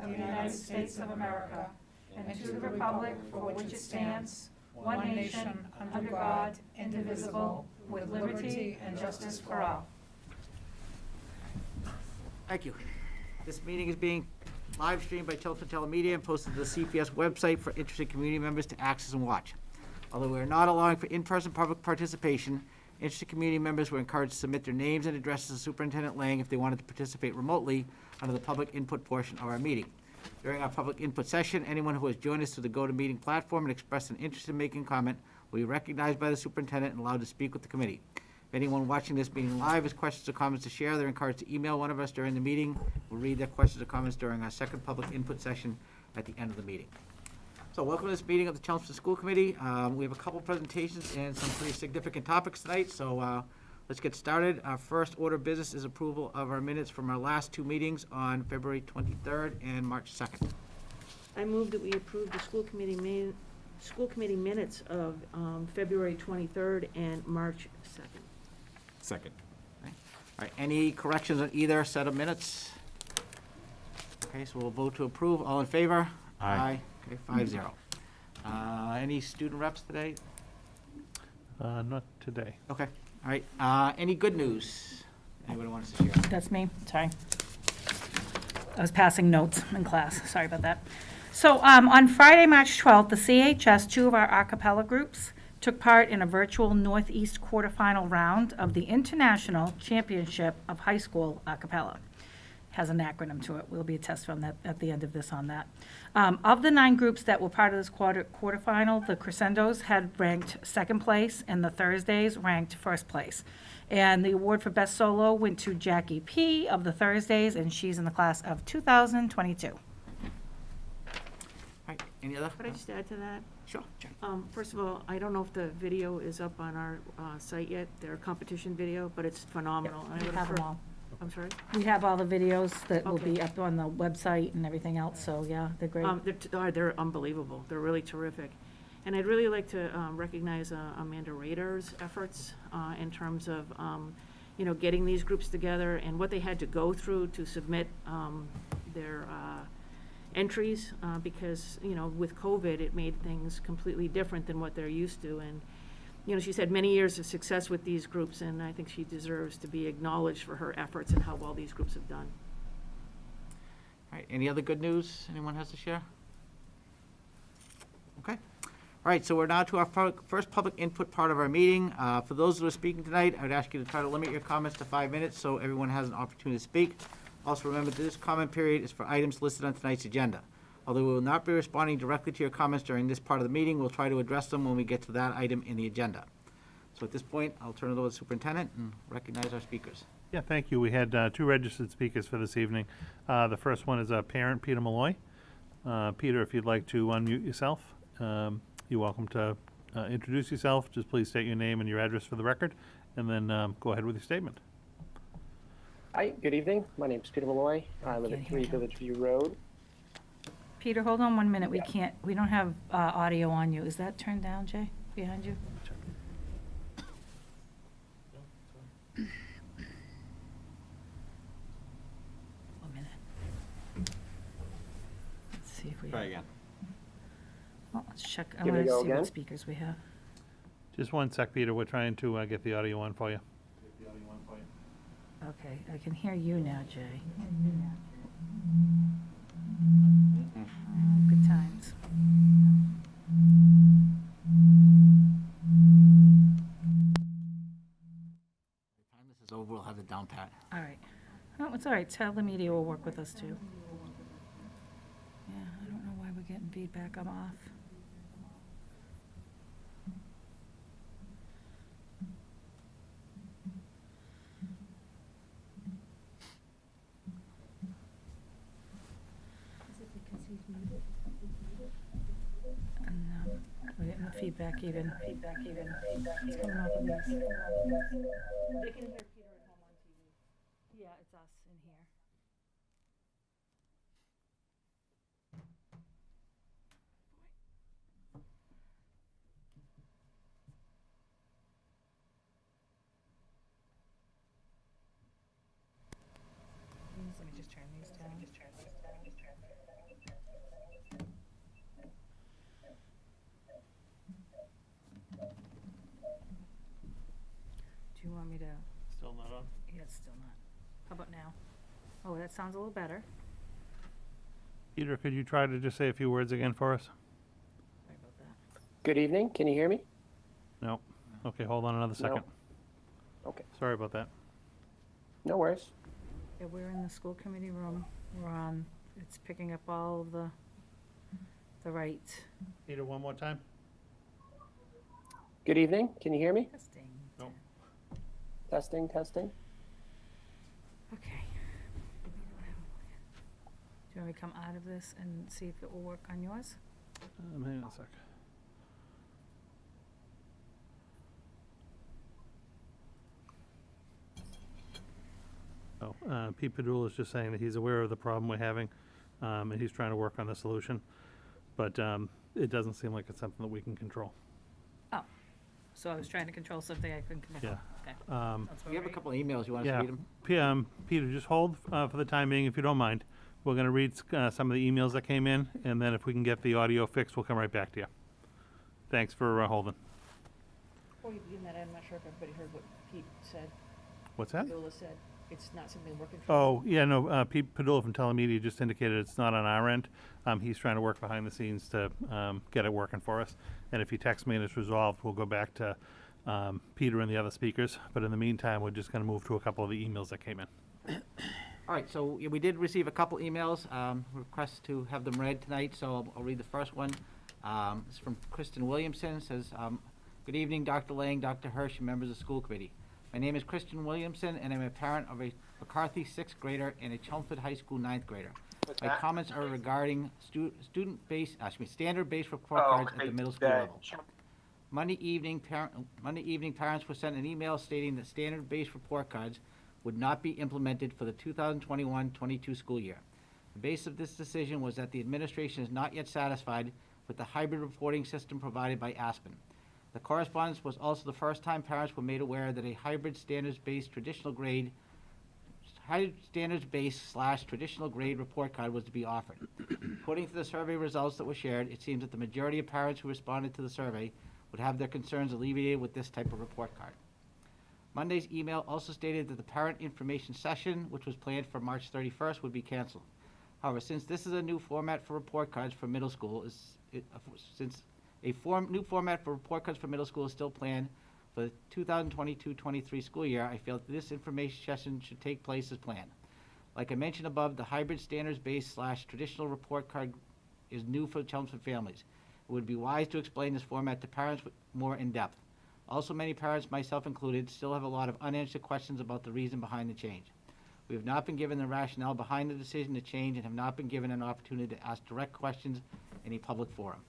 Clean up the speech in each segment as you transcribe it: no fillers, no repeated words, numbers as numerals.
of the United States of America and to the republic for which it stands, one nation, under God, indivisible, with liberty and justice for all. Thank you. This meeting is being live streamed by Chelmsford Telemedia and posted to the CPS website for interested community members to access and watch. Although we are not allowing for in-person public participation, interested community members were encouraged to submit their names and addresses to Superintendent Lang if they wanted to participate remotely under the public input portion of our meeting. During our public input session, anyone who has joined us through the GoToMeeting platform and expressed an interest in making comment will be recognized by the superintendent and allowed to speak with the committee. If anyone watching this meeting live has questions or comments to share, they're encouraged to email one of us during the meeting. We'll read their questions or comments during our second public input session at the end of the meeting. So welcome to this meeting of the Chelmsford School Committee. We have a couple presentations and some pretty significant topics tonight, so let's get started. Our first order of business is approval of our minutes from our last two meetings on February 23rd and March 2nd. I move that we approve the school committee minutes of February 23rd and March 2nd. Second. All right, any corrections on either set of minutes? Okay, so we'll vote to approve. All in favor? Aye. Okay, 5-0. Any student reps today? Not today. Okay, all right. Any good news anybody wants to share? That's me, sorry. I was passing notes in class, sorry about that. So on Friday, March 12th, the CHS, two of our a cappella groups, took part in a virtual Northeast quarterfinal round of the International Championship of High School a cappella. Has an acronym to it. Will be a test from that at the end of this on that. Of the 9 groups that were part of this quarterfinal, the Crescendos had ranked second place, and the Thursdays ranked first place. And the award for best solo went to Jackie P. of the Thursdays, and she's in the class of 2022. All right, any other? Could I just add to that? Sure, sure. First of all, I don't know if the video is up on our site yet, their competition video, but it's phenomenal. And I We would have them refer- all. I'm sorry? We have all the videos that will Okay. be up on the website and everything else, so yeah, they're great. They're unbelievable. They're really terrific. And I'd really like to recognize Amanda Rader's efforts in terms of, getting these groups together and what they had to go through to submit their entries, because, with COVID, it made things completely different than what they're used to. And, she's had many years of success with these groups, and I think she deserves to be acknowledged for her efforts and how well these groups have done. All right, any other good news anyone has to share? Okay. All right, so we're now to our first public input part of our meeting. For those who are speaking tonight, I would ask you to try to limit your comments to 5 minutes so everyone has an opportunity to speak. Also remember that this comment period is for items listed on tonight's agenda. Although we will not be responding directly to your comments during this part of the meeting, we'll try to address them when we get to that item in the agenda. So at this point, I'll turn it over to the superintendent and recognize our speakers. Yeah, thank you. We had 2 registered speakers for this evening. The first one is parent Peter Malloy. Peter, if you'd like to unmute yourself, you're welcome to introduce yourself. Just please state your name and your address for the record, and then go ahead with your statement. Hi, good evening. My name is Peter Malloy. I live Can't at hear 3 him. Village View Road. Peter, hold on 1 minute. We don't have audio on you. Is that turned down, Jay, behind you? One minute. Let's see if we. Try again. Well, let's check. I Give it a want to go see again. what speakers we have. Just 1 sec, Peter. We're trying to get the audio on for you. Okay, I can hear you now, Jay. Good times. By the time this is over, we'll have the down pat. All right. Oh, it's all right. Telemedia will work with us too. Yeah, I don't know why we're getting feedback. I'm off. No, we're getting the feedback even. It's coming off of these. They can hear Peter at home on TV. Yeah, it's us in here. Let me just turn these down. still not. How about now? Oh, that sounds a little better. Peter, could you try to just say a few words again for us? Sorry about that. Good evening. Can you hear me? No. Okay, hold on another second. Okay. Sorry about that. No worries. Yeah, we're in the school committee room. We're on, it's picking up all of the right Peter, one more time? Good evening. Can you hear me? testing. No. Testing, testing. Okay. Do you want me to come out of this and see if it will work on yours? Hang on a sec. Pete Padula is just saying that he's aware of the problem we're having, and he's trying to work on the solution. But it doesn't seem like it's something that we can control. Oh, so I was trying to control something I couldn't control. Yeah. Okay. That's We have a right. couple of emails. You want us Yeah. to read them? Peter, just hold for the time being, if you don't mind. We're going to read some of the emails that came in, and then if we can get the audio fixed, we'll come right back to you. Thanks for holding. Before you begin that, I'm not sure if everybody heard what Pete said, What's that? Biola said. It's not something we're controlling. Oh, yeah, no, Pete Padula from Telemedia just indicated it's not on our end. He's trying to work behind the scenes to get it working for us. And if he texts me and it's resolved, we'll go back to Peter and the other speakers. But in the meantime, we're just going to move to a couple of the emails that came in. All right, so yeah, we did receive a couple emails, requests to have them read tonight, so I'll read the first one. It's from Kristen Williamson, says, "Good evening, Dr. Lang, Dr. Hirsch, and members of the school committee. My name is Kristen Williamson, and I'm a parent of a McCarthy 6th grader and a Chelmsford High School 9th grader. My comments are regarding standard-based report cards at the middle school level. Monday evening, parents were sent an email stating that standard-based report cards would not be implemented for the 2021-22 school year. The base of this decision was that the administration is not yet satisfied with the hybrid reporting system provided by Aspen. The correspondence was also the first time parents were made aware that a hybrid standards-based traditional grade report card was to be offered. According to the survey results that were shared, it seems that the majority of parents who responded to the survey would have their concerns alleviated with this type of report card. Monday's email also stated that the parent information session, which was planned for March 31st, would be canceled. However, since this is a new format for report cards for middle school, new format for report cards for middle school is still planned for the 2022-23 school year, I feel that this information session should take place as planned. Like I mentioned above, the hybrid standards-based / traditional report card is new for Chelmsford families. It would be wise to explain this format to parents more in depth. Also, many parents, myself included, still have a lot of unanswered questions about the reason behind the change. We have not been given the rationale behind the decision to change and have not been given an opportunity to ask direct questions in a public forum.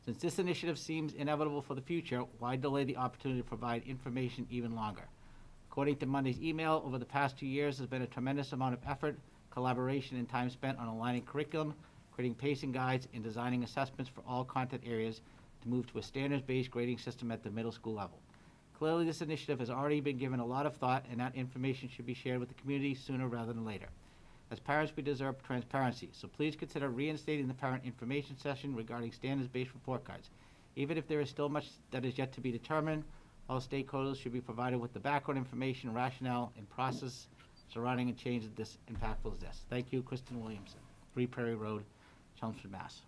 Since this initiative seems inevitable for the future, why delay the opportunity to provide information even longer? According to Monday's email, over the past 2 years, there's been a tremendous amount of effort, collaboration, and time spent on aligning curriculum, creating pacing guides, and designing assessments for all content areas to move to a standards-based grading system at the middle school level. Clearly, this initiative has already been given a lot of thought, and that information should be shared with the community sooner rather than later. As parents, we deserve transparency, so please consider reinstating the parent information session regarding standards-based report cards. Even if there is still much that is yet to be determined, all stakeholders should be provided with the background information, rationale, and process surrounding a change this impactful as this. Thank you, Kristen Williamson, 3 Prairie Road, Chelmsford, Mass.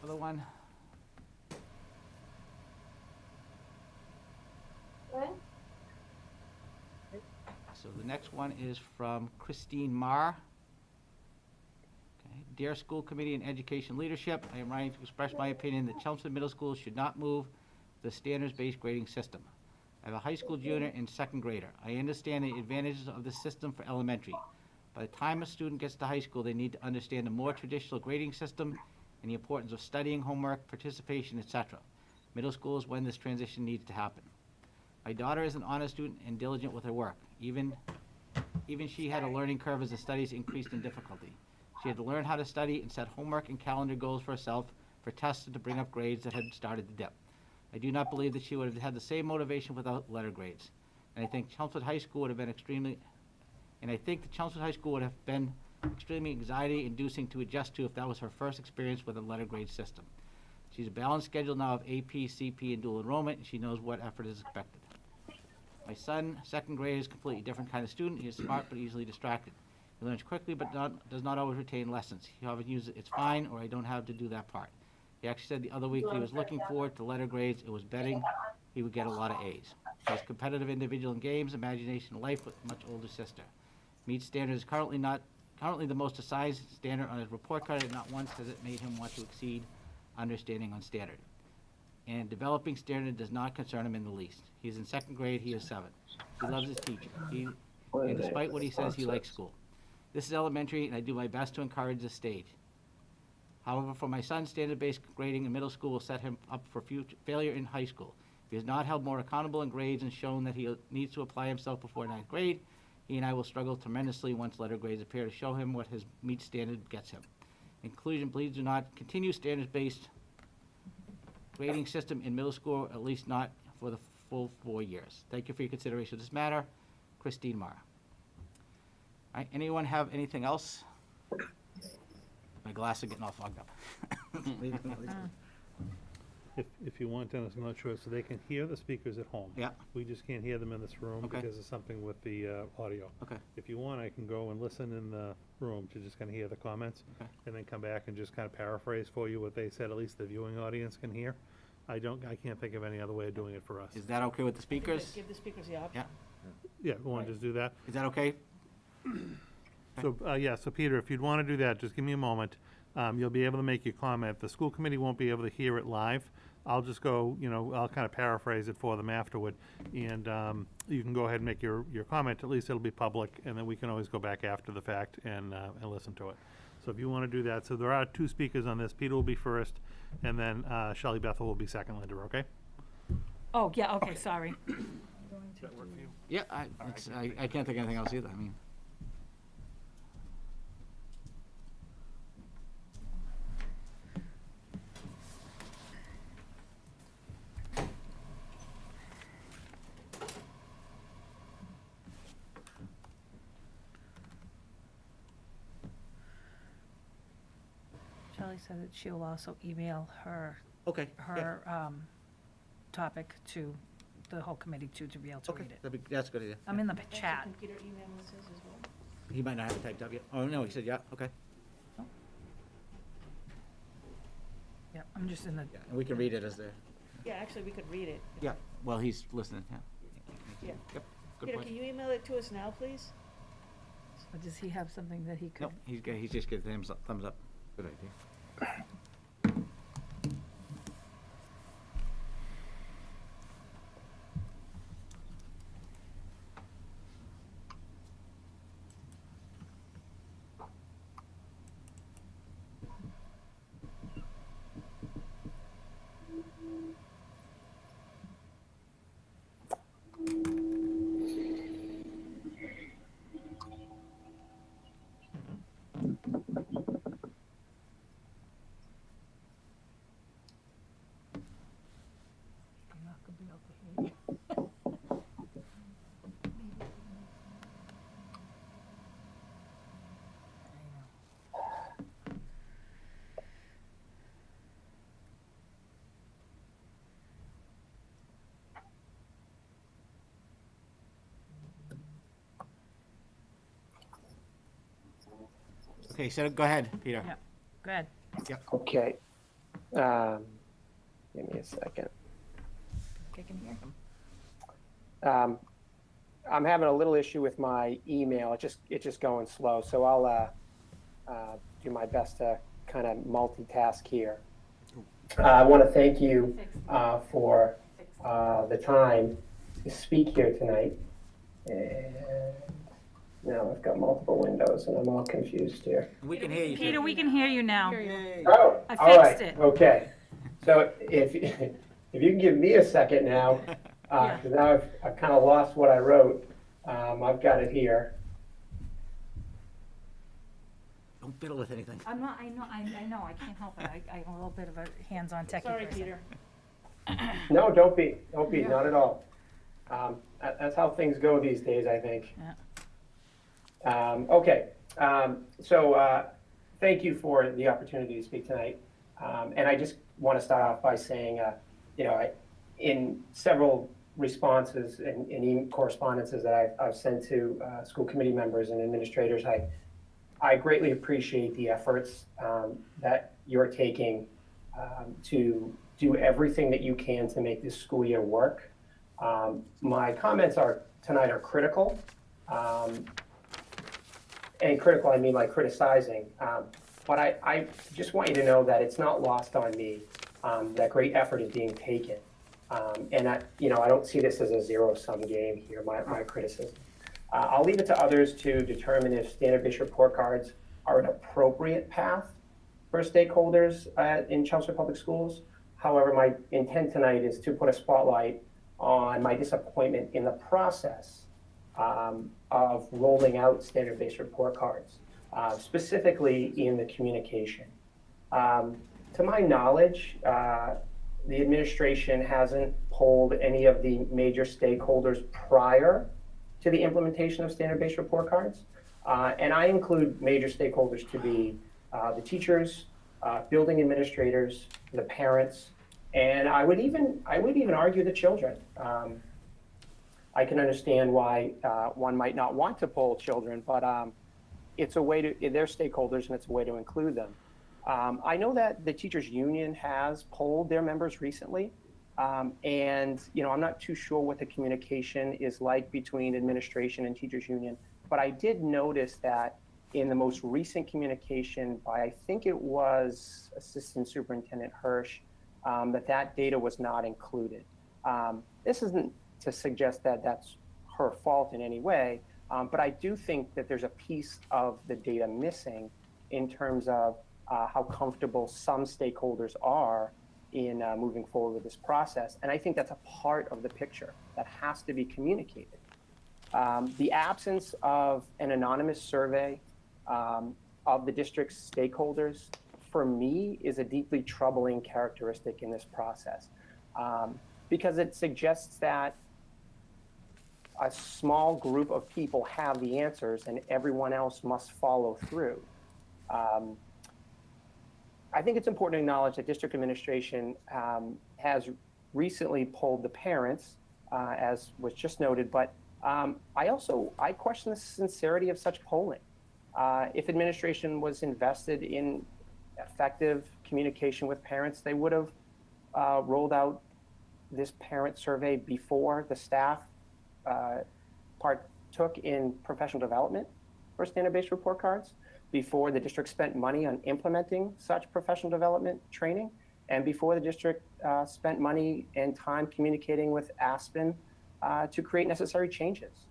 Other one. So the next one is from Christine Marr. Okay. Dear School Committee and Education Leadership, I am writing to express my opinion that Chelmsford Middle School should not move the standards-based grading system. I have a high school junior and 2nd grader. I understand the advantages of the system for elementary. By the time a student gets to high school, they need to understand a more traditional grading system and the importance of studying, homework, participation, etc. Middle school is when this transition needs to happen. My daughter is an honor student and diligent with her work. Even she had a learning curve as the studies increased in difficulty. She had to learn how to study and set homework and calendar goals for herself for tests and to bring up grades that had started to dip. I do not believe that she would have had the same motivation without letter grades. And I think Chelmsford High School would have been extremely anxiety-inducing to adjust to if that was her first experience with a letter grade system. She's a balanced schedule now of AP, CP, and dual enrollment, and she knows what effort is expected. My son, second grade, is a completely different kind of student. He is smart but easily distracted. He learns quickly but does not always retain lessons. He often uses "it's fine" or "I don't have to do that part." He actually said the other week that he was looking forward to letter grades. It was betting he would get a lot of A's. He's a competitive individual in games, imagination, and life with a much older sister. Meets standard is currently the most assigned standard on his report card, and not once has it made him want to exceed understanding on standard. And developing standard does not concern him in the least. He's in second grade, he is 7. He loves his teacher. And despite what he says, he likes school. This is elementary, and I do my best to encourage this stage. However, for my son, standard-based grading in middle school will set him up for failure in high school. If he is not held more accountable in grades and shown that he needs to apply himself before 9th grade, he and I will struggle tremendously once letter grades appear to show him what his meet standard gets him. In conclusion, please do not continue standards-based grading system in middle school, at least not for the full 4 years. Thank you for your consideration of this matter. Christine Mara. All right, anyone have anything else? My glasses are getting all fogged up. If you want, Dennis, I'm not sure, so they can hear the speakers at home. Yeah. We just can't hear them in this room Okay. because of something with the audio. Okay. If you want, I can go and listen in the room to just kind of hear the comments. Okay. And then come back and just kind of paraphrase for you what they said, at least the viewing audience can hear. I can't think of any other way of doing it for us. Is that okay with the speakers? Give the speakers the option. Yeah. Yeah, we want to just do that? Is that okay? So, so Peter, if you'd want to do that, just give me a moment. You'll be able to make your comment. The school committee won't be able to hear it live. I'll just go, I'll kind of paraphrase it for them afterward. And you can go ahead and make your comment. At least it'll be public, and then we can always go back after the fact and listen to it. So if you want to do that. So there are 2 speakers on this. Peter will be first, and then Shelly Bethel will be second, Linda, okay? Oh, yeah, okay, sorry. Yeah, I can't think of anything else either. I mean, Shelley said that she will also email her okay. Yeah. topic to the whole committee to be able to Okay, read it. that's a good idea. I'm in the That's chat. the computer email this is as well. He might not have it typed up yet. Oh, no, he said, yeah, okay. Yeah, I'm just in the, Yeah, and we can read it as they're, Yeah, actually, we could read it. yeah, well, he's listening, yeah. Yeah. Yep, good Peter, point. can you email it to us now, please? does he have something that he could? No, he's just getting thumbs up. Good idea. I'm not gonna be able to hear you. Okay, so go ahead, Peter. Yeah. Go ahead. Okay. Give me a second. Okay, can you hear? I'm having a little issue with my email. It's just going slow. So I'll do my best to kind of multitask here. I want to thank you for the time to speak here tonight. And now I've got multiple windows and I'm all confused here. We can hear you. Peter, we can hear you now. Yay. Oh, I all fixed right. it. Okay. So if you can give me a second now, because now I've kind of lost what I wrote. I've got it here. Don't fiddle with anything. I'm not, I know, I can't help it. I'm a little bit of a hands-on techie Sorry, person. Peter. No, don't be, Yeah. not at all. That's how things go these days, I think. Yeah. Okay, so thank you for the opportunity to speak tonight. And I just want to start off by saying, in several responses and correspondences that I've sent to school committee members and administrators, I greatly appreciate the efforts that you're taking to do everything that you can to make this school year work. My comments tonight are critical. And critical, I mean like criticizing. But I just want you to know that it's not lost on me that great effort is being taken. And I don't see this as a zero-sum game here, my criticism. I'll leave it to others to determine if standard-based report cards are an appropriate path for stakeholders in Chelmsford Public Schools. However, my intent tonight is to put a spotlight on my disappointment in the process of rolling out standard-based report cards, specifically in the communication. To my knowledge, the administration hasn't polled any of the major stakeholders prior to the implementation of standard-based report cards. And I include major stakeholders to be the teachers, building administrators, the parents, and I would even argue the children. I can understand why one might not want to poll children, but it's a way to, they're stakeholders and it's a way to include them. I know that the teachers union has polled their members recently. And I'm not too sure what the communication is like between administration and teachers union, but I did notice that in the most recent communication by, I think it was Assistant Superintendent Hirsch, that data was not included. This isn't to suggest that that's her fault in any way, but I do think that there's a piece of the data missing in terms of how comfortable some stakeholders are in moving forward with this process. And I think that's a part of the picture that has to be communicated. The absence of an anonymous survey of the district's stakeholders, for me, is a deeply troubling characteristic in this process, because it suggests that a small group of people have the answers and everyone else must follow through. I think it's important to acknowledge that district administration has recently polled the parents, as was just noted, but I question the sincerity of such polling. If administration was invested in effective communication with parents, they would have rolled out this parent survey before the staff partook in professional development for standard-based report cards, before the district spent money on implementing such professional development training, and before the district spent money and time communicating with Aspen to create necessary changes.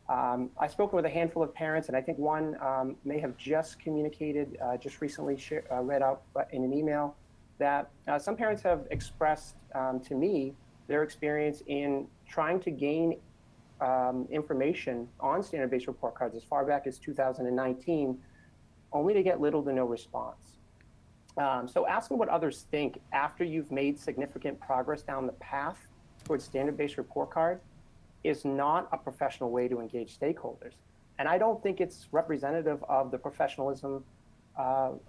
I've spoken with a handful of parents, and I think one may have just communicated, just recently read out in an email, that some parents have expressed to me their experience in trying to gain information on standard-based report cards as far back as 2019, only to get little to no response. So asking what others think after you've made significant progress down the path towards standard-based report card is not a professional way to engage stakeholders. And I don't think it's representative of the professionalism of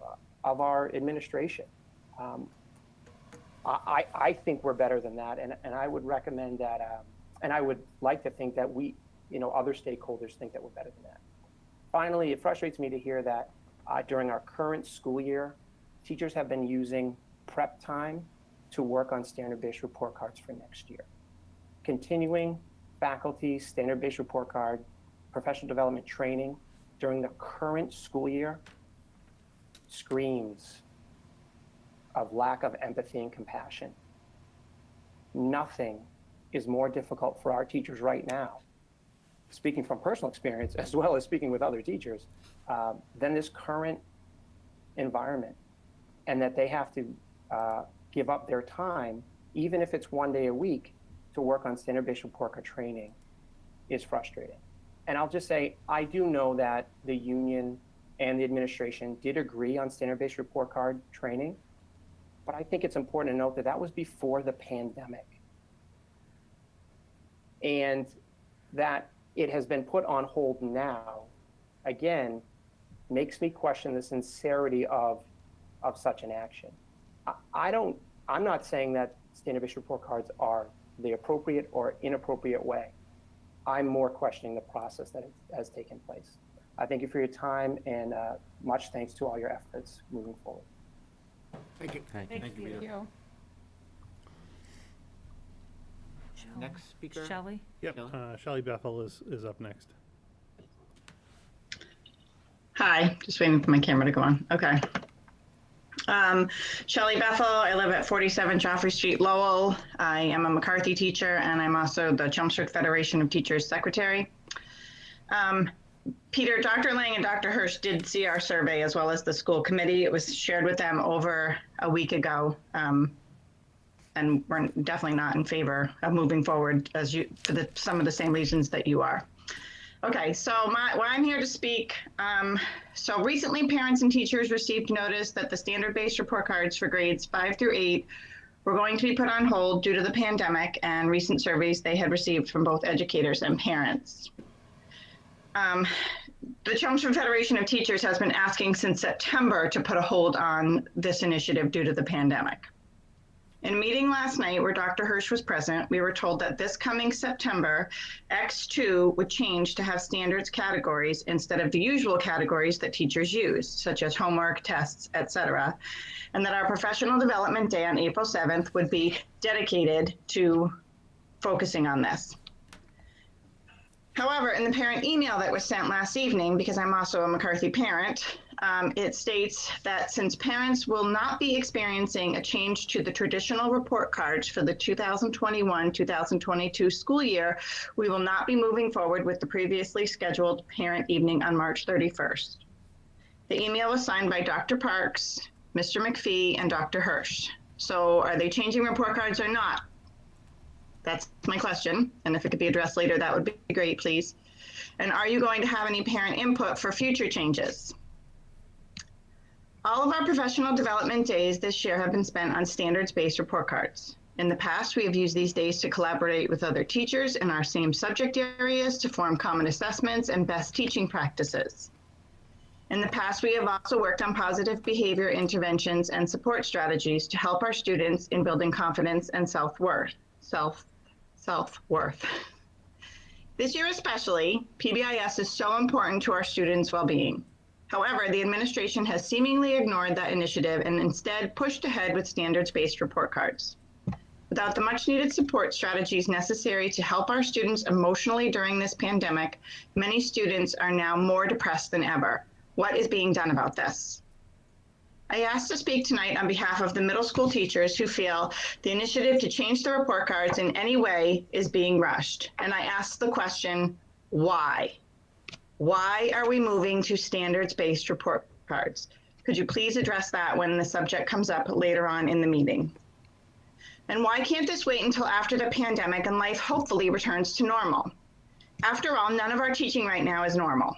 our administration. I think we're better than that, and I would recommend that, and I would like to think that other stakeholders think that we're better than that. Finally, it frustrates me to hear that during our current school year, teachers have been using prep time to work on standard-based report cards for next year. Continuing faculty standard-based report card professional development training during the current school year screams of lack of empathy and compassion. Nothing is more difficult for our teachers right now, speaking from personal experience as well as speaking with other teachers, than this current environment, and that they have to give up their time, even if it's one day a week, to work on standard-based report card training is frustrating. And I'll just say, I do know that the union and the administration did agree on standard-based report card training, but I think it's important to note that that was before the pandemic. And that it has been put on hold now, again, makes me question the sincerity of such an action. I'm not saying that standard-based report cards are the appropriate or inappropriate way. I'm more questioning the process that has taken place. I thank you for your time, and much thanks to all your efforts moving forward. Thank you. Thank you. Thank you. Next speaker. Shelley? Yep, Shelley? Shelly Bethel is up next. Hi, just waiting for my camera to go on. Okay. Shelly Bethel, I live at 47 Joffrey Street, Lowell. I am a McCarthy teacher, and I'm also the Chelmsford Federation of Teachers Secretary. Peter, Dr. Lang and Dr. Hirsch did see our survey as well as the school committee. It was shared with them over a week ago. And we're definitely not in favor of moving forward for some of the same reasons that you are. Okay, so why I'm here to speak. So recently, parents and teachers received notice that the standard-based report cards for grades 5 through 8 were going to be put on hold due to the pandemic and recent surveys they had received from both educators and parents. The Chelmsford Federation of Teachers has been asking since September to put a hold on this initiative due to the pandemic. In a meeting last night where Dr. Hirsch was present, we were told that this coming September, X2 would change to have standards categories instead of the usual categories that teachers use, such as homework, tests, etc., and that our professional development day on April 7th would be dedicated to focusing on this. However, in the parent email that was sent last evening, because I'm also a McCarthy parent, it states that since parents will not be experiencing a change to the traditional report cards for the 2021-2022 school year, we will not be moving forward with the previously scheduled parent evening on March 31st. The email was signed by Dr. Parks, Mr. McPhee, and Dr. Hirsch. So are they changing report cards or not? That's my question. And if it could be addressed later, that would be great, please. And are you going to have any parent input for future changes? All of our professional development days this year have been spent on standards-based report cards. In the past, we have used these days to collaborate with other teachers in our same subject areas to form common assessments and best teaching practices. In the past, we have also worked on positive behavior interventions and support strategies to help our students in building confidence and self-worth. This year especially, PBIS is so important to our students' well-being. However, the administration has seemingly ignored that initiative and instead pushed ahead with standards-based report cards. Without the much-needed support strategies necessary to help our students emotionally during this pandemic, many students are now more depressed than ever. What is being done about this? I asked to speak tonight on behalf of the middle school teachers who feel the initiative to change the report cards in any way is being rushed. And I asked the question, why? Why are we moving to standards-based report cards? Could you please address that when the subject comes up later on in the meeting? And why can't this wait until after the pandemic and life hopefully returns to normal? After all, none of our teaching right now is normal.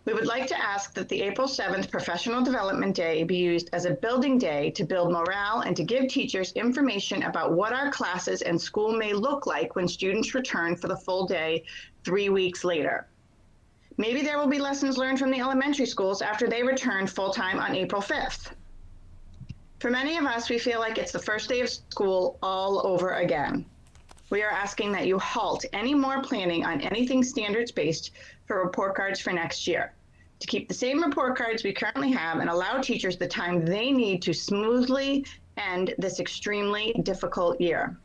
We would like to ask that the April 7th Professional Development Day be used as a building day to build morale and to give teachers information about what our classes and school may look like when students return for the full day 3 weeks later. Maybe there will be lessons learned from the elementary schools after they return full-time on April 5th. For many of us, we feel like it's the first day of school all over again. We are asking that you halt any more planning on anything standards-based for report cards for next year, to keep the same report cards we currently have and allow teachers the time they need to smoothly end this extremely difficult year.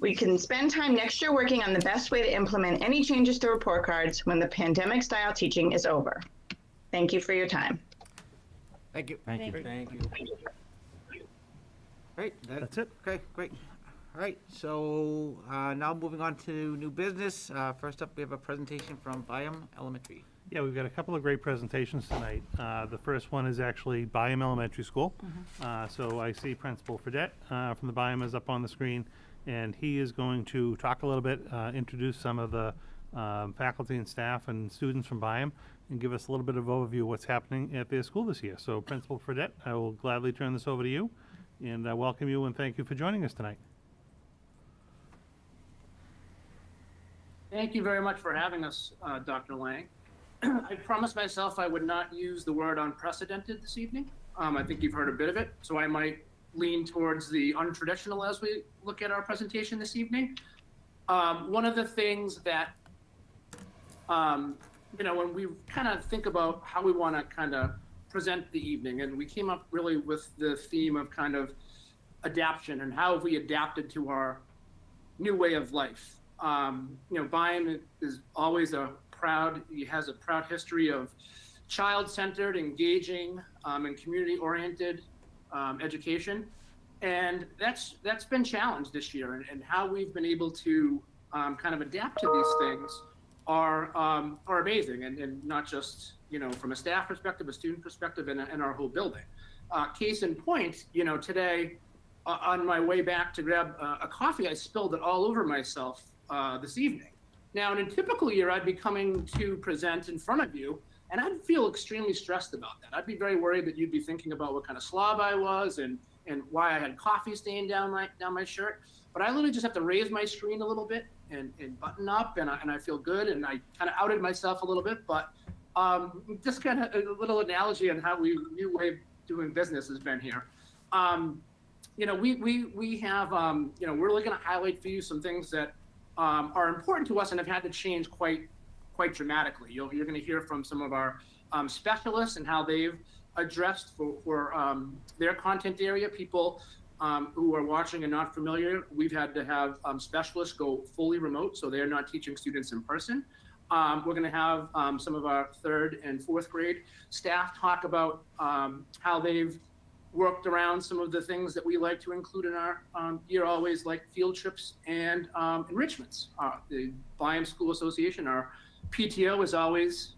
We can spend time next year working on the best way to implement any changes to report cards when the pandemic-style teaching is over. Thank you for your time. Thank you. Thank you. Thank you. Great. That's it. Okay, great. All right, so now moving on to new business. First up, we have a presentation from Byam Elementary. Yeah, we've got a couple of great presentations tonight. The first one is actually Byam Elementary School. So I see Principal Fredette from the Byam is up on the screen, and he is going to talk a little bit, introduce some of the faculty and staff and students from Byam, and give us a little bit of overview of what's happening at their school this year. So Principal Fredette, I will gladly turn this over to you, and I welcome you and thank you for joining us tonight. Thank you very much for having us, Dr. Lang. I promised myself I would not use the word unprecedented this evening. I think you've heard a bit of it, so I might lean towards the untraditional as we look at our presentation this evening. One of the things that, when we kind of think about how we want to kind of present the evening, and we came up really with the theme of kind of adaptation and how have we adapted to our new way of life. Byam is always has a proud history of child-centered, engaging, and community-oriented education. And that's been challenged this year, and how we've been able to kind of adapt to these things are amazing, and not just from a staff perspective, a student perspective, and our whole building. Case in point, today on my way back to grab a coffee, I spilled it all over myself this evening. Now, in a typical year, I'd be coming to present in front of you, and I'd feel extremely stressed about that. I'd be very worried that you'd be thinking about what kind of slob I was and why I had coffee stained down my shirt. But I literally just have to raise my screen a little bit and button up, and I feel good, and I kind of outed myself a little bit. But just kind of a little analogy on how new way of doing business has been here. We have, we're really going to highlight for you some things that are important to us and have had to change quite dramatically. You're going to hear from some of our specialists and how they've addressed for their content area. People who are watching and not familiar, we've had to have specialists go fully remote, so they're not teaching students in person. We're going to have some of our 3rd and 4th grade staff talk about how they've worked around some of the things that we like to include in our year always, like field trips and enrichments. The Byam School Association, our PTO, is always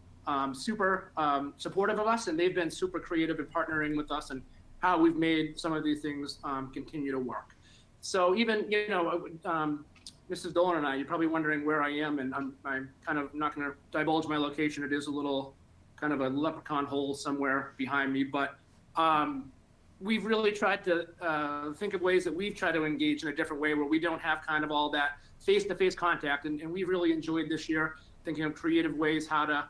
super supportive of us, and they've been super creative in partnering with us and how we've made some of these things continue to work. So even, Mrs. Dolan and I, you're probably wondering where I am, and I'm kind of not going to divulge my location. It is a little kind of a leprechaun hole somewhere behind me, but we've really tried to think of ways that we've tried to engage in a different way where we don't have kind of all that face-to-face contact, and we really enjoyed this year thinking of creative ways how to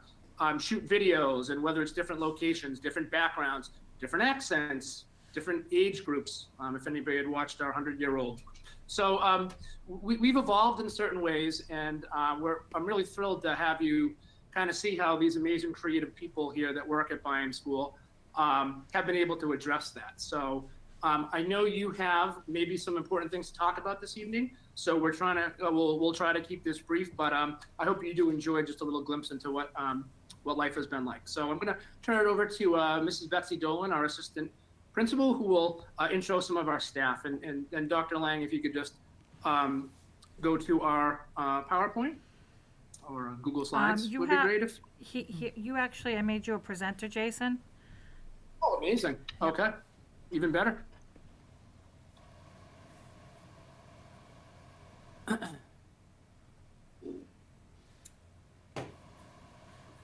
shoot videos, and whether it's different locations, different backgrounds, different accents, different age groups, if anybody had watched our 100-year-old. So we've evolved in certain ways, and I'm really thrilled to have you kind of see how these amazing creative people here that work at Byam School have been able to address that. So I know you have maybe some important things to talk about this evening, so we're trying to, we'll try to keep this brief, but I hope you do enjoy just a little glimpse into what life has been like. So I'm going to turn it over to Mrs. Betsy Dolan, our assistant principal, who will intro some of our staff. And Dr. Lang, if you could just go to our PowerPoint or Google Slides would be great. If You actually, I made you a presenter, Jason. Oh, amazing. Okay, even better.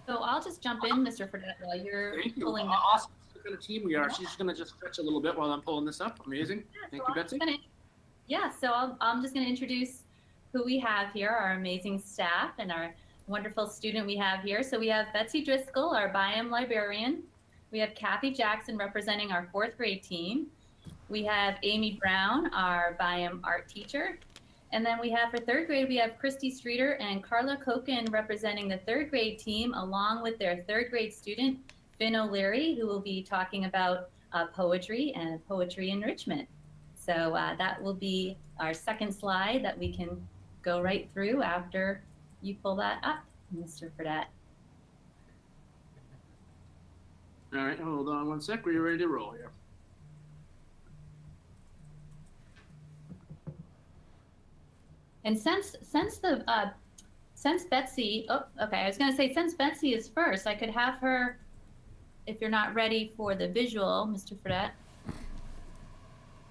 So I'll just jump in, Mr. Fredette, while you're Thank you. pulling Awesome. What kind of team we are. She's just going to just stretch a little bit while I'm pulling this up. Amazing. Thank you, Betsy. I'm just going to introduce who we have here, our amazing staff and our wonderful student we have here. So we have Betsy Driscoll, our Byam librarian. We have Kathy Jackson representing our 4th grade team. We have Amy Brown, our Byam art teacher. And then we have for 3rd grade, we have Christy Streeter and Carla Koken representing the 3rd grade team, along with their 3rd grade student, Finn O'Leary, who will be talking about poetry and poetry enrichment. So that will be our second slide that we can go right through after you pull that up, Mr. Fredette. All right, hold on one sec. We're ready to roll here. And since Betsy, I was going to say since Betsy is first, I could have her, if you're not ready for the visual, Mr. Fredette.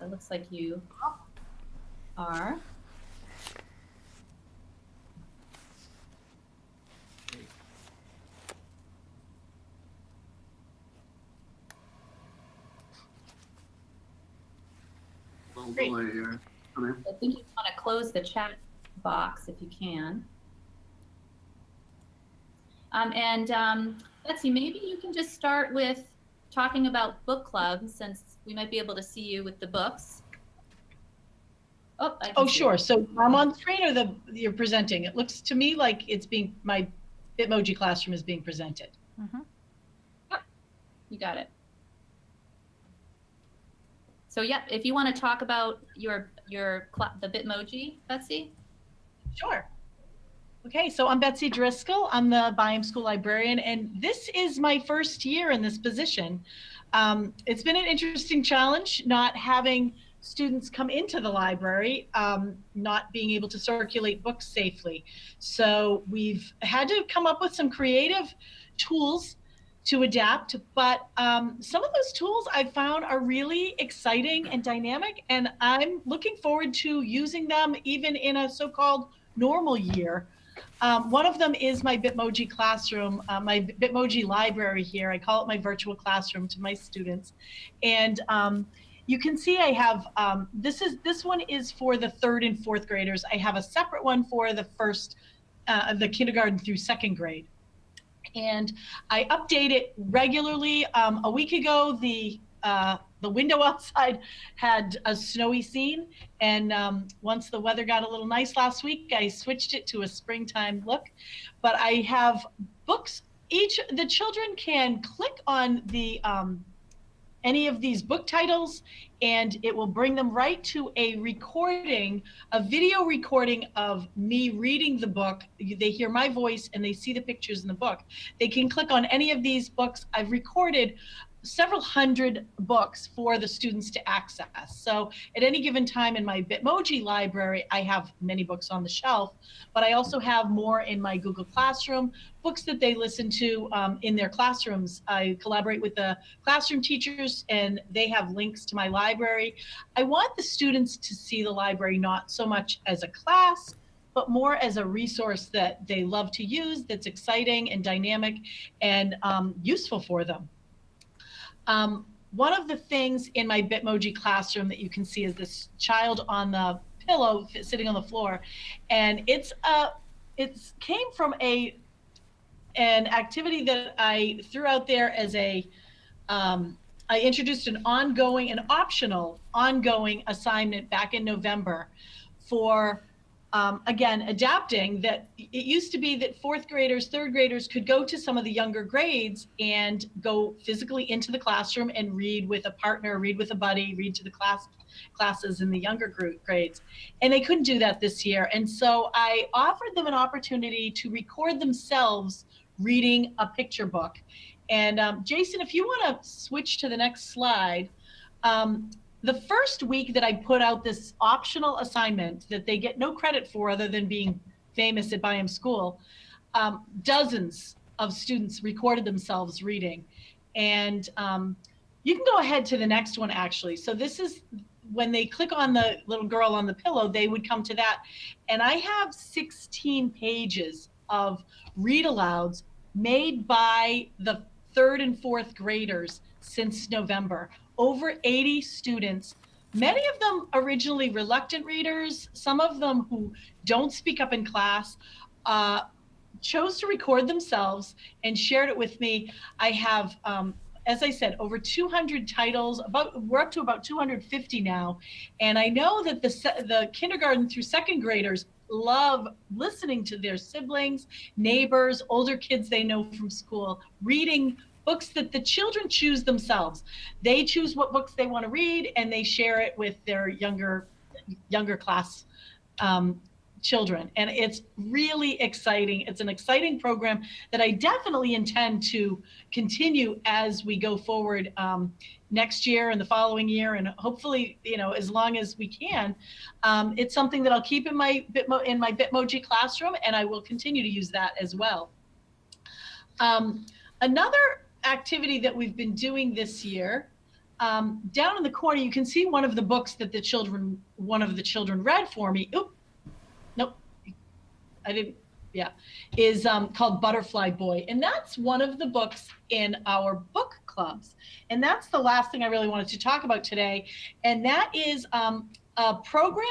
It looks like you are. Great. I think you want to close the chat box if you can. Betsy, maybe you can just start with talking about book club, since we might be able to see you with the books. Oh, I can Oh, see sure. it. So I'm on the screen or you're presenting? It looks to me like my Bitmoji classroom is being presented. You got it. So yeah, if you want to talk about the Bitmoji, Betsy. Sure. Okay, so I'm Betsy Driscoll. I'm the Byam School librarian, and this is my first year in this position. It's been an interesting challenge not having students come into the library, not being able to circulate books safely. So we've had to come up with some creative tools to adapt, but some of those tools I found are really exciting and dynamic, and I'm looking forward to using them even in a so-called normal year. One of them is my Bitmoji classroom, my Bitmoji library here. I call it my virtual classroom to my students. And you can see I have, this one is for the 3rd and 4th graders. I have a separate one for the the kindergarten through 2nd grade. And I update it regularly. A week ago, the window outside had a snowy scene, and once the weather got a little nice last week, I switched it to a springtime look. But I have books. The children can click on any of these book titles, and it will bring them right to a video recording of me reading the book. They hear my voice and they see the pictures in the book. They can click on any of these books. I've recorded several hundred books for the students to access. So at any given time in my Bitmoji library, I have many books on the shelf, but I also have more in my Google Classroom, books that they listen to in their classrooms. I collaborate with the classroom teachers and they have links to my library. I want the students to see the library not so much as a class, but more as a resource that they love to use, that's exciting and dynamic and useful for them. One of the things in my Bitmoji classroom that you can see is this child on the pillow sitting on the floor, and it came from an activity that I threw out there as I introduced an optional ongoing assignment back in November for again, adapting that. It used to be that 4th graders, 3rd graders could go to some of the younger grades and go physically into the classroom and read with a partner, read with a buddy, read to the classes in the younger grades. And they couldn't do that this year. And so I offered them an opportunity to record themselves reading a picture book. And Jason, if you want to switch to the next slide, the first week that I put out this optional assignment that they get no credit for other than being famous at Byam School, dozens of students recorded themselves reading. And you can go ahead to the next one, actually. So this is when they click on the little girl on the pillow, they would come to that. And I have 16 pages of read-alouds made by the 3rd and 4th graders since November. Over 80 students, many of them originally reluctant readers, some of them who don't speak up in class, chose to record themselves and shared it with me. I have, as I said, over 200 titles, we're up to about 250 now. And I know that the kindergarten through 2nd graders love listening to their siblings, neighbors, older kids they know from school, reading books that the children choose themselves. They choose what books they want to read and they share it with their younger class children. And it's really exciting. It's an exciting program that I definitely intend to continue as we go forward next year and the following year, and hopefully, as long as we can. It's something that I'll keep in my Bitmoji classroom, and I will continue to use that as well. Another activity that we've been doing this year, down in the corner, you can see one of the books that one of the children read for me. Oop, nope, I didn't. Yeah, is called Butterfly Boy, and that's one of the books in our book clubs. And that's the last thing I really wanted to talk about today, and that is a program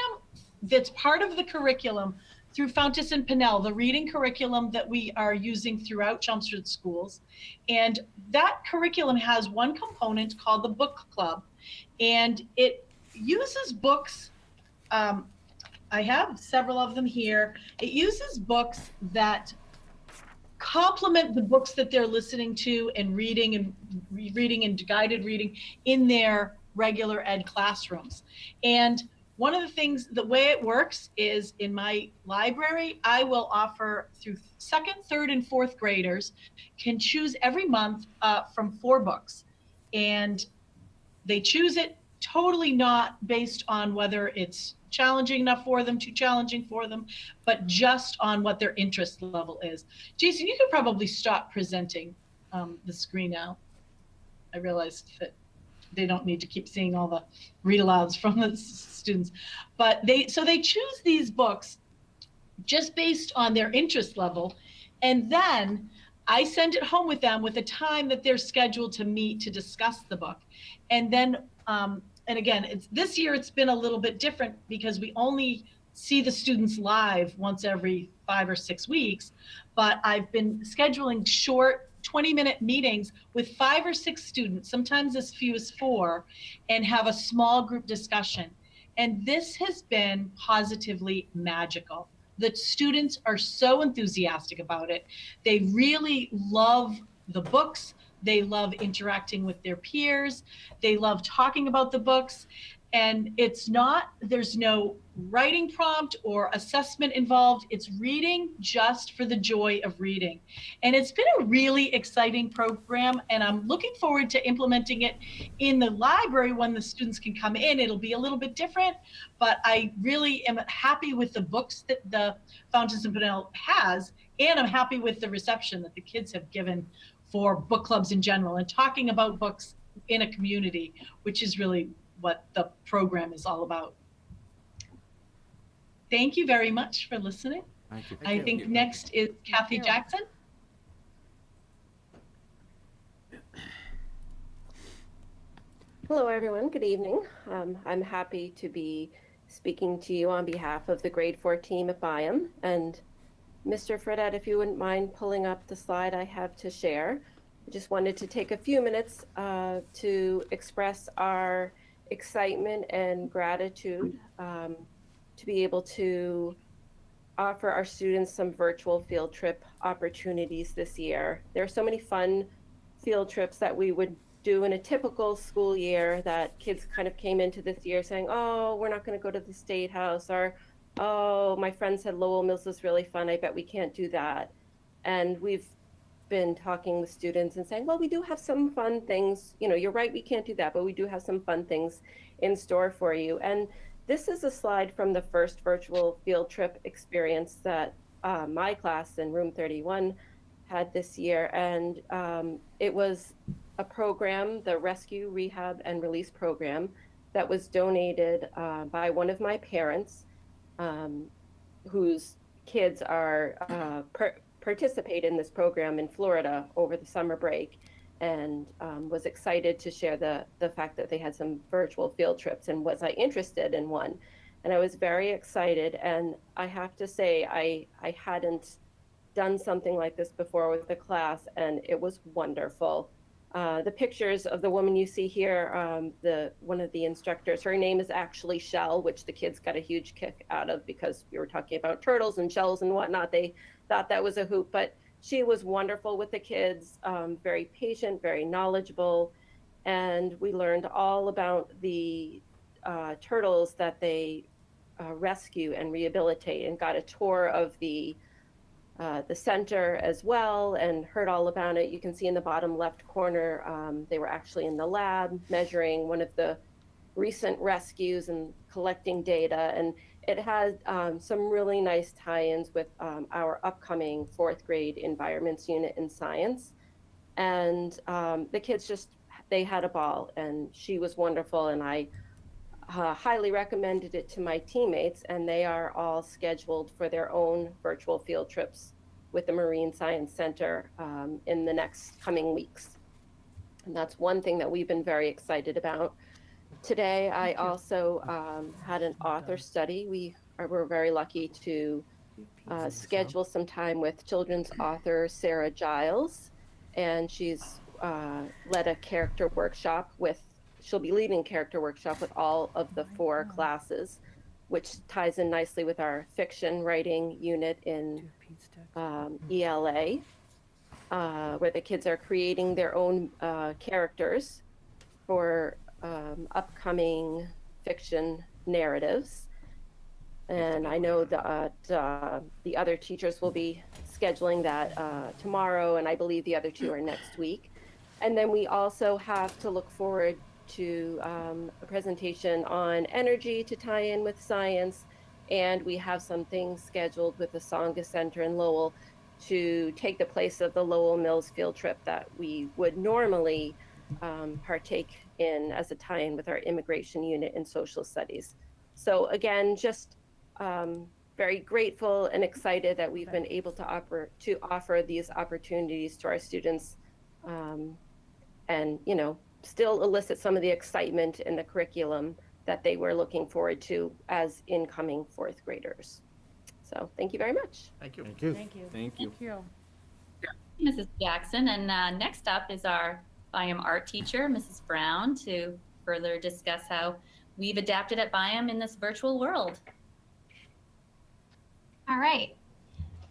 that's part of the curriculum through Fountas and Pinnell, the reading curriculum that we are using throughout Chelmsford schools. And that curriculum has one component called the book club. And it uses books. I have several of them here. It uses books that complement the books that they're listening to and reading and reading and guided reading in their regular ed classrooms. And one of the things, the way it works is in my library, I will offer through second, third, and fourth graders can choose every month from 4 books. And they choose it totally not based on whether it's challenging enough for them, too challenging for them, but just on what their interest level is. Jason, you could probably stop presenting the screen now. I realized that they don't need to keep seeing all the read alouds from the students, but they choose these books just based on their interest level. And then I send it home with them with a time that they're scheduled to meet to discuss the book. And then, and again, this year it's been a little bit different because we only see the students live once every 5 or 6 weeks, but I've been scheduling short 20-minute meetings with 5 or 6 students, sometimes as few as 4, and have a small group discussion. And this has been positively magical. The students are so enthusiastic about it. They really love the books. They love interacting with their peers. They love talking about the books. And there's no writing prompt or assessment involved. It's reading just for the joy of reading. And it's been a really exciting program, and I'm looking forward to implementing it in the library when the students can come in. It'll be a little bit different, but I really am happy with the books that the Fountains of Pinnell has, and I'm happy with the reception that the kids have given for book clubs in general and talking about books in a community, which is really what the program is all about. Thank you very much for listening. Thank you. I think next is Kathy Jackson. Hello, everyone. Good evening. I'm happy to be speaking to you on behalf of the grade 4 team at Byam. And Mr. Fredette, if you wouldn't mind pulling up the slide I have to share. I just wanted to take a few minutes to express our excitement and gratitude to be able to offer our students some virtual field trip opportunities this year. There are so many fun field trips that we would do in a typical school year that kids kind of came into this year saying, oh, we're not going to go to the State House, or, oh, my friend said Lowell Mills was really fun, I bet we can't do that. And we've been talking with students and saying, well, we do have some fun things. You know, you're right, we can't do that, but we do have some fun things in store for you. And this is a slide from the first virtual field trip experience that my class in room 31 had this year. And it was a program, the Rescue, Rehab, and Release program, that was donated by one of my parents, whose kids are participate in this program in Florida over the summer break, and was excited to share the fact that they had some virtual field trips, and was I interested in one. And I was very excited, and I have to say I hadn't done something like this before with the class, and it was wonderful. The pictures of the woman you see here, one of the instructors, her name is actually Shell, which the kids got a huge kick out of because we were talking about turtles and shells and whatnot. They thought that was a hoot, but she was wonderful with the kids, very patient, very knowledgeable. And we learned all about the turtles that they rescue and rehabilitate, and got a tour of the center as well, and heard all about it. You can see in the bottom left corner, they were actually in the lab measuring one of the recent rescues and collecting data. And it had some really nice tie-ins with our upcoming 4th grade environments unit in science. And the kids they had a ball, and she was wonderful. And I highly recommended it to my teammates, and they are all scheduled for their own virtual field trips with the Marine Science Center in the next coming weeks. And that's one thing that we've been very excited about. Today, I also had an author study. We're very lucky to schedule some time with children's author Sarah Giles, and she's led a character workshop with she'll be leading character workshop with all of the 4 classes, which ties in nicely with our fiction writing unit in ELA, where the kids are creating their own characters for upcoming fiction narratives. And I know that the other teachers will be scheduling that tomorrow, and I believe the other 2 are next week. And then we also have to look forward to a presentation on energy to tie in with science. And we have some things scheduled with the Songa Center in Lowell to take the place of the Lowell Mills field trip that we would normally partake in as a tie-in with our immigration unit in social studies. So again, just very grateful and excited that we've been able to offer these opportunities to our students, and still elicit some of the excitement in the curriculum that they were looking forward to as incoming 4th graders. So thank you very much. Thank you. Thank you. Thank you. Thank you. Mrs. Jackson. And next up is our Byam art teacher, Mrs. Brown, to further discuss how we've adapted at Byam in this virtual world. All right.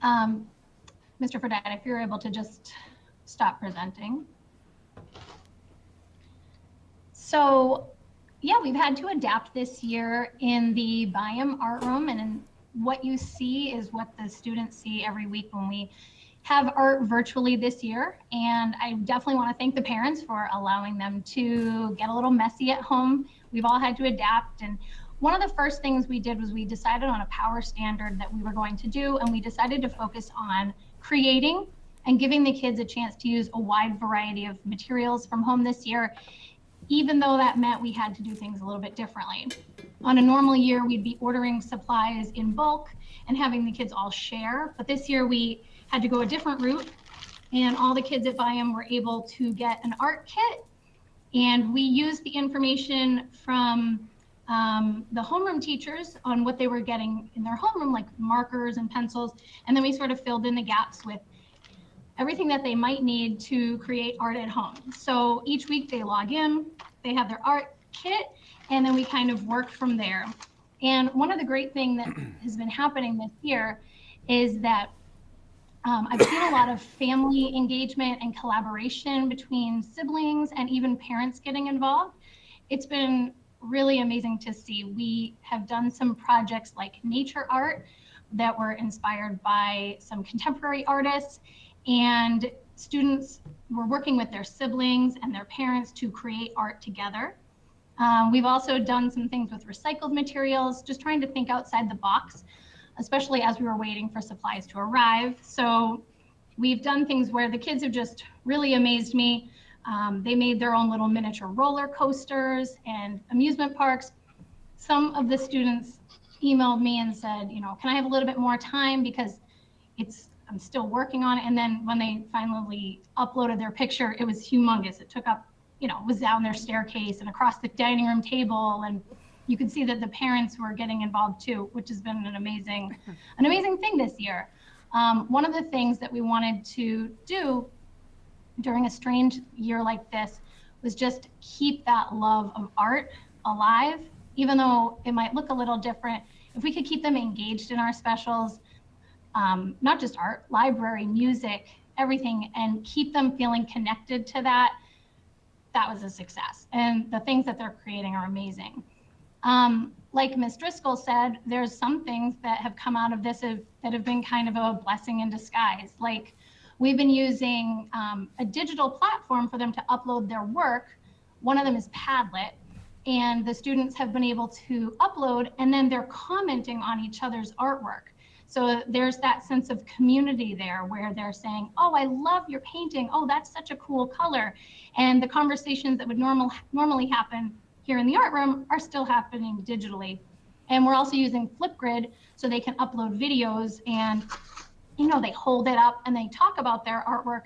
Mr. Fredette, if you're able to just stop presenting. So yeah, we've had to adapt this year in the Byam art room, and what you see is what the students see every week when we have art virtually this year. And I definitely want to thank the parents for allowing them to get a little messy at home. We've all had to adapt, and one of the first things we did was we decided on a power standard that we were going to do, and we decided to focus on creating and giving the kids a chance to use a wide variety of materials from home this year, even though that meant we had to do things a little bit differently. On a normal year, we'd be ordering supplies in bulk and having the kids all share, but this year we had to go a different route, and all the kids at Byam were able to get an art kit, and we used the information from the homeroom teachers on what they were getting in their homeroom, like markers and pencils, and then we sort of filled in the gaps with everything that they might need to create art at home. So each week they log in, they have their art kit, and then we kind of work from there. And one of the great things that has been happening this year is that I've seen a lot of family engagement and collaboration between siblings and even parents getting involved. It's been really amazing to see. We have done some projects like nature art that were inspired by some contemporary artists, and students were working with their siblings and their parents to create art together. We've also done some things with recycled materials, just trying to think outside the box, especially as we were waiting for supplies to arrive. So we've done things where the kids have just really amazed me. They made their own little miniature roller coasters and amusement parks. Some of the students emailed me and said, can I have a little bit more time because I'm still working on it. And then when they finally uploaded their picture, it was humongous. It took up, it was down their staircase and across the dining room table. And you could see that the parents were getting involved too, which has been an amazing thing this year. One of the things that we wanted to do during a strange year like this was just keep that love of art alive, even though it might look a little different. If we could keep them engaged in our specials, not just art, library, music, everything, and keep them feeling connected to that was a success. And the things that they're creating are amazing. Like Ms. Driscoll said, there's some things that have come out of this that have been kind of a blessing in disguise. Like we've been using a digital platform for them to upload their work. One of them is Padlet, and the students have been able to upload, and then they're commenting on each other's artwork. So there's that sense of community there where they're saying, oh, I love your painting. Oh, that's such a cool color. And the conversations that would normally happen here in the art room are still happening digitally. And we're also using Flipgrid so they can upload videos, and they hold it up and they talk about their artwork,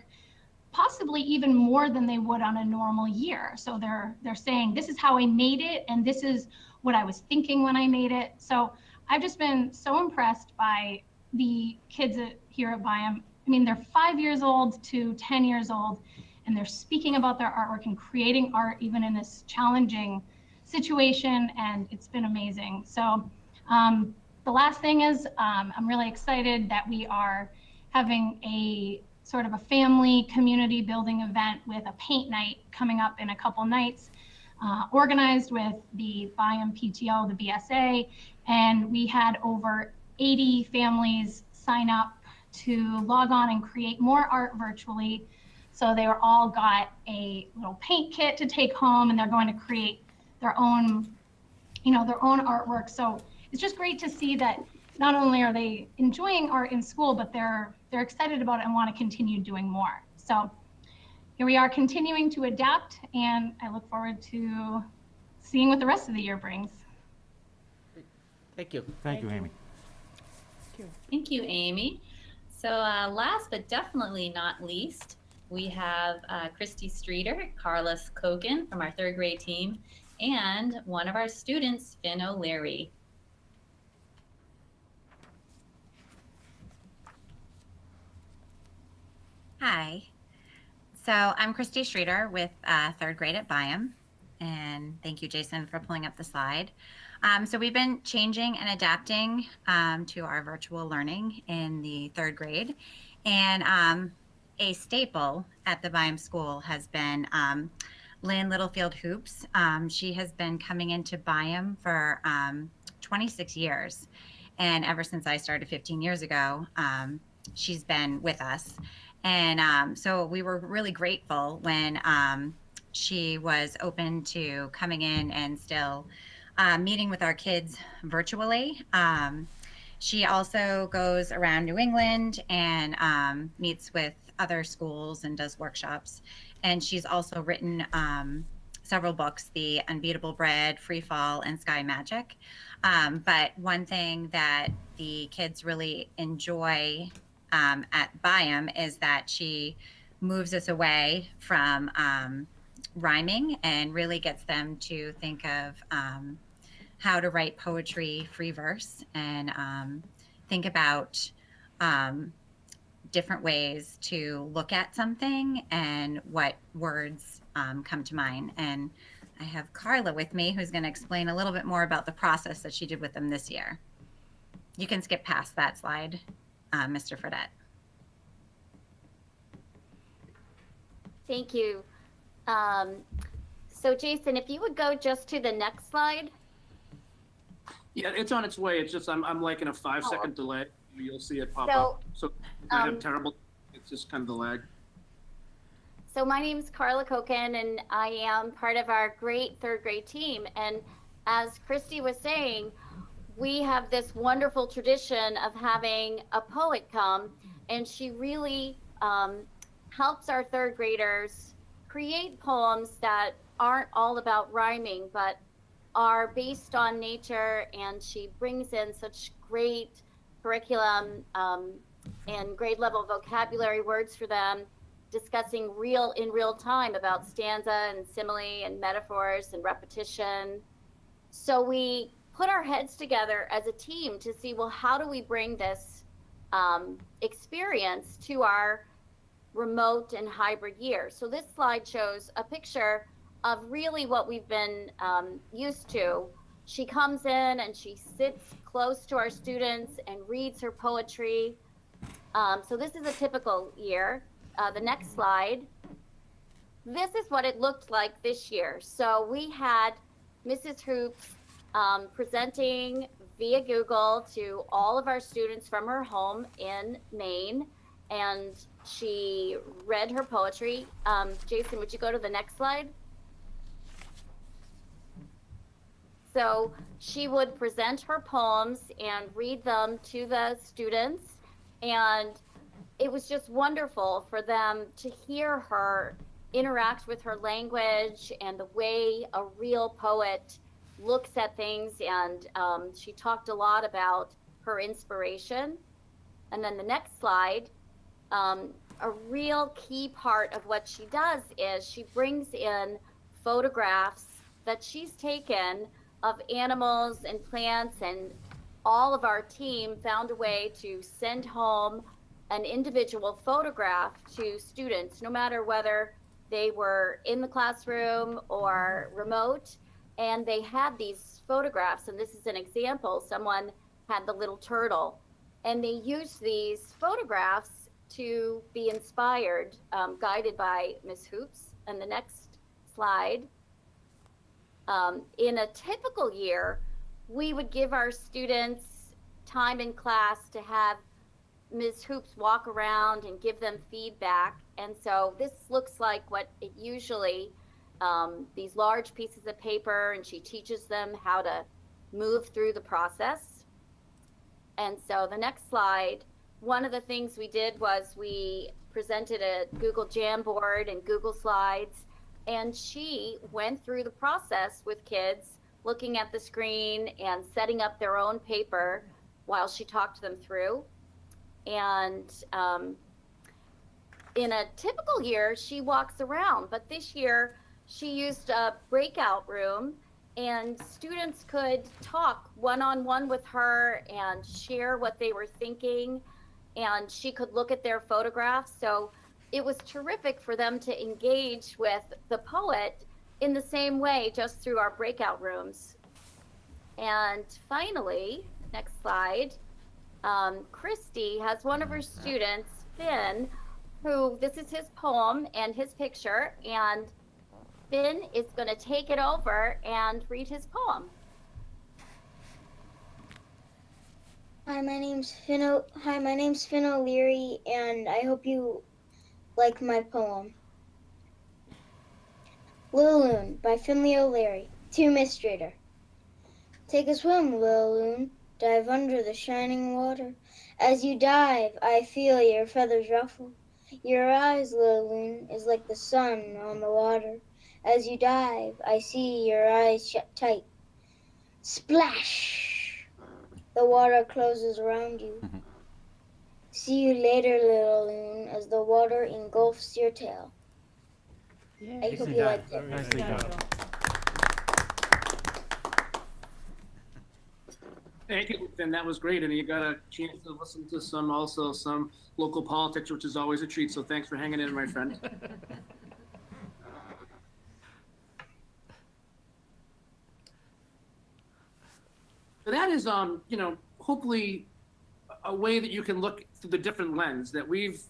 possibly even more than they would on a normal year. So they're saying, this is how I made it, and this is what I was thinking when I made it. So I've just been so impressed by the kids here at Byam. I mean, they're 5 years old to 10 years old, and they're speaking about their artwork and creating art even in this challenging situation, and it's been amazing. So the last thing is I'm really excited that we are having a sort of a family community building event with a paint night coming up in a couple nights, organized with the Byam PTO, the BSA, and we had over 80 families sign up to log on and create more art virtually. So they were all got a little paint kit to take home, and they're going to create their own, their own artwork. So it's just great to see that not only are they enjoying art in school, but they're excited about it and want to continue doing more. So here we are continuing to adapt, and I look forward to seeing what the rest of the year brings. Thank you. Thank you, Amy. Thank you, Amy. So last but definitely not least, we have Christy Streeter, Carlos Kogan from our third grade team, and one of our students, Finn O'Leary. Hi. So I'm Christy Streeter with third grade at Byam, and thank you, Jason, for pulling up the slide. So we've been changing and adapting to our virtual learning in the third grade, and a staple at the Byam school has been Lynn Littlefield Hoops. She has been coming into Byam for 26 years, and ever since I started 15 years ago, she's been with us. And so we were really grateful when she was open to coming in and still meeting with our kids virtually. She also goes around New England and meets with other schools and does workshops. And she's also written several books, The Unbeatable Bread, Free Fall, and Sky Magic. But one thing that the kids really enjoy at Byam is that she moves us away from rhyming and really gets them to think of how to write poetry, free verse, and think about different ways to look at something and what words come to mind. And I have Carla with me, who's going to explain a little bit more about the process that she did with them this year. You can skip past that slide, Mr. Fredette. Thank you. So Jason, if you would go just to the next slide. Yeah, it's on its way. It's just I'm like in a 5-second delay. You'll see it pop So, up. So I have terrible. It's just kind of the lag. So my name is Carla Koken, and I am part of our great third grade team. And as Christy was saying, we have this wonderful tradition of having a poet come, and she really helps our third graders create poems that aren't all about rhyming, but are based on nature, and she brings in such great curriculum and grade level vocabulary words for them, discussing in real time about stanza and simile and metaphors and repetition. So we put our heads together as a team to see, well, how do we bring this experience to our remote and hybrid year? So this slide shows a picture of really what we've been used to. She comes in and she sits close to our students and reads her poetry. So this is a typical year. The next slide. This is what it looked like this year. So we had Mrs. Hoops presenting via Google to all of our students from her home in Maine, and she read her poetry. Jason, would you go to the next slide? So she would present her poems and read them to the students, and it was just wonderful for them to hear her interact with her language and the way a real poet looks at things. And she talked a lot about her inspiration. And then the next slide, a real key part of what she does is she brings in photographs that she's taken of animals and plants, and all of our team found a way to send home an individual photograph to students, no matter whether they were in the classroom or remote, and they had these photographs, and this is an example. Someone had the little turtle, and they used these photographs to be inspired, guided by Ms. Hoops. And the next slide. In a typical year, we would give our students time in class to have Ms. Hoops walk around and give them feedback. And so this looks like what it usually, these large pieces of paper, and she teaches them how to move through the process. And so the next slide, one of the things we did was we presented a Google Jamboard and Google Slides, and she went through the process with kids, looking at the screen and setting up their own paper while she talked them through. And in a typical year, she walks around, but this year she used a breakout room, and students could talk one-on-one with her and share what they were thinking, and she could look at their photographs. So it was terrific for them to engage with the poet in the same way, just through our breakout rooms. And finally, next slide, Christy has one of her students, Finn, who, this is his poem and his picture, and Finn is going to take it over and read his poem. Hi, my name's Finn O'Leary, and I hope you like my poem. Lil Loon by Finley O'Leary to Miss Streeter. Take a swim, Lil Loon, dive under the shining water. As you dive, I feel your feathers ruffle. Your eyes, Lil Loon, is like the sun on the water. As you dive, I see your eyes shut tight. Splash! The water closes around you. See you later, Little Loon, as the water engulfs your tail. I hope you liked it. Nicely done. Thank you, Finn. That was great, and you got a chance to listen to some local politics, which is always a treat. So thanks for hanging in, my friend. So that is, hopefully a way that you can look through the different lens that we've,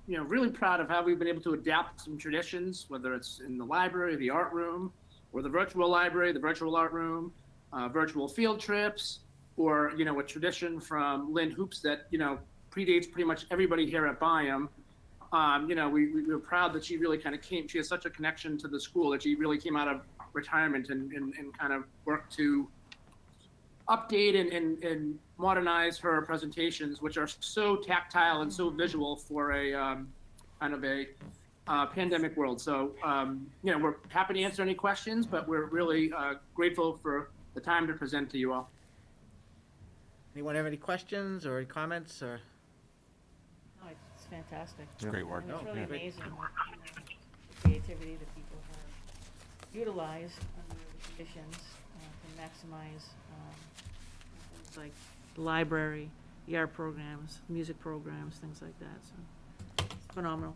really proud of how we've been able to adapt some traditions, whether it's in the library, the art room, or the virtual library, the virtual art room, virtual field trips, or, a tradition from Lynn Hoops that, predates pretty much everybody here at Byam. We're proud that she really kind of she has such a connection to the school that she really came out of retirement and kind of worked to update and modernize her presentations, which are so tactile and so visual for a kind of a pandemic world. So, we're happy to answer any questions, but we're really grateful for the time to present to you all. Anyone have any questions or any comments or? No, it's fantastic. It's great work. And it's No, really great. amazing what, the creativity that people have utilized under the conditions to maximize things like the library, the art programs, music programs, things like that. So it's phenomenal.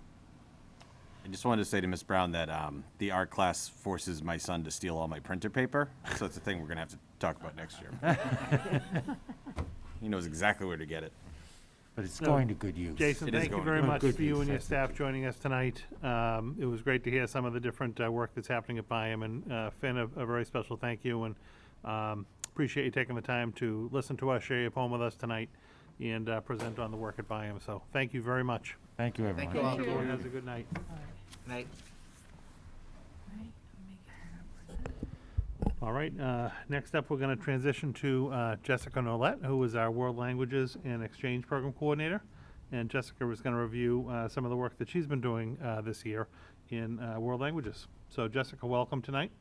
I just wanted to say to Ms. Brown that the art class forces my son to steal all my printer paper, so it's a thing we're going to have to talk about next year. He knows exactly where to get it. But it's going to good use. Jason, It is thank you going very to much good for you use, and your I think. staff joining us tonight. It was great to hear some of the different work that's happening at Byam, and Finn, a very special thank you, and appreciate you taking the time to listen to us, share your poem with us tonight, and present on the work at Byam. So thank you very much. Thank you, everyone. you all. Everyone has a good night. Night. All right, next up, we're going to transition to Jessica Nolette, who is our World Languages and Exchange Program Coordinator. And Jessica is going to review some of the work that she's been doing this year in World Languages. So Jessica, welcome tonight.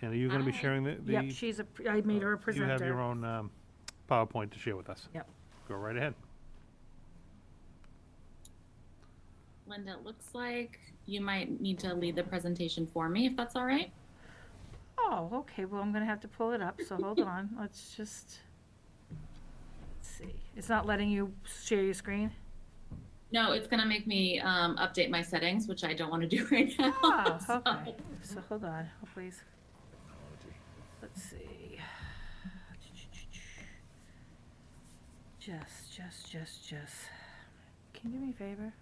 And are you going to be Hi. sharing the? Yep, I made her a presenter. You have your own PowerPoint to share with us. Yep. Go right ahead. Linda, it looks like you might need to lead the presentation for me, if that's all right. Oh, okay, well, I'm gonna have to pull it up, so hold on, let's see. It's not letting you share your screen? No, it's gonna make me update my settings, which I don't want to do right now. Oh, so- okay. So hold on, please. Let's see. Jess. Can you do me a favor?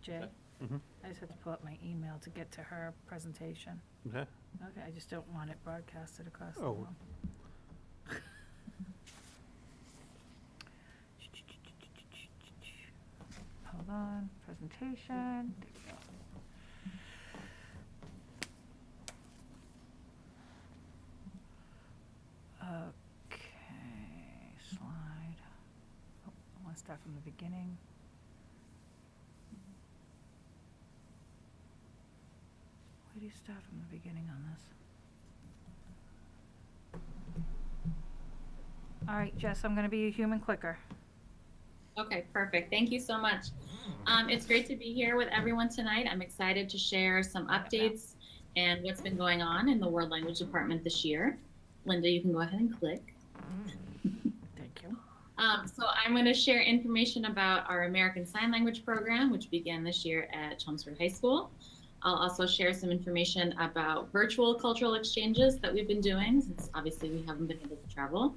Jay, Mhm. I just have to pull up my email to get to her presentation. Okay. Okay, I just don't want it broadcasted across the Oh. room. Hold on, presentation. There we go. Okay, slide. Oh, I want to start from the beginning. Where do you start from the beginning on this? All right, Jess, I'm going to be a human clicker. Okay, perfect. Thank you so much. It's great to be here with everyone tonight. I'm excited to share some updates and what's been going on in the World Language Department this year. Linda, you can go ahead and click. Thank you. So I'm going to share information about our American Sign Language program, which began this year at Chelmsford High School. I'll also share some information about virtual cultural exchanges that we've been doing, since obviously we haven't been able to travel.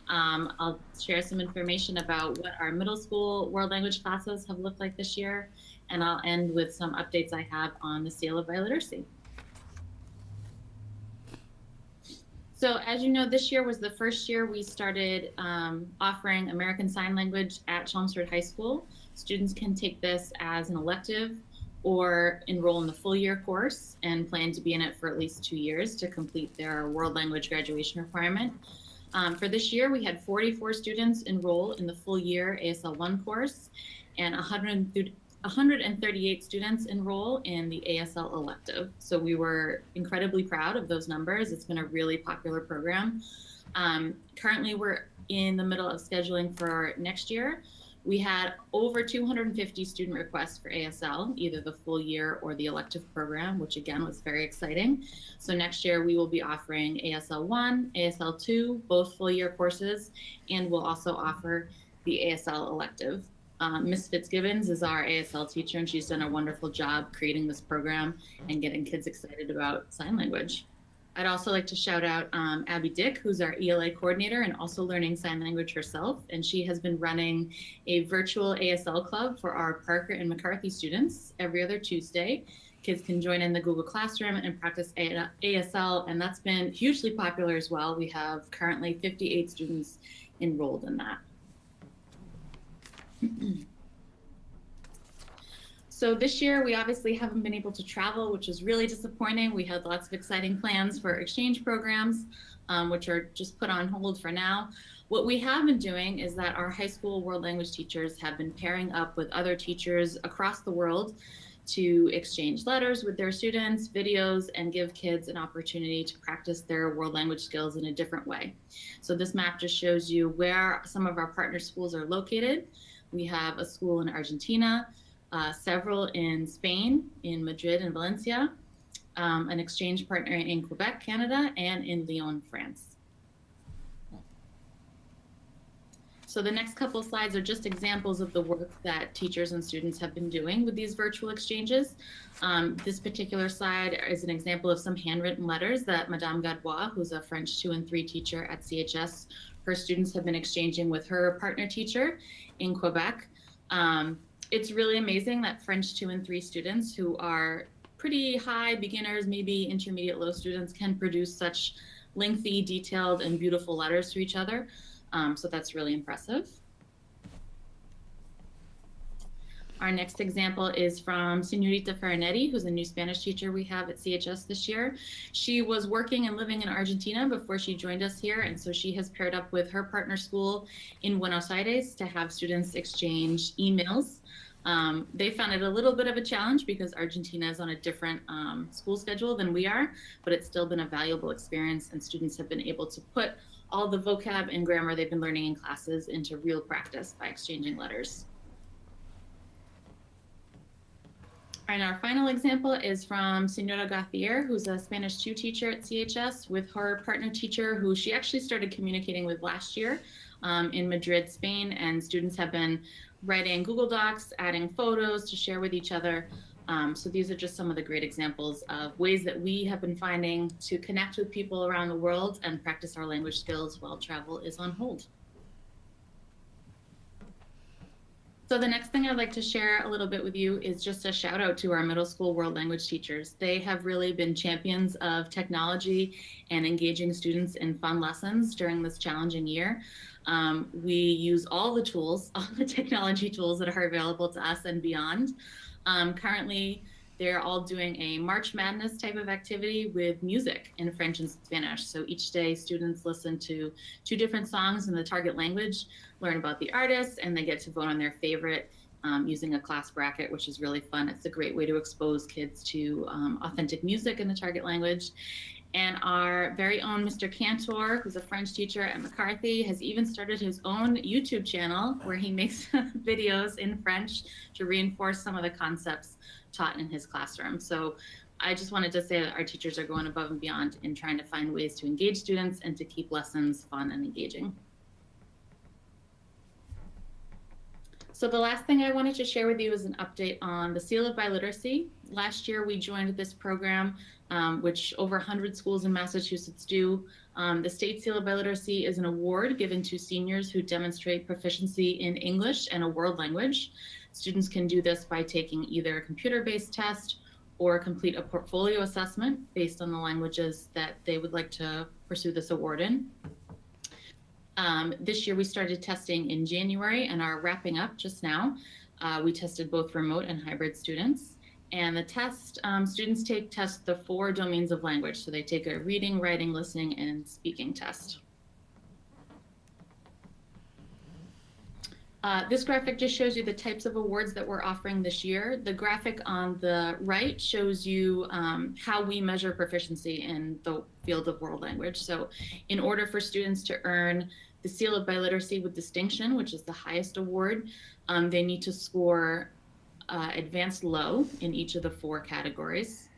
I'll share some information about what our middle school world language classes have looked like this year, and I'll end with some updates I have on the sale of biliteracy. So as you know, this year was the first year we started offering American Sign Language at Chelmsford High School. Students can take this as an elective or enroll in the full year course and plan to be in it for at least 2 years to complete their world language graduation requirement. For this year, we had 44 students enroll in the full year ASL 1 course and 138 students enroll in the ASL elective. So we were incredibly proud of those numbers. It's been a really popular program. Currently, we're in the middle of scheduling for next year. We had over 250 student requests for ASL, either the full year or the elective program, which again was very exciting. So next year we will be offering ASL 1, ASL 2, both full year courses, and we'll also offer the ASL elective. Ms. Fitzgibbons is our ASL teacher, and she's done a wonderful job creating this program and getting kids excited about sign language. I'd also like to shout out Abby Dick, who's our ELA coordinator and also learning sign language herself. And she has been running a virtual ASL club for our Parker and McCarthy students every other Tuesday. Kids can join in the Google Classroom and practice ASL, and that's been hugely popular as well. We have currently 58 students enrolled in that. So this year, we obviously haven't been able to travel, which is really disappointing. We had lots of exciting plans for exchange programs, which are just put on hold for now. What we have been doing is that our high school world language teachers have been pairing up with other teachers across the world to exchange letters with their students, videos, and give kids an opportunity to practice their world language skills in a different way. So this map just shows you where some of our partner schools are located. We have a school in Argentina, several in Spain, in Madrid and Valencia, an exchange partner in Quebec, Canada, and in Lyon, France. So the next couple slides are just examples of the work that teachers and students have been doing with these virtual exchanges. This particular slide is an example of some handwritten letters that Madame Gadbois, who's a French 2 and 3 teacher at CHS, her students have been exchanging with her partner teacher in Quebec. It's really amazing that French 2 and 3 students who are pretty high beginners, maybe intermediate low students, can produce such lengthy, detailed, and beautiful letters to each other. So that's really impressive. Our next example is from Senorita Farinetti, who's a new Spanish teacher we have at CHS this year. She was working and living in Argentina before she joined us here, and so she has paired up with her partner school in Buenos Aires to have students exchange emails. They found it a little bit of a challenge because Argentina is on a different school schedule than we are, but it's still been a valuable experience, and students have been able to put all the vocab and grammar they've been learning in classes into real practice by exchanging letters. And our final example is from Senora Gauthier, who's a Spanish 2 teacher at CHS, with her partner teacher, who she actually started communicating with last year in Madrid, Spain, and students have been writing Google Docs, adding photos to share with each other. So these are just some of the great examples of ways that we have been finding to connect with people around the world and practice our language skills while travel is on hold. So the next thing I'd like to share a little bit with you is just a shout out to our middle school world language teachers. They have really been champions of technology and engaging students in fun lessons during this challenging year. We use all the tools, all the technology tools that are available to us and beyond. Currently, they're all doing a March Madness type of activity with music in French and Spanish. So each day students listen to 2 different songs in the target language, learn about the artists, and they get to vote on their favorite using a class bracket, which is really fun. It's a great way to expose kids to authentic music in the target language. And our very own Mr. Cantor, who's a French teacher at McCarthy, has even started his own YouTube channel where he makes videos in French to reinforce some of the concepts taught in his classroom. So I just wanted to say that our teachers are going above and beyond in trying to find ways to engage students and to keep lessons fun and engaging. So the last thing I wanted to share with you is an update on the Seal of Biliteracy. Last year, we joined this program, which over 100 schools in Massachusetts do. The State Seal of Biliteracy is an award given to seniors who demonstrate proficiency in English and a world language. Students can do this by taking either a computer-based test or complete a portfolio assessment based on the languages that they would like to pursue this award in. This year we started testing in January and are wrapping up just now. We tested both remote and hybrid students. And the test, students take the 4 domains of language. So they take a reading, writing, listening, and speaking test. This graphic just shows you the types of awards that we're offering this year. The graphic on the right shows you how we measure proficiency in the field of world language. So in order for students to earn the Seal of Biliteracy with distinction, which is the highest award, they need to score advanced low in each of the 4 categories.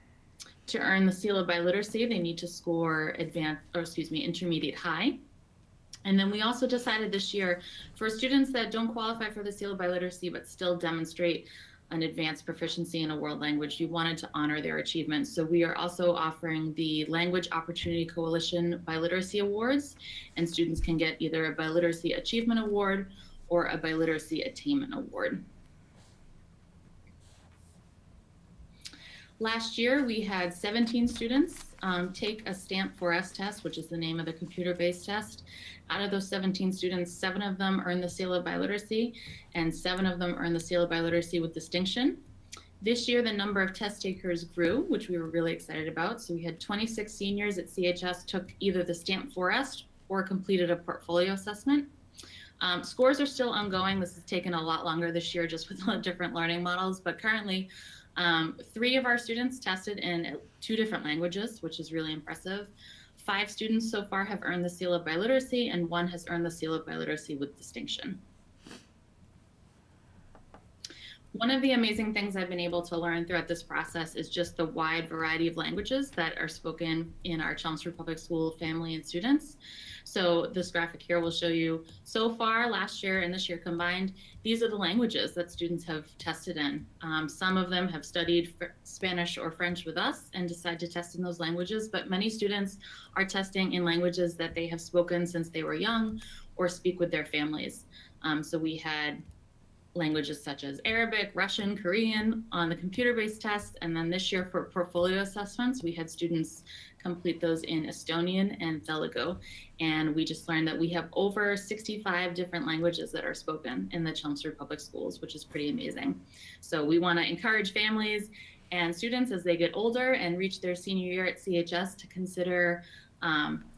To earn the Seal of Biliteracy, they need to score intermediate high. And then we also decided this year for students that don't qualify for the Seal of Biliteracy but still demonstrate an advanced proficiency in a world language, we wanted to honor their achievements. So we are also offering the Language Opportunity Coalition Biliteracy Awards, and students can get either a Biliteracy Achievement Award or a Biliteracy Attainment Award. Last year, we had 17 students take a Stamp 4S test, which is the name of the computer-based test. Out of those 17 students, 7 of them earned the Seal of Biliteracy, and 7 of them earned the Seal of Biliteracy with distinction. This year, the number of test takers grew, which we were really excited about. So we had 26 seniors at CHS took either the Stamp 4S or completed a portfolio assessment. Scores are still ongoing. This has taken a lot longer this year just with the different learning models, but currently 3 of our students tested in 2 different languages, which is really impressive. 5 students so far have earned the Seal of Biliteracy, and 1 has earned the Seal of Biliteracy with distinction. One of the amazing things I've been able to learn throughout this process is just the wide variety of languages that are spoken in our Chelmsford Public School family and students. So this graphic here will show you so far last year and this year combined, these are the languages that students have tested in. Some of them have studied Spanish or French with us and decide to test in those languages, but many students are testing in languages that they have spoken since they were young or speak with their families. So we had languages such as Arabic, Russian, Korean on the computer-based test. And then this year for portfolio assessments, we had students complete those in Estonian and Telugu. And we just learned that we have over 65 different languages that are spoken in the Chelmsford Public Schools, which is pretty amazing. So we want to encourage families and students as they get older and reach their senior year at CHS to consider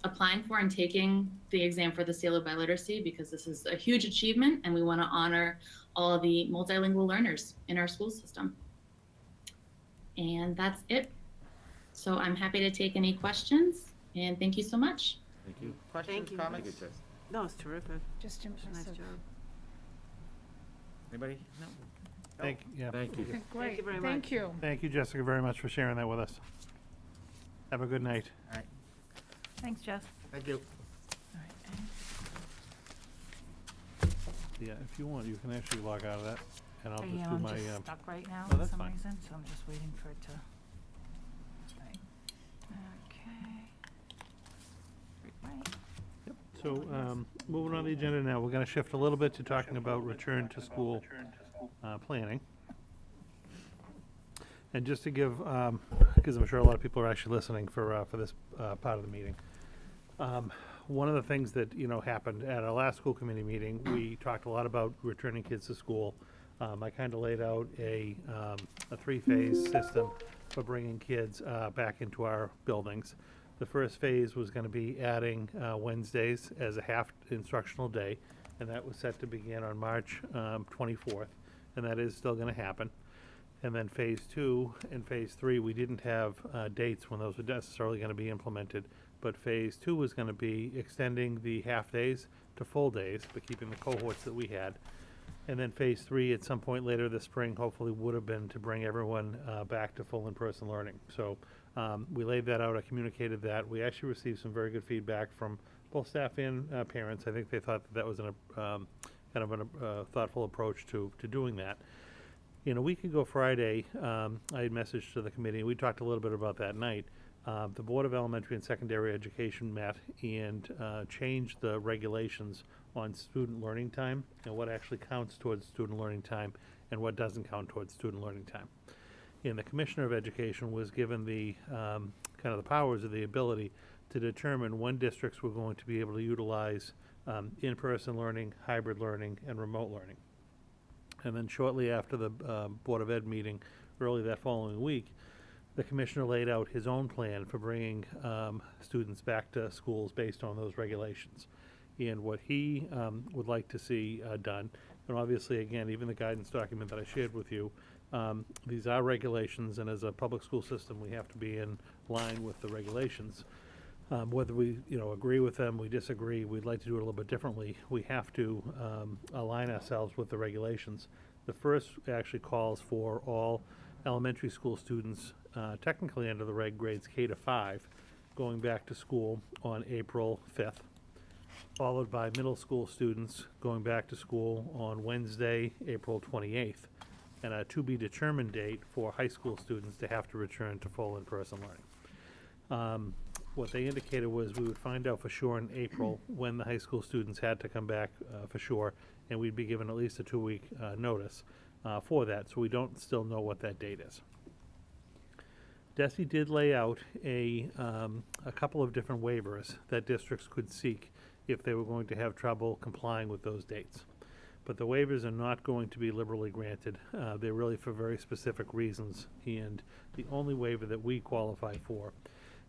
applying for and taking the exam for the Seal of Biliteracy, because this is a huge achievement and we want to honor all the multilingual learners in our school system. And that's it. So I'm happy to take any questions, and thank you so much. Thank you. Questions, Thank you. comments? No, it's terrific. Just Nice job. Anybody? No? Thank you. Thank you. Thank you very much. Thank you. Thank you, Jessica, very much for sharing that with us. Have a good night. All right. Thanks, Jess. Thank you. Yeah, if you want, you can actually log out of that, and I'll I just am, do I'm my. just stuck right now Oh, for that's some fine. reason, so I'm just waiting for it to. Right. Okay. Right. So, moving on the agenda now, we're gonna shift a little bit to talking about return to school planning. And just to give, because I'm sure a lot of people are actually listening for this part of the meeting. One of the things that, happened at our last school committee meeting, we talked a lot about returning kids to school. I kind of laid out a three-phase system for bringing kids back into our buildings. The first phase was going to be adding Wednesdays as a half instructional day, and that was set to begin on March 24th, and that is still going to happen. And then phase 2 and phase 3, we didn't have dates when those were necessarily going to be implemented, but phase 2 was going to be extending the half days to full days, but keeping the cohorts that we had. And then phase 3 at some point later this spring hopefully would have been to bring everyone back to full in-person learning. So we laid that out, I communicated that. We actually received some very good feedback from both staff and parents. I think they thought that was kind of a thoughtful approach to doing that. A week ago Friday, I had messaged to the committee, and we talked a little bit about that night. The Board of Elementary and Secondary Education met and changed the regulations on student learning time and what actually counts towards student learning time and what doesn't count towards student learning time. And the Commissioner of Education was given the kind of the powers or the ability to determine when districts were going to be able to utilize in-person learning, hybrid learning, and remote learning. And then shortly after the Board of Ed meeting, early that following week, the commissioner laid out his own plan for bringing students back to schools based on those regulations. And what he would like to see done, and obviously, again, even the guidance document that I shared with you, these are regulations, and as a public school system, we have to be in line with the regulations. Whether we, agree with them, we disagree, we'd like to do it a little bit differently, we have to align ourselves with the regulations. The first actually calls for all elementary school students, technically under the grades K to 5, going back to school on April 5th, followed by middle school students going back to school on Wednesday, April 28th, and a to-be-determined date for high school students to have to return to full in-person learning. What they indicated was we would find out for sure in April when the high school students had to come back for sure, and we'd be given at least a 2-week notice for that, so we don't still know what that date is. DESE did lay out a couple of different waivers that districts could seek if they were going to have trouble complying with those dates. But the waivers are not going to be liberally granted. They're really for very specific reasons, and the only waiver that we qualify for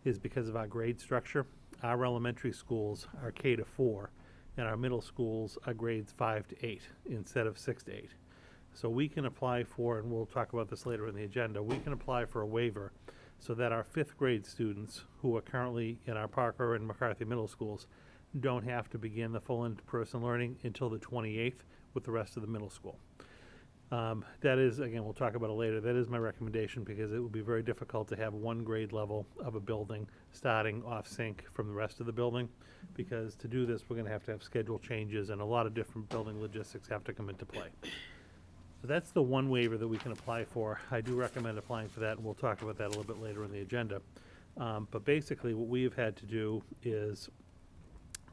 is because of our grade structure. Our elementary schools are K to 4, and our middle schools are grades 5 to 8 instead of 6 to 8. So we can apply for, and we'll talk about this later in the agenda, we can apply for a waiver so that our 5th grade students who are currently in our Parker and McCarthy middle schools don't have to begin the full in-person learning until the 28th with the rest of the middle school. That is, again, we'll talk about it later, that is my recommendation because it would be very difficult to have one grade level of a building starting off sync from the rest of the building, because to do this, we're gonna have to have schedule changes and a lot of different building logistics have to come into play. So that's the one waiver that we can apply for. I do recommend applying for that, and we'll talk about that a little bit later in the agenda. But basically, what we have had to do is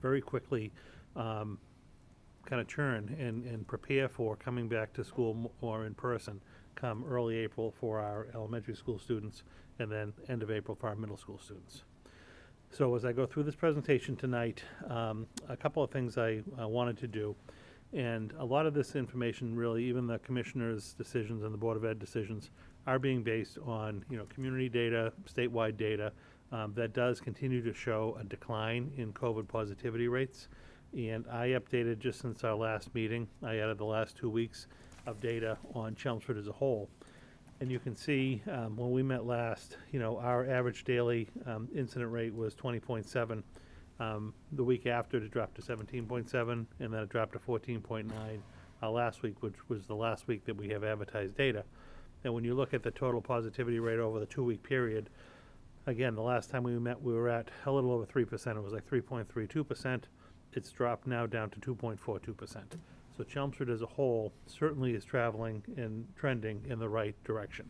very quickly kind of turn and prepare for coming back to school or in person come early April for our elementary school students and then end of April for our middle school students. So as I go through this presentation tonight, a couple of things I wanted to do, and a lot of this information really, even the commissioner's decisions and the Board of Ed decisions, are being based on community data, statewide data, that does continue to show a decline in COVID positivity rates. And I updated just since our last meeting, I added the last 2 weeks of data on Chelmsford as a whole. And you can see when we met last, our average daily incident rate was 20.7. The week after it dropped to 17.7, and then it dropped to 14.9 last week, which was the last week that we have advertised data. And when you look at the total positivity rate over the 2-week period, again, the last time we met, we were at a little over 3%. It was like 3.32%. It's dropped now down to 2.42%. So Chelmsford as a whole certainly is traveling and trending in the right direction.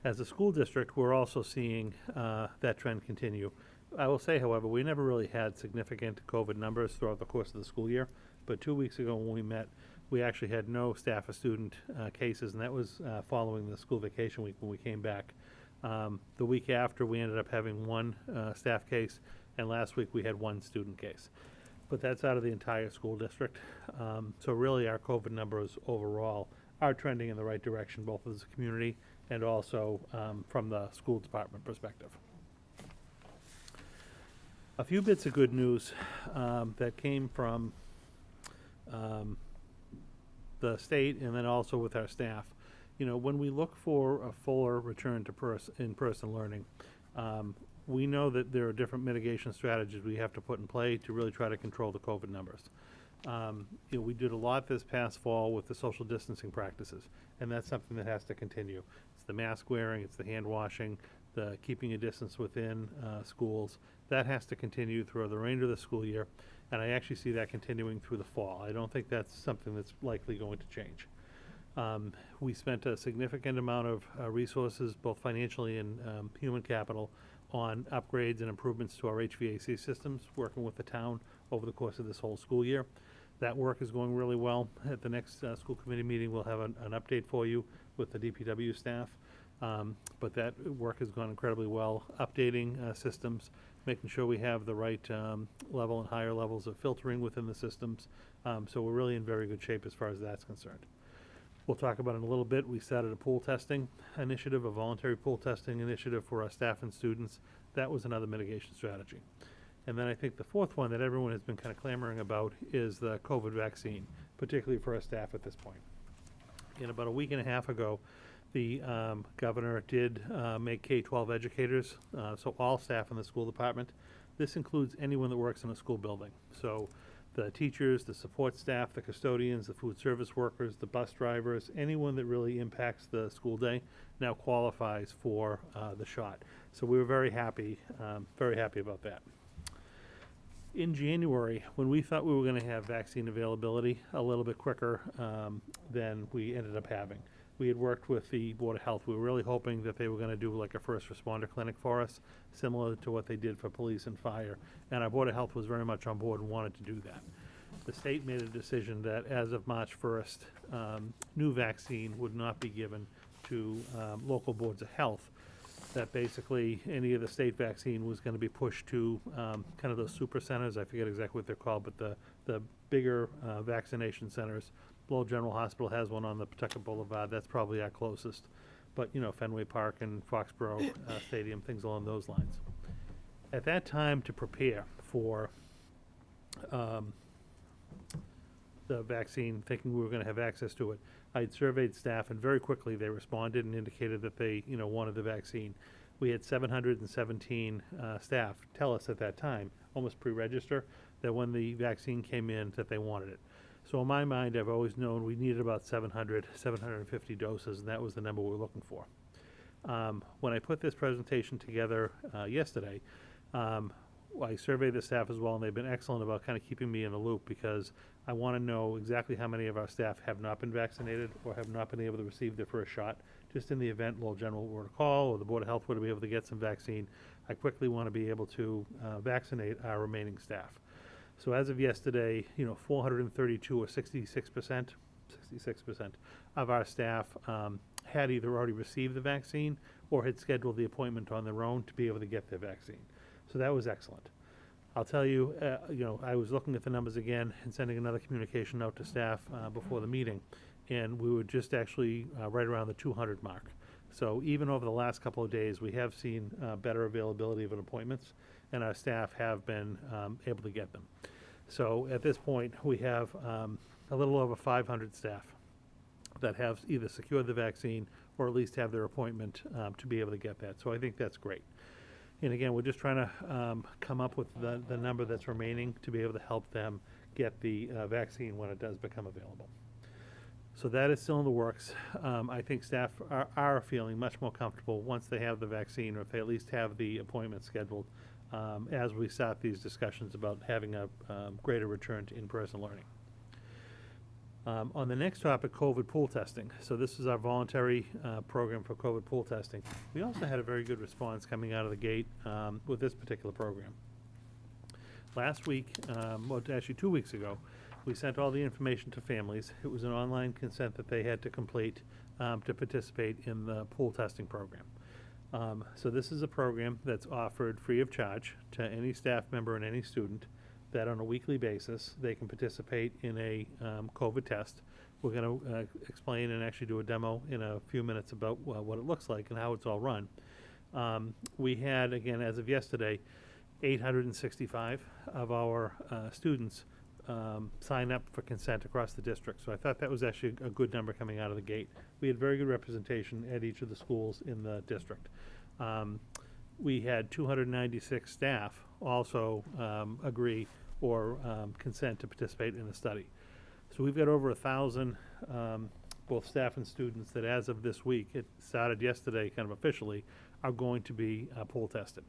As a school district, we're also seeing that trend continue. I will say, however, we never really had significant COVID numbers throughout the course of the school year, but 2 weeks ago when we met, we actually had no staff or student cases, and that was following the school vacation week when we came back. The week after, we ended up having one staff case, and last week we had one student case. But that's out of the entire school district. So really our COVID numbers overall are trending in the right direction, both as a community and also from the school department perspective. A few bits of good news that came from the state and then also with our staff. You know, when we look for a fuller return to in-person learning, we know that there are different mitigation strategies we have to put in play to really try to control the COVID numbers. You know, we did a lot this past fall with the social distancing practices, and that's something that has to continue. It's the mask wearing, it's the hand washing, the keeping a distance within schools. That has to continue through the remainder of the school year, and I actually see that continuing through the fall. I don't think that's something that's likely going to change. We spent a significant amount of resources, both financially and human capital, on upgrades and improvements to our HVAC systems, working with the town over the course of this whole school year. That work is going really well. At the next school committee meeting, we'll have an update for you with the DPW staff. But that work has gone incredibly well, updating systems, making sure we have the right level and higher levels of filtering within the systems. So we're really in very good shape as far as that's concerned. We'll talk about it in a little bit. We started a pool testing initiative, a voluntary pool testing initiative for our staff and students. That was another mitigation strategy. And then I think the fourth one that everyone has been kind of clamoring about is the COVID vaccine, particularly for our staff at this point. In about a week and a half ago, the governor did make K-12 educators, so all staff in the school department. This includes anyone that works in a school building. So the teachers, the support staff, the custodians, the food service workers, the bus drivers, anyone that really impacts the school day now qualifies for the shot. So we were very happy about that. In January, when we thought we were going to have vaccine availability a little bit quicker than we ended up having, we had worked with the Board of Health. We were really hoping that they were going to do like a first responder clinic for us, similar to what they did for police and fire. And our Board of Health was very much on board and wanted to do that. The state made a decision that as of March 1st, new vaccine would not be given to local boards of health. That basically any of the state vaccine was going to be pushed to kind of those super centers. I forget exactly what they're called, but the bigger vaccination centers. Lowell General Hospital has one on the Pawtucket Boulevard. That's probably our closest. But, you know, Fenway Park and Foxborough Stadium, things along those lines. At that time, to prepare for the vaccine, thinking we were going to have access to it, I had surveyed staff, and very quickly they responded and indicated that they, you know, wanted the vaccine. We had 717 staff tell us at that time, almost pre-register, that when the vaccine came in, that they wanted it. So in my mind, I've always known we needed about 750 doses, and that was the number we were looking for. When I put this presentation together yesterday, I surveyed the staff as well, and they've been excellent about kind of keeping me in the loop, because I want to know exactly how many of our staff have not been vaccinated or have not been able to receive their first shot. Just in the event Lowell General were to call or the Board of Health were to be able to get some vaccine, I quickly want to be able to vaccinate our remaining staff. So as of yesterday, you know, 432 or 66% of our staff had either already received the vaccine or had scheduled the appointment on their own to be able to get their vaccine. So that was excellent. I'll tell you, you know, I was looking at the numbers again and sending another communication out to staff before the meeting, and we were just actually right around the 200 mark. So even over the last couple of days, we have seen better availability of appointments, and our staff have been able to get them. So at this point, we have a little over 500 staff that have either secured the vaccine or at least have their appointment to be able to get that. So I think that's great. And again, we're just trying to come up with the number that's remaining to be able to help them get the vaccine when it does become available. So that is still in the works. I think staff are feeling much more comfortable once they have the vaccine, or if they at least have the appointment scheduled, as we start these discussions about having a greater return to in-person learning. On the next topic, COVID pool testing. So this is our voluntary program for COVID pool testing. We also had a very good response coming out of the gate with this particular program. Last week, well, actually 2 weeks ago, we sent all the information to families. It was an online consent that they had to complete to participate in the pool testing program. So this is a program that's offered free of charge to any staff member and any student, that on a weekly basis they can participate in a COVID test. We're going to explain and actually do a demo in a few minutes about what it looks like and how it's all run. We had, again, as of yesterday, 865 of our students sign up for consent across the district. So I thought that was actually a good number coming out of the gate. We had very good representation at each of the schools in the district. We had 296 staff also agree or consent to participate in the study. So we've got over 1,000 both staff and students that as of this week, it started yesterday kind of officially, are going to be pool tested.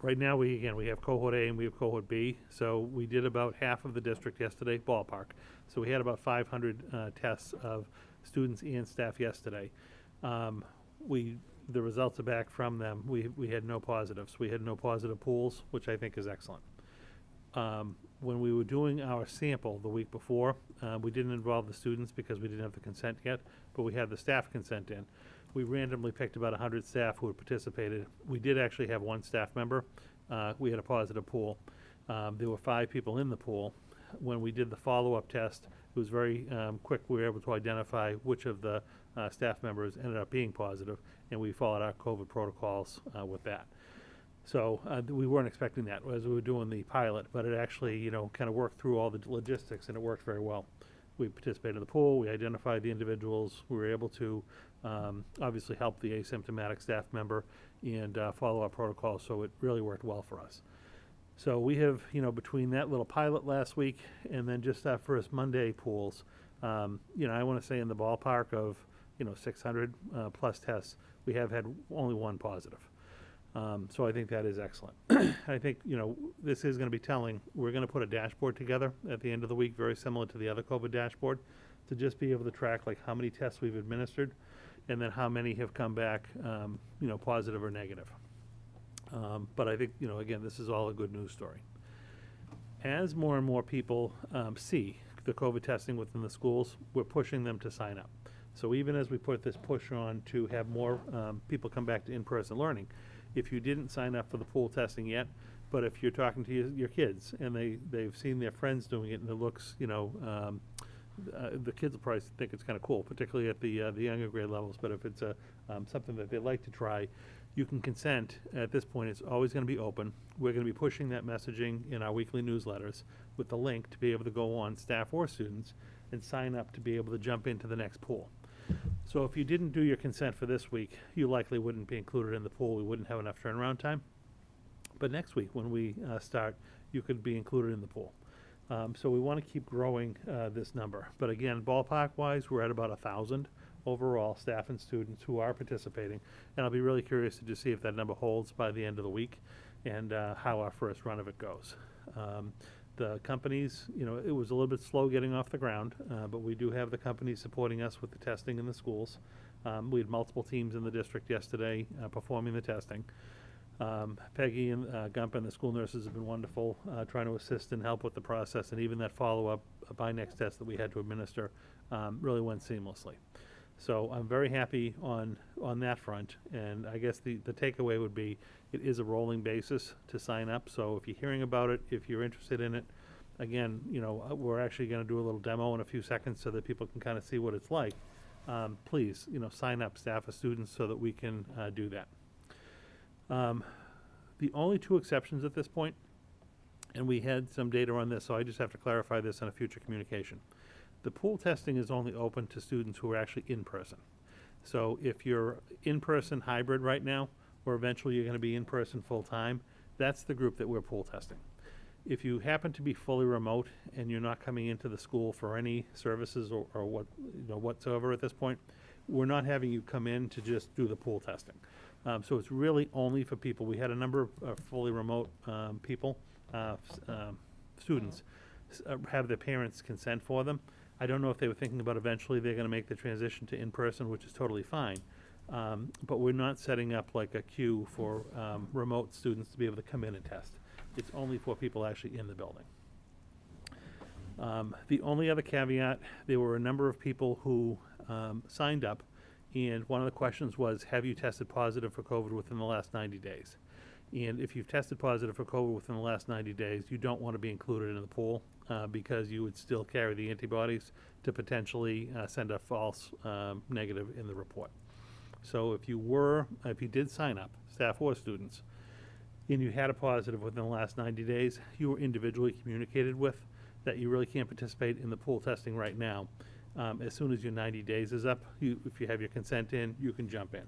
Right now, we have cohort A and we have cohort B. So we did about half of the district yesterday, ballpark. So we had about 500 tests of students and staff yesterday. The results are back from them. We had no positives. We had no positive pools, which I think is excellent. When we were doing our sample the week before, we didn't involve the students because we didn't have the consent yet, but we had the staff consent in. We randomly picked about 100 staff who had participated. We did actually have one staff member. We had a positive pool. There were 5 people in the pool. When we did the follow-up test, it was very quick. We were able to identify which of the staff members ended up being positive, and we followed our COVID protocols with that. So we weren't expecting that as we were doing the pilot, but it actually, kind of worked through all the logistics, and it worked very well. We participated in the pool. We identified the individuals. We were able to obviously help the asymptomatic staff member and follow our protocols, so it really worked well for us. So we have, between that little pilot last week and then just our first Monday pools, I want to say in the ballpark of, 600 plus tests, we have had only one positive. So I think that is excellent. I think, this is going to be telling. We're going to put a dashboard together at the end of the week, very similar to the other COVID dashboard, to just be able to track like how many tests we've administered and then how many have come back, positive or negative. But I think, again, this is all a good news story. As more and more people see the COVID testing within the schools, we're pushing them to sign up. So even as we put this push on to have more people come back to in-person learning, if you didn't sign up for the pool testing yet, but if you're talking to your kids and they've seen their friends doing it and it looks, the kids will probably think it's kind of cool, particularly at the younger grade levels. But if it's something that they'd like to try, you can consent. At this point, it's always going to be open. We're going to be pushing that messaging in our weekly newsletters with the link to be able to go on, staff or students, and sign up to be able to jump into the next pool. So if you didn't do your consent for this week, you likely wouldn't be included in the pool. We wouldn't have enough turnaround time. But next week, when we start, you could be included in the pool. So we want to keep growing this number. But again, ballpark-wise, we're at about 1,000 overall staff and students who are participating. And I'll be really curious to just see if that number holds by the end of the week and how our first run of it goes. The companies, it was a little bit slow getting off the ground, but we do have the companies supporting us with the testing in the schools. We had multiple teams in the district yesterday performing the testing. Peggy and Gump and the school nurses have been wonderful trying to assist and help with the process, and even that follow-up by next test that we had to administer really went seamlessly. So I'm very happy on that front, and I guess the takeaway would be it is a rolling basis to sign up. So if you're hearing about it, if you're interested in it, again, we're actually going to do a little demo in a few seconds so that people can kind of see what it's like. Please, sign up, staff or students, so that we can do that. The only 2 exceptions at this point, and we had some data on this, so I just have to clarify this in a future communication. The pool testing is only open to students who are actually in person. So if you're in-person hybrid right now, or eventually you're going to be in-person full-time, that's the group that we're pool testing. If you happen to be fully remote and you're not coming into the school for any services or whatsoever at this point, we're not having you come in to just do the pool testing. So it's really only for people. We had a number of fully remote people, students have their parents consent for them. I don't know if they were thinking about eventually they're going to make the transition to in-person, which is totally fine. But we're not setting up like a queue for remote students to be able to come in and test. It's only for people actually in the building. The only other caveat, there were a number of people who signed up, and one of the questions was, have you tested positive for COVID within the last 90 days? And if you've tested positive for COVID within the last 90 days, you don't want to be included in the pool because you would still carry the antibodies to potentially send a false negative in the report. So if you did sign up, staff or students, and you had a positive within the last 90 days, you were individually communicated with that you really can't participate in the pool testing right now. As soon as your 90 days is up, if you have your consent in, you can jump in.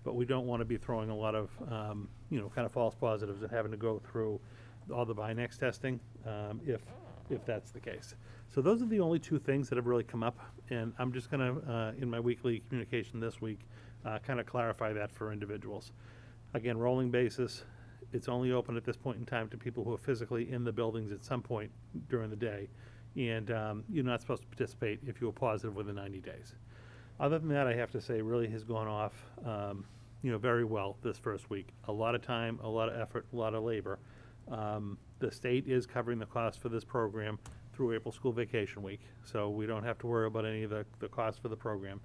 But we don't want to be throwing a lot of, kind of false positives and having to go through all the by-next testing if that's the case. So those are the only two things that have really come up, and I'm just going to, in my weekly communication this week, kind of clarify that for individuals. Again, rolling basis, it's only open at this point in time to people who are physically in the buildings at some point during the day, and you're not supposed to participate if you were positive within 90 days. Other than that, I have to say, really has gone off, very well this first week. A lot of time, a lot of effort, a lot of labor. The state is covering the cost for this program through April School Vacation Week, so we don't have to worry about any of the cost for the program.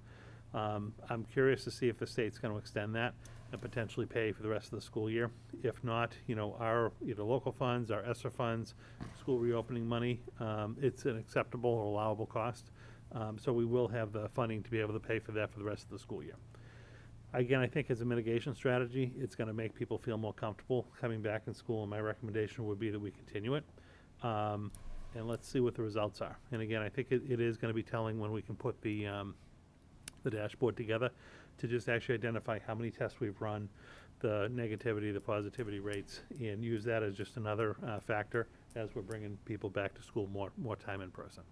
I'm curious to see if the state's going to extend that and potentially pay for the rest of the school year. If not, our either local funds, our ESSER funds, school reopening money, it's an acceptable or allowable cost. So we will have the funding to be able to pay for that for the rest of the school year. Again, I think as a mitigation strategy, it's going to make people feel more comfortable coming back in school, and my recommendation would be that we continue it. And let's see what the results are. And again, I think it is going to be telling when we can put the dashboard together to just actually identify how many tests we've run, the negativity, the positivity rates, and use that as just another factor as we're bringing people back to school more time in person.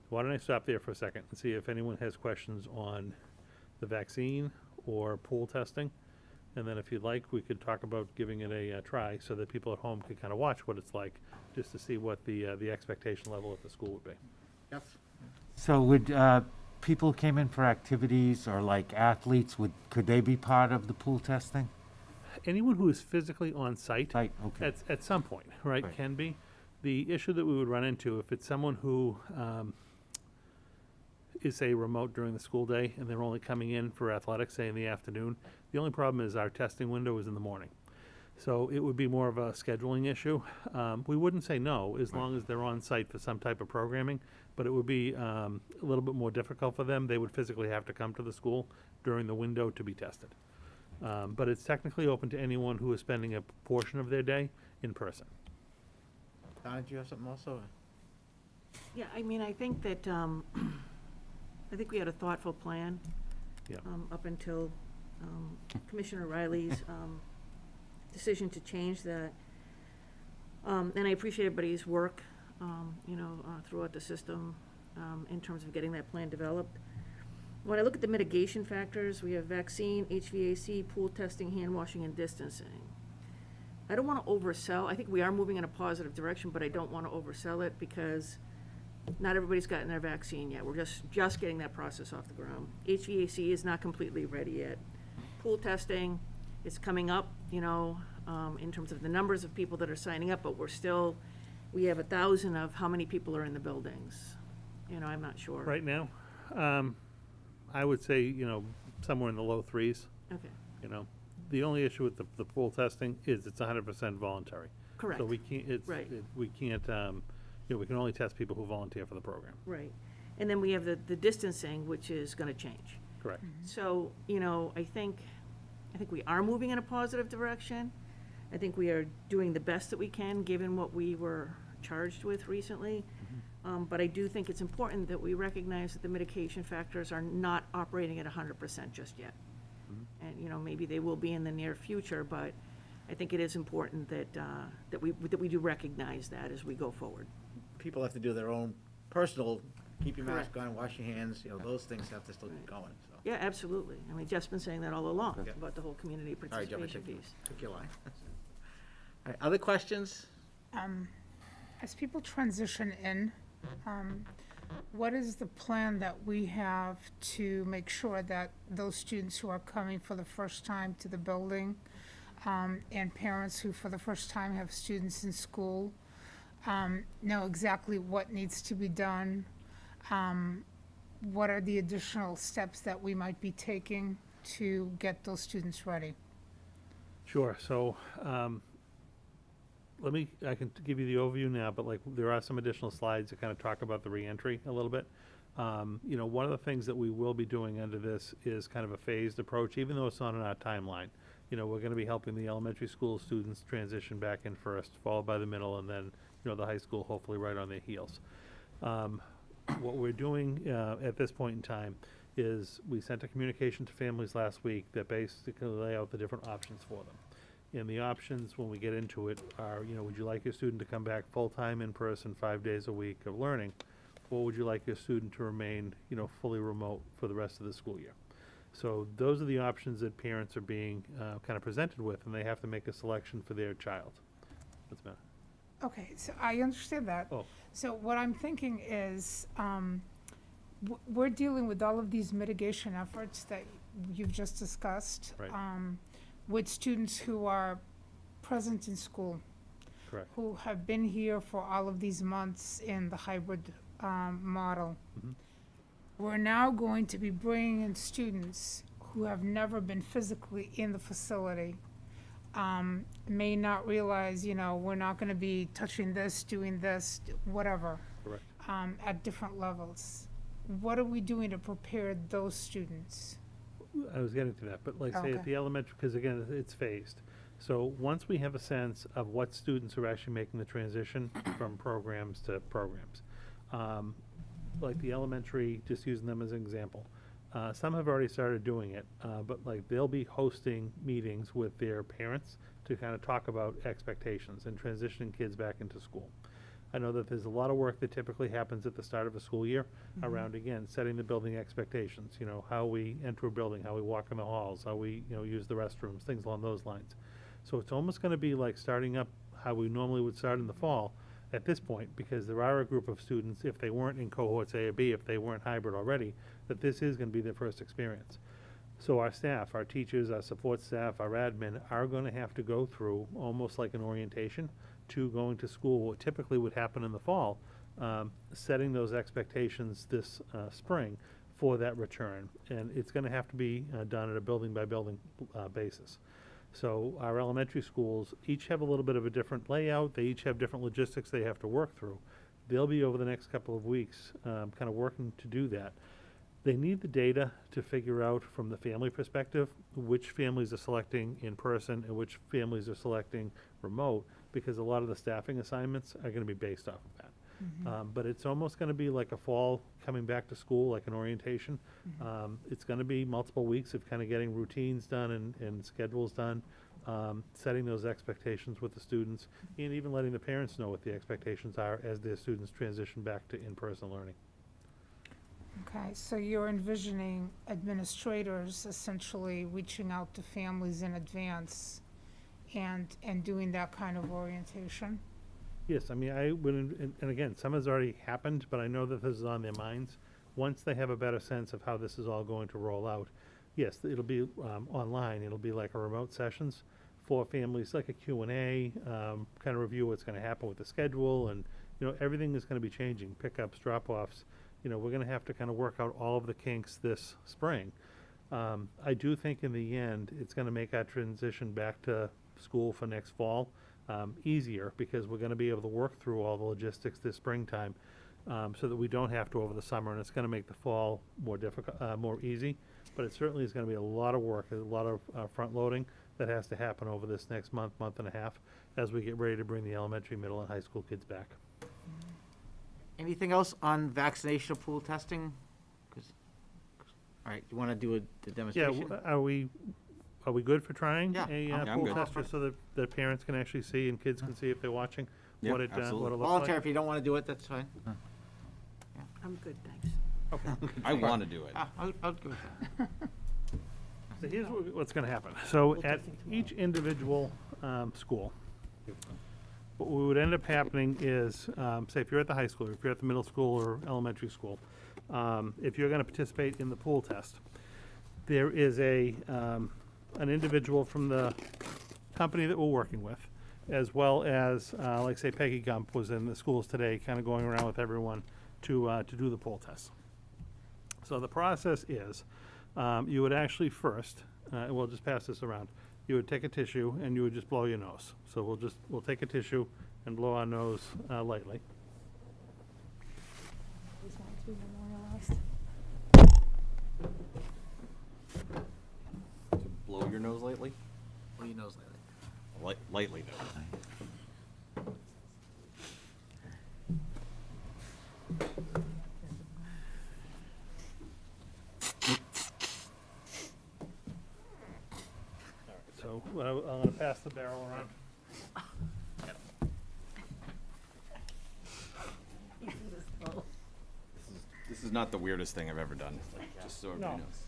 Why don't I stop there for a second and see if anyone has questions on the vaccine or pool testing, and then if you'd like, we could talk about giving it a try so that people at home could kind of watch what it's like, just to see what the expectation level at the school would be. Yes. So would people who came in for activities or like athletes, could they be part of the pool testing? Anyone who is physically on site Right, okay. at some point, right, Right. can be. The issue that we would run into, if it's someone who is, say, remote during the school day and they're only coming in for athletics, say, in the afternoon, the only problem is our testing window is in the morning. So it would be more of a scheduling issue. We wouldn't say no as long as they're on site for some type of programming, but it would be a little bit more difficult for them. They would physically have to come to the school during the window to be tested. But it's technically open to anyone who is spending a portion of their day in person. Donna, do you have something also? Yeah, I mean, I think that, I think we had a thoughtful plan. Yeah. Up until Commissioner Riley's decision to change that. And I appreciate everybody's work, throughout the system in terms of getting that plan developed. When I look at the mitigation factors, we have vaccine, HVAC, pool testing, hand washing, and distancing. I don't want to oversell. I think we are moving in a positive direction, but I don't want to oversell it because not everybody's gotten their vaccine yet. We're just getting that process off the ground. HVAC is not completely ready yet. Pool testing is coming up, in terms of the numbers of people that are signing up, but we have 1,000 of how many people are in the buildings. I'm not sure. Right now, I would say, somewhere in the low threes. Okay. The only issue with the pool testing is it's 100% voluntary. Correct. So we can't, Right. we can't, we can only test people who volunteer for the program. Right. And then we have the distancing, which is going to change. Correct. So, I think we are moving in a positive direction. I think we are doing the best that we can, given what we were charged with recently. But I do think it's important that we recognize that the mitigation factors are not operating at 100% just yet. And, maybe they will be in the near future, but I think it is important that we do recognize that as we go forward. People have to do their own personal, keep your mask on, wash your hands, those things have to still keep going, so. Yeah, absolutely. I mean, Jeff's been saying that all along Yeah. about the whole community All right, Jeff, I participation piece. took your line. All right, other questions? I As people transition in, what is the plan that we have to make sure that those students who are coming for the first time to the building, and parents who for the first time have students in school, know exactly what needs to be done? What are the additional steps that we might be taking to get those students ready? Sure. So, I can give you the overview now, but like there are some additional slides that kind of talk about the reentry a little bit. You know, one of the things that we will be doing under this is kind of a phased approach, even though it's not on our timeline. You know, we're going to be helping the elementary school students transition back in first, followed by the middle, and then, you know, the high school hopefully right on their heels. What we're doing at this point in time is we sent a communication to families last week that basically lay out the different options for them. And the options, when we get into it, are, you know, would you like your student to come back full-time in person 5 days a week of learning? Or would you like your student to remain, you know, fully remote for the rest of the school year? So those are the options that parents are being kind of presented with, and they have to make a selection for their child. What's the matter? Okay, so I understand that. Oh. So what I'm thinking is, we're dealing with all of these mitigation efforts that you've just discussed. Right. With students who are present in school. Correct. Who have been here for all of these months in the hybrid model. Mhm. We're now going to be bringing in students who have never been physically in the facility, may not realize, you know, we're not going to be touching this, doing this, whatever, Correct. at different levels. What are we doing to prepare those students? I was getting to that, but like say Okay. at the elementary, because again, it's phased. So once we have a sense of what students are actually making the transition from programs to programs, like the elementary, just using them as an example, some have already started doing it, but like they'll be hosting meetings with their parents to kind of talk about expectations and transitioning kids back into school. I know that there's a lot of work that typically happens at the start of a school year around, again, setting the building expectations, you know, how we enter a building, how we walk in the halls, how we, you know, use the restrooms, things along those lines. So it's almost going to be like starting up how we normally would start in the fall at this point, because there are a group of students, if they weren't in cohorts A or B, if they weren't hybrid already, that this is going to be their first experience. So our staff, our teachers, our support staff, our admin are going to have to go through almost like an orientation to going to school, what typically would happen in the fall, setting those expectations this spring for that return. And it's going to have to be done at a building-by-building basis. So our elementary schools each have a little bit of a different layout. They each have different logistics they have to work through. They'll be over the next couple of weeks kind of working to do that. They need the data to figure out from the family perspective which families are selecting in person and which families are selecting remote, because a lot of the staffing assignments are going to be based off of that. But it's almost going to be like a fall coming back to school, like an orientation. It's going to be multiple weeks of kind of getting routines done and schedules done, setting those expectations with the students, and even letting the parents know what the expectations are as their students transition back to in-person learning. Okay, so you're envisioning administrators essentially reaching out to families in advance and doing that kind of orientation? Yes, I mean, I would, and again, some has already happened, but I know that this is on their minds. Once they have a better sense of how this is all going to roll out, yes, it'll be online. It'll be like a remote sessions for families, like a Q&A, kind of review what's going to happen with the schedule, and, you know, everything is going to be changing, pickups, drop-offs. You know, we're going to have to kind of work out all of the kinks this spring. I do think in the end, it's going to make our transition back to school for next fall easier, because we're going to be able to work through all the logistics this springtime, so that we don't have to over the summer, and it's going to make the fall more difficult, more easy. But it certainly is going to be a lot of work, a lot of front loading that has to happen over this next month, month and a half, as we get ready to bring the elementary, middle, and high school kids back. Anything else on vaccination pool testing? All right, you want to do the demonstration? Yeah, are we good for trying Yeah, a I'm pool good. tester so that the parents can actually see and kids can see if they're watching Yeah, what it looks Volunteer, like? if you don't want to do it, that's fine. I'm good, thanks. Okay. I want to do it. I'll go with that. So here's what's going to happen. So at each individual school, what would end up happening is, say if you're at the high school, or if you're at the middle school or elementary school, if you're gonna participate in the pool test, there is an individual from the company that we're working with, as well as, like say Peggy Gump was in the schools today, kind of going around with everyone to do the pool test. So the process is, you would actually first, and we'll just pass this around, you would take a tissue and you would just blow your nose. So we'll take a tissue and blow our nose lightly. These ones we memorialized. To blow your nose lightly? Blow your nose lightly. Lightly, though. So I'm gonna pass the barrel around. This is not the weirdest thing I've ever done, just so everybody No. knows.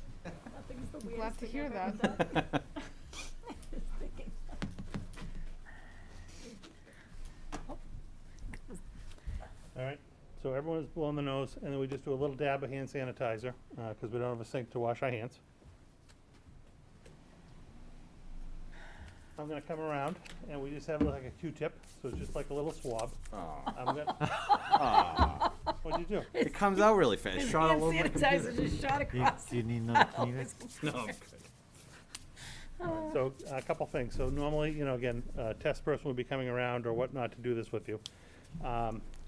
I'm glad to hear that. All right, so everyone's blowing the nose, and then we just do a little dab of hand sanitizer, because we don't have a sink to wash our hands. I'm gonna come around, and we just have like a Q-tip, so it's just like a little swab. I'm gonna. What'd you do? It comes out really fast. Shot all over my computer. just shot Do you need another cleaner? No, I'm good. So a couple things. So normally, again, a test person would be coming around or whatnot to do this with you.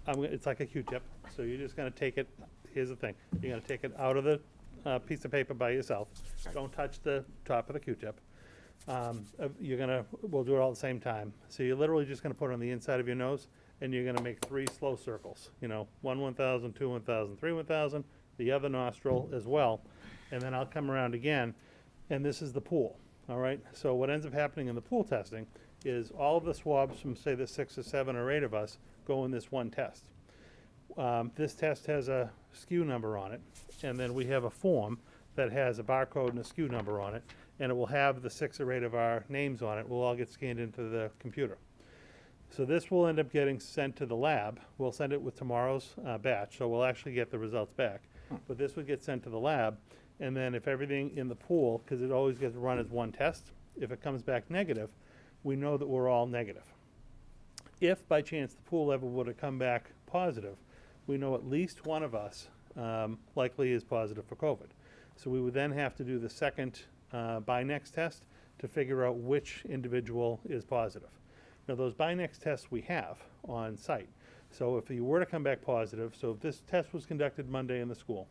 It's like a Q-tip. So you're just gonna take it, here's the thing, you're gonna take it out of the piece of paper by yourself. Don't touch the top of the Q-tip. We'll do it all at the same time. So you're literally just gonna put it on the inside of your nose, and you're gonna make 3 slow circles. 1 1,000, 2 1,000, 3 1,000, the other nostril as well. And then I'll come around again, and this is the pool, all right? So what ends up happening in the pool testing is all of the swabs from, say, the 6 or 7 or 8 of us go in this one test. This test has a SKU number on it, and then we have a form that has a barcode and a SKU number on it, and it will have the 6 or 8 of our names on it. Will all get scanned into the computer. So this will end up getting sent to the lab. We'll send it with tomorrow's batch, so we'll actually get the results back. But this would get sent to the lab, and then if everything in the pool, because it always gets run as one test, if it comes back negative, we know that we're all negative. If by chance the pool level would have come back positive, we know at least one of us likely is positive for COVID. So we would then have to do the second by-next test to figure out which individual is positive. Now, those by-next tests we have on site. So if you were to come back positive, so if this test was conducted Monday in the school,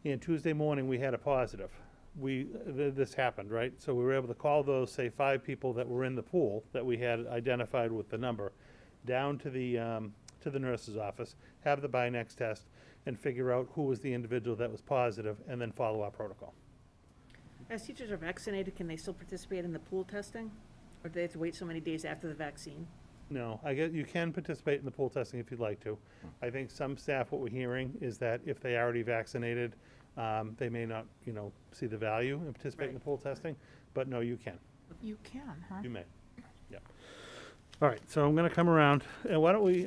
and Tuesday morning we had a positive, this happened, right? So we were able to call those, say, 5 people that were in the pool that we had identified with the number, down to the nurse's office, have the by-next test, and figure out who was the individual that was positive, and then follow our protocol. As teachers are vaccinated, can they still participate in the pool testing? Or do they have to wait so many days after the vaccine? No, I guess you can participate in the pool testing if you'd like to. I think some staff, what we're hearing is that if they already vaccinated, they may not, see the value in participating in the pool testing, but no, you can. You can, huh? You may. Yeah. All right, so I'm gonna come around, and why don't we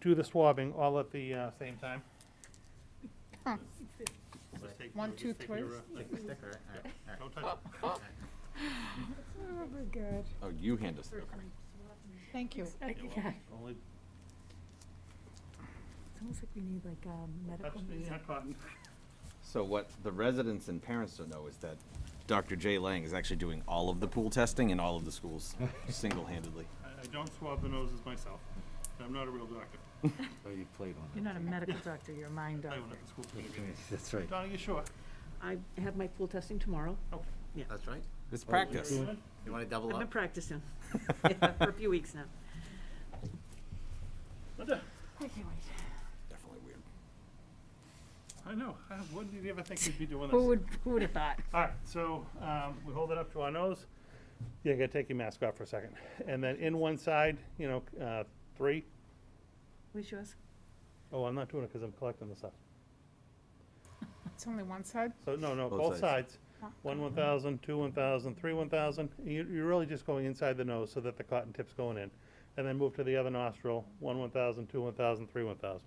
do the swabbing all at the same time? Huh. Just take- 1, 2, just take 3. your, sticker. Don't touch it. Oh, very good. Oh, you hand us the sticker. Thank you. Yeah. Only It's almost like we need like medical. touch the cotton. So what the residents and parents don't know is that Dr. Jay Lang is actually doing all of the pool testing in all of the schools, single-handedly. I don't swab the noses myself. I'm not a real doctor. Oh, you played on You're not a medical doctor, you're a mind I doctor. went to school for that. many That's right. Donna, you sure? I have my pool testing tomorrow. Oh, That's right. It's practice. You want to double I've been up? practicing for a few weeks now. Linda, Definitely weird. I know. When did you ever think we'd be doing this? Who would have thought? All right, so we hold it up to our nose. You gotta take your mask off for a second. And then in one side, 3. Where's yours? Oh, I'm not doing it because I'm collecting the stuff. It's only one side? So, no, Both both sides. sides. 1 1,000, 2 1,000, 3 1,000. You're really just going inside the nose so that the cotton tip's going in. and then move to the other nostril, 1 1,000, 2 1,000, 3 1,000.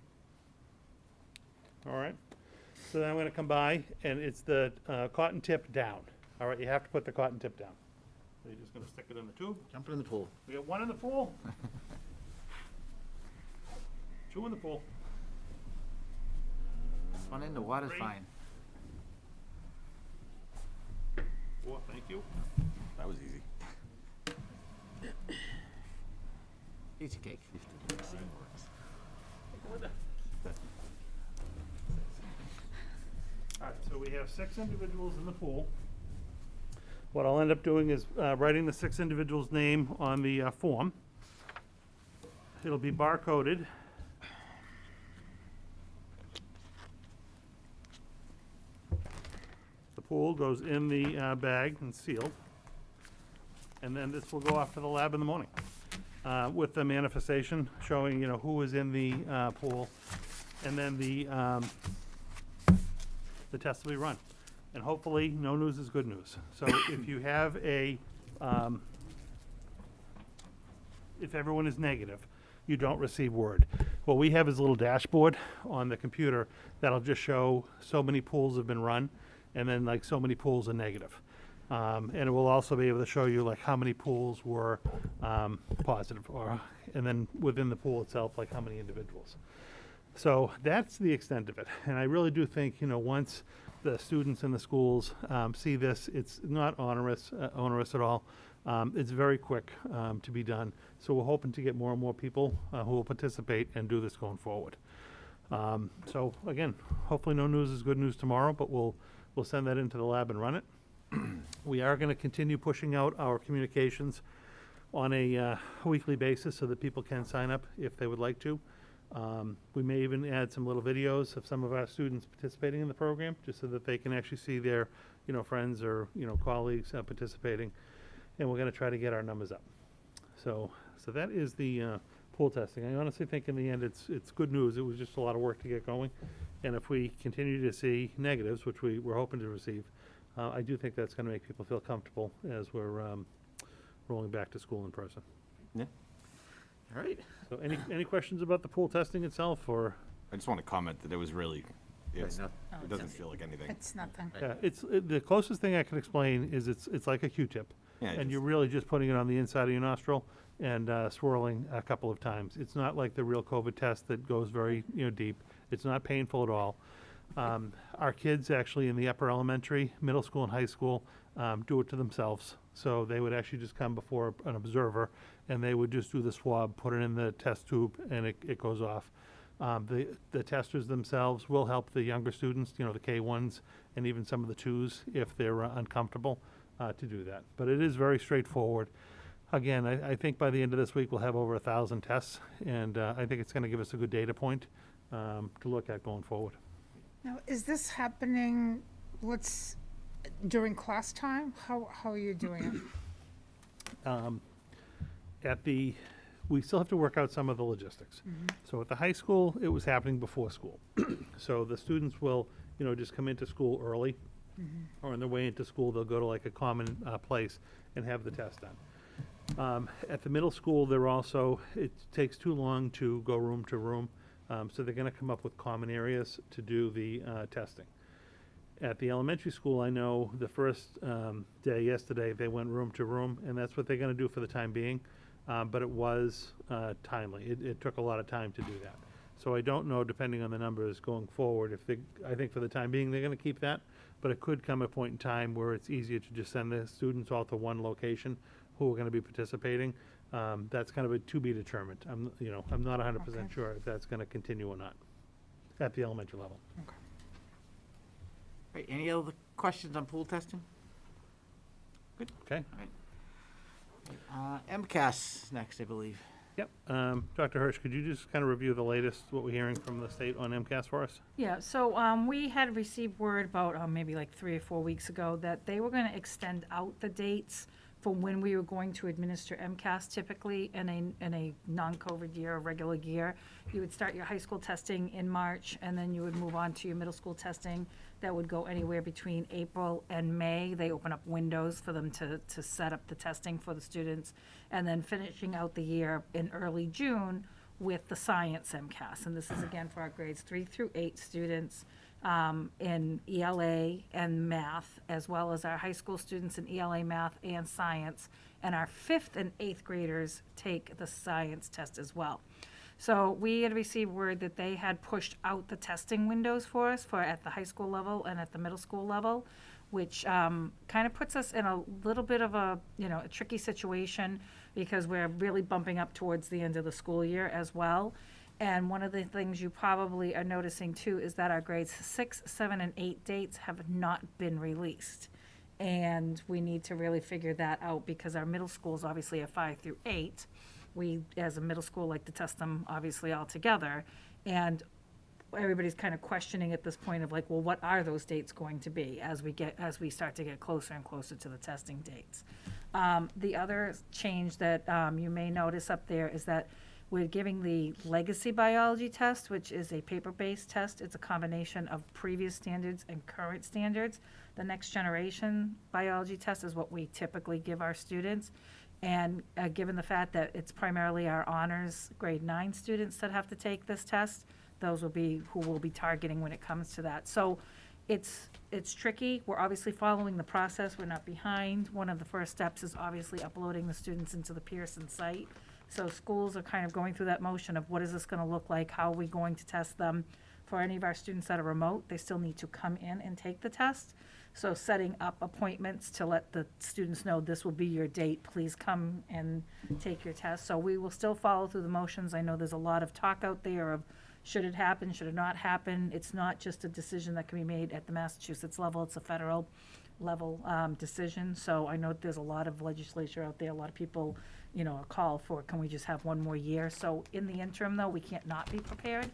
All right? So then I'm going to come by, and it's the cotton tip down. All right, you have to put the cotton tip down. So you're just going to stick it in the tube. Jump in the pool. We got 1 in the pool. 2 in the pool. One in the water's 3. fine. 4, thank you. That was easy. Piece of cake. All right, so we have 6 individuals in the pool. What I'll end up doing is writing the 6 individuals' name on the form. It'll be barcoded. The pool goes in the bag and sealed. And then this will go off to the lab in the morning with the manifestation showing, who is in the pool. And then the test will be run. And hopefully, no news is good news. So if you have if everyone is negative, you don't receive word. What we have is a little dashboard on the computer that'll just show so many pools have been run, and then like so many pools are negative. And it will also be able to show you like how many pools were positive, and then within the pool itself, like how many individuals. So that's the extent of it. And I really do think, once the students in the schools see this, it's not onerous at all. It's very quick to be done. So we're hoping to get more and more people who will participate and do this going forward. So again, hopefully no news is good news tomorrow, but we'll send that into the lab and run it. We are going to continue pushing out our communications on a weekly basis so that people can sign up if they would like to. We may even add some little videos of some of our students participating in the program, just so that they can actually see their, friends or, colleagues participating. And we're going to try to get our numbers up. So that is the pool testing. I honestly think in the end it's good news. It was just a lot of work to get going. And if we continue to see negatives, which we're hoping to receive, I do think that's going to make people feel comfortable as we're rolling back to school in person. Yeah. All right. So any questions about the pool testing itself, or? I just want to comment that it was really, it doesn't feel like anything. It's nothing. Yeah, the closest thing I can explain is it's like a Q-tip. Yeah, And you're really just putting it on the inside of your nostril and swirling a couple of times. It's not like the real COVID test that goes very, deep. It's not painful at all. Our kids actually in the upper elementary, middle school, and high school do it to themselves. So they would actually just come before an observer, and they would just do the swab, put it in the test tube, and it goes off. The testers themselves will help the younger students, the K1s, and even some of the 2s if they're uncomfortable to do that. But it is very straightforward. Again, I think by the end of this week, we'll have over 1,000 tests, and I think it's going to give us a good data point to look at going forward. Now, is this happening, during class time? How are you doing it? We still have to work out some of the logistics. So at the high school, it was happening before school. So the students will, just come into school early, or on their way into school, they'll go to like a common place and have the test done. At the middle school, it takes too long to go room to room, so they're going to come up with common areas to do the testing. At the elementary school, I know the first day yesterday, they went room to room, and that's what they're going to do for the time being. But it was timely. It took a lot of time to do that. So I don't know, depending on the numbers going forward, I think for the time being, they're going to keep that. But it could come a point in time where it's easier to just send the students all to one location who are going to be participating. That's kind of a to be determined. I'm not 100% sure if that's going to continue or not at the elementary level. Okay. Right, any other questions on pool testing? Good. Okay. All right. MCAS next, I believe. Yep. Dr. Hirsch, could you just kind of review the latest, what we're hearing from the state on MCAS for us? Yeah, so we had received word about maybe like 3 or 4 weeks ago that they were going to extend out the dates for when we were going to administer MCAS typically in a non-COVID year, a regular year. You would start your high school testing in March, and then you would move on to your middle school testing. That would go anywhere between April and May. They open up windows for them to set up the testing for the students, and then finishing out the year in early June with the science MCAS. And this is again for our grades 3 through 8 students in ELA and math, as well as our high school students in ELA, math, and science. And our 5th and 8th graders take the science test as well. So we had received word that they had pushed out the testing windows for us for at the high school level and at the middle school level, which kind of puts us in a little bit of a tricky situation, because we're really bumping up towards the end of the school year as well. And one of the things you probably are noticing too is that our grades 6, 7, and 8 dates have not been released. And we need to really figure that out, because our middle schools obviously are 5 through 8. We, as a middle school, like to test them obviously all together. And everybody's kind of questioning at this point of like, well, what are those dates going to be as we start to get closer and closer to the testing dates? The other change that you may notice up there is that we're giving the legacy biology test, which is a paper-based test. It's a combination of previous standards and current standards. The next generation biology test is what we typically give our students. And given the fact that it's primarily our honors grade 9 students that have to take this test, those will be who we'll be targeting when it comes to that. So it's tricky. We're obviously following the process. We're not behind. One of the first steps is obviously uploading the students into the Pearson site. So schools are kind of going through that motion of what is this going to look like? How are we going to test them? For any of our students that are remote, they still need to come in and take the test. So setting up appointments to let the students know this will be your date, please come and take your test. So we will still follow through the motions. I know there's a lot of talk out there of should it happen, should it not happen. It's not just a decision that can be made at the Massachusetts level, it's a federal level decision. So I know there's a lot of legislature out there, a lot of people, a call for, can we just have one more year? So in the interim though, we can't not be prepared.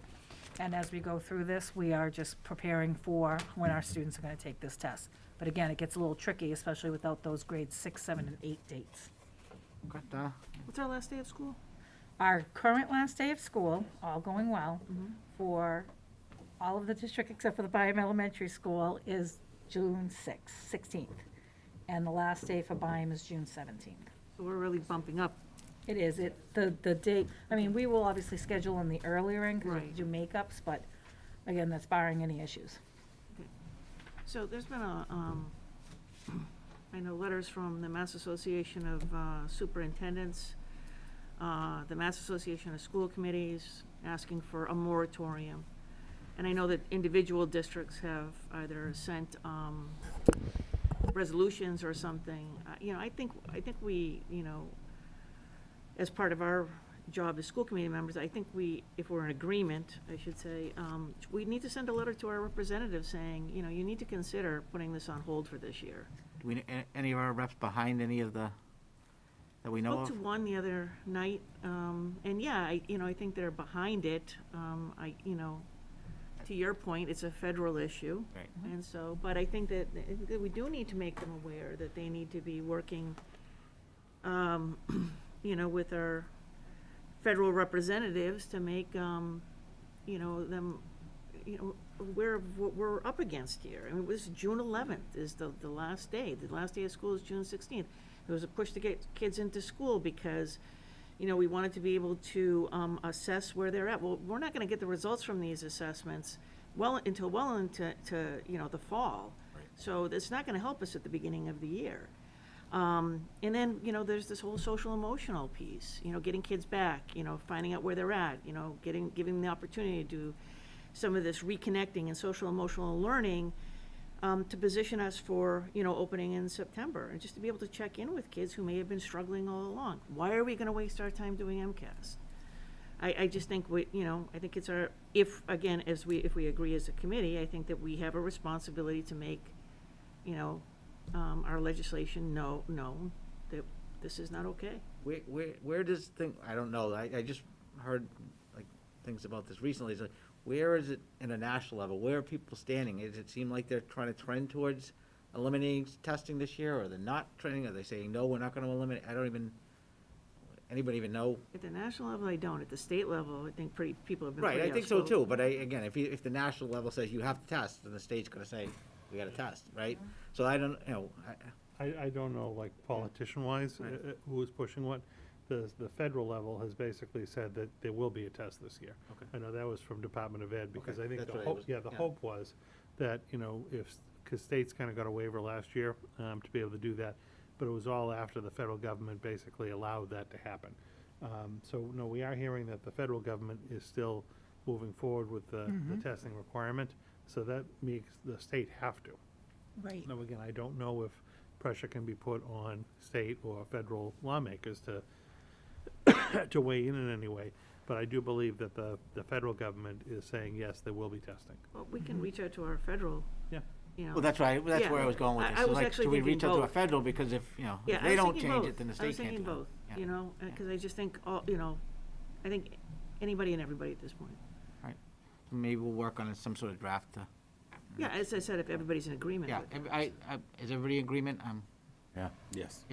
And as we go through this, we are just preparing for when our students are going to take this test. But again, it gets a little tricky, especially without those grades 6, 7, and 8 dates. Okay, Donna? What's our last day of school? Our current last day of school, all going well, for all of the district except for the Byam Elementary School is June 16th. And the last day for Byam is June 17th. So we're really bumping up. It is, the date, I mean, we will obviously schedule in the earlier end because we Right. do makeups, but again, that's barring any issues. So there's been I know letters from the Mass Association of Superintendents, the Mass Association of School Committees, asking for a moratorium. And I know that individual districts have either sent resolutions or something. I think we, as part of our job as school committee members, I think if we're in agreement, I should say, we need to send a letter to our representatives saying, you need to consider putting this on hold for this year. Do we, any of our reps behind any of the, that we know Spoke of? to one the other night, and yeah, I think they're behind it. To your point, it's a federal issue. Right. And so, but I think that we do need to make them aware that they need to be working, with our federal representatives to make, them, aware of what we're up against here. I mean, it was June 11th is the last day. The last day of school is June 16th. It was a push to get kids into school because, we wanted to be able to assess where they're at. Well, we're not going to get the results from these assessments until well into the fall. Right. So it's not going to help us at the beginning of the year. And then, there's this whole social emotional piece, getting kids back, finding out where they're at, giving them the opportunity to do some of this reconnecting and social emotional learning to position us for, opening in September, and just to be able to check in with kids who may have been struggling all along. Why are we going to waste our time doing MCAS? I just think I think it's if we agree as a committee, I think that we have a responsibility to make, our legislation know that this is not okay. Where does thing, I don't know, I just heard like things about this recently. It's like, where is it in a national level? Where are people standing? Does it seem like they're trying to trend towards eliminating testing this year, or they're not training? Are they saying, no, we're not gonna eliminate? Anybody even know? At the national level, I don't. At the state level, I think people have been Right, pretty I think so outspoken. too, but again, if the national level says you have to test, then the state's gonna say, we gotta test, right? So I don't, I don't know, like politician-wise, Right. who is pushing what. The federal level has basically said that there will be a test this year. Okay. I know that was from Department of Ed, because Okay, I think that's the what I hope, was- the yeah. hope was that, because states kind of got a waiver last year, to be able to do that, but it was all after the federal government basically allowed that to happen. So, no, we are hearing that the federal government is still moving forward with the testing requirement, so that makes the state have to. Right. Now, again, I don't know if pressure can be put on state or federal lawmakers to to weigh in any way, but I do believe that the federal government is saying, yes, there will be testing. Well, we can reach out to our federal, Yeah. well, that's right, that's Yeah. where I was going with I this. So, was like, actually do we thinking reach out to our both. federal, because if, Yeah, if I they was don't thinking change both. it, then the I state was can't do thinking it. both, Yeah. because I just think, I think anybody and everybody at this point. Right, so maybe we'll work on some sort of draft to. Yeah, as I said, if everybody's in agreement Yeah, with it. is everybody in agreement? Yeah. Yes.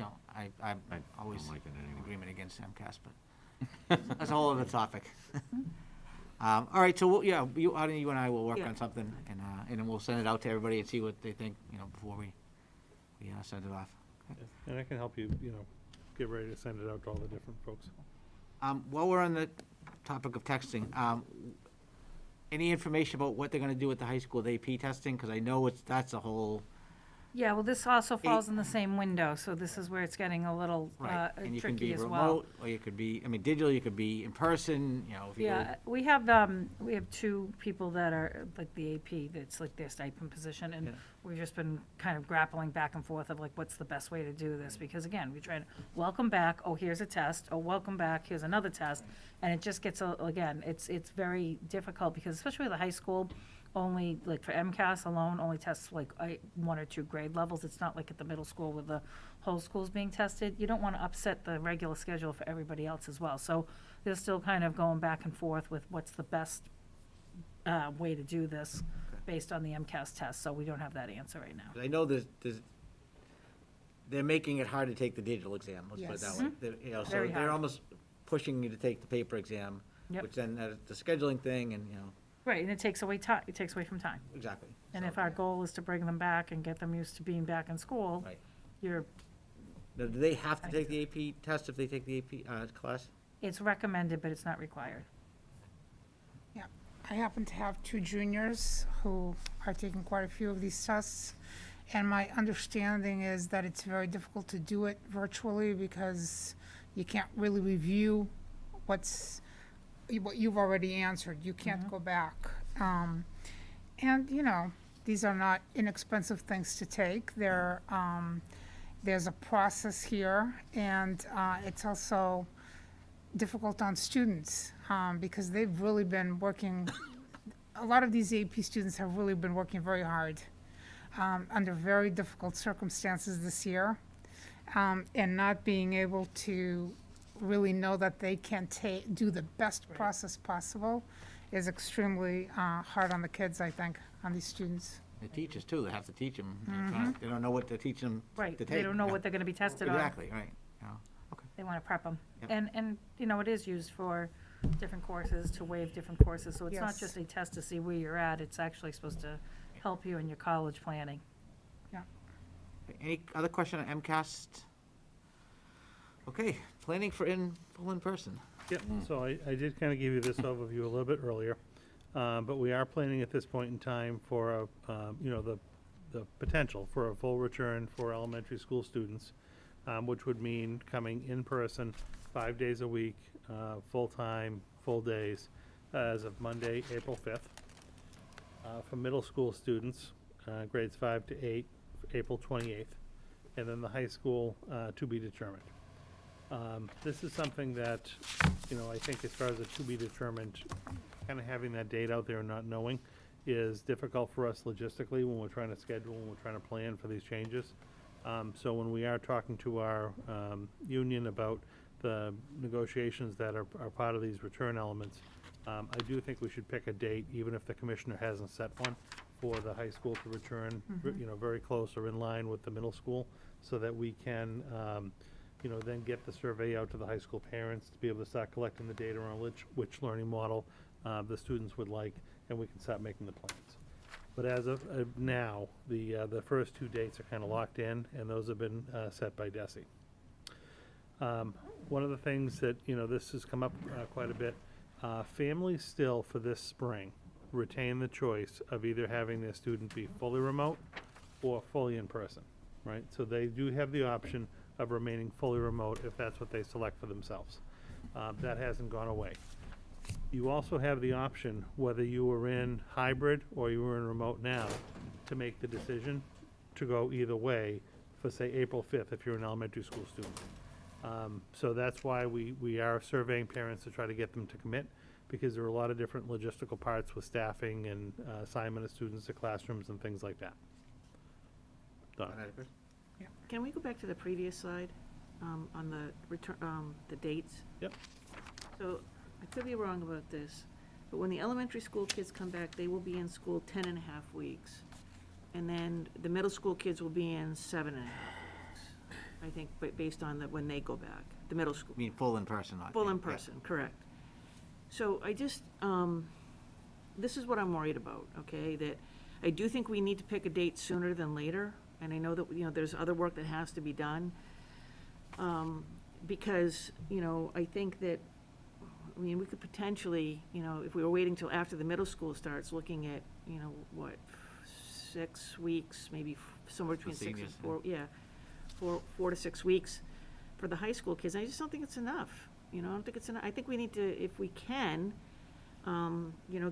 I'm always don't like it in anyway. agreement against MCAS, but that's a whole other topic. All right, so, Audie, you and I will work Yeah. on something, and then we'll send it out to everybody and see what they think, before we send it off. And I can help you, get ready to send it out to all the different folks. While we're on the topic of texting, any information about what they're gonna do at the high school with AP testing? Because I know that's a whole, Yeah, well, this also falls in the same window, so this is where it's getting a little right, and you can tricky be as well. remote, or you could be, digital, you could be in person, if you go. Yeah, we have two people that are like the AP, that's like their stipend position, and Yeah. we've just been kind of grappling back and forth of like, what's the best way to do this? Because again, we try to welcome back, oh, here's a test, oh, welcome back, here's another test, and it just gets, again, it's very difficult, because especially with the high school, only, like for MCAS alone, only tests like 1 or 2 grade levels. It's not like at the middle school where the whole school's being tested. You don't want to upset the regular schedule for everybody else as well. So they're still kind of going back and forth with what's the best way to do this based on the MCAS test. So we don't have that answer right now. 'Cause I know they're making it hard to take the digital exam, let's put it that Yes. way. So Very they're hard. almost pushing you to take the paper exam, Yep. which then, the scheduling thing, and, Right, and it takes away time, it takes away from time. exactly. And So, if our goal is to bring them back and get them used to being back in school, Right. you're, Now, do they have to take the AP test if they take the AP class? it's recommended, but it's not required. Yeah, I happen to have 2 juniors who are taking quite a few of these tests. And my understanding is that it's very difficult to do it virtually because you can't really review what you've already answered. You can't go back. And, these are not inexpensive things to take. There's a process here, and it's also difficult on students because they've really been working, a lot of these AP students have really been working very hard under very difficult circumstances this year, and not being able to really know that they can do the best process possible is extremely hard on the kids, I think, on these students. The teachers too, they have to teach them. They don't know what they're teaching them Right, to take. they don't know Yeah. what they're gonna be tested on. Exactly, right. They wanna prep them. Yep. And, it is used for different courses, to waive different courses, so it's not Yes. just a test to see where you're at, it's actually supposed to help you in your college planning. Any other question on MCAS? Okay, planning for full in-person. Yep, so I did kind of give you this overview a little bit earlier, but we are planning at this point in time for, the potential for a full return for elementary school students, which would mean coming in person 5 days a week, full-time, full days, as of Monday, April 5th. For middle school students, grades 5 to 8, April 28th, and then the high school to be determined. This is something that, I think as far as a to be determined, kind of having that date out there and not knowing is difficult for us logistically when we're trying to schedule, when we're trying to plan for these changes. So when we are talking to our union about the negotiations that are part of these return elements, I do think we should pick a date, even if the commissioner hasn't set one, for the high school to return, very close or in line with the middle school, so that we can, then get the survey out to the high school parents to be able to start collecting the data on which learning model the students would like, and we can start making the plans. But as of now, the first 2 dates are kind of locked in, and those have been set by DESE. One of the things that, this has come up quite a bit, families still for this spring retain the choice of either having their student be fully remote or fully in person, right? So they do have the option of remaining fully remote if that's what they select for themselves. That hasn't gone away. You also have the option, whether you were in hybrid or you were in remote now, to make the decision to go either way for, say, April 5th, if you're an elementary school student. So that's why we are surveying parents to try to get them to commit, because there are a lot of different logistical parts with staffing and assignment of students to classrooms and things like that. Donna? Can we go back to the previous slide, on the return, the dates? Yep. So, I could be wrong about this, but when the elementary school kids come back, they will be in school 10 and a half weeks. And then the middle school kids will be in 7 and a half weeks, I think, but based on when they go back, the middle school. I mean, full in person, not. Full in person, correct. So I just, this is what I'm worried about, okay? That I do think we need to pick a date sooner than later, and I know that, there's other work that has to be done. Because, I think that, we could potentially, if we were waiting till after the middle school starts, looking at, 6 weeks, maybe somewhere between 6 and 4, 4 to 6 weeks for the high school kids. I just don't think it's enough. I don't think it's enough. I think we need to, if we can,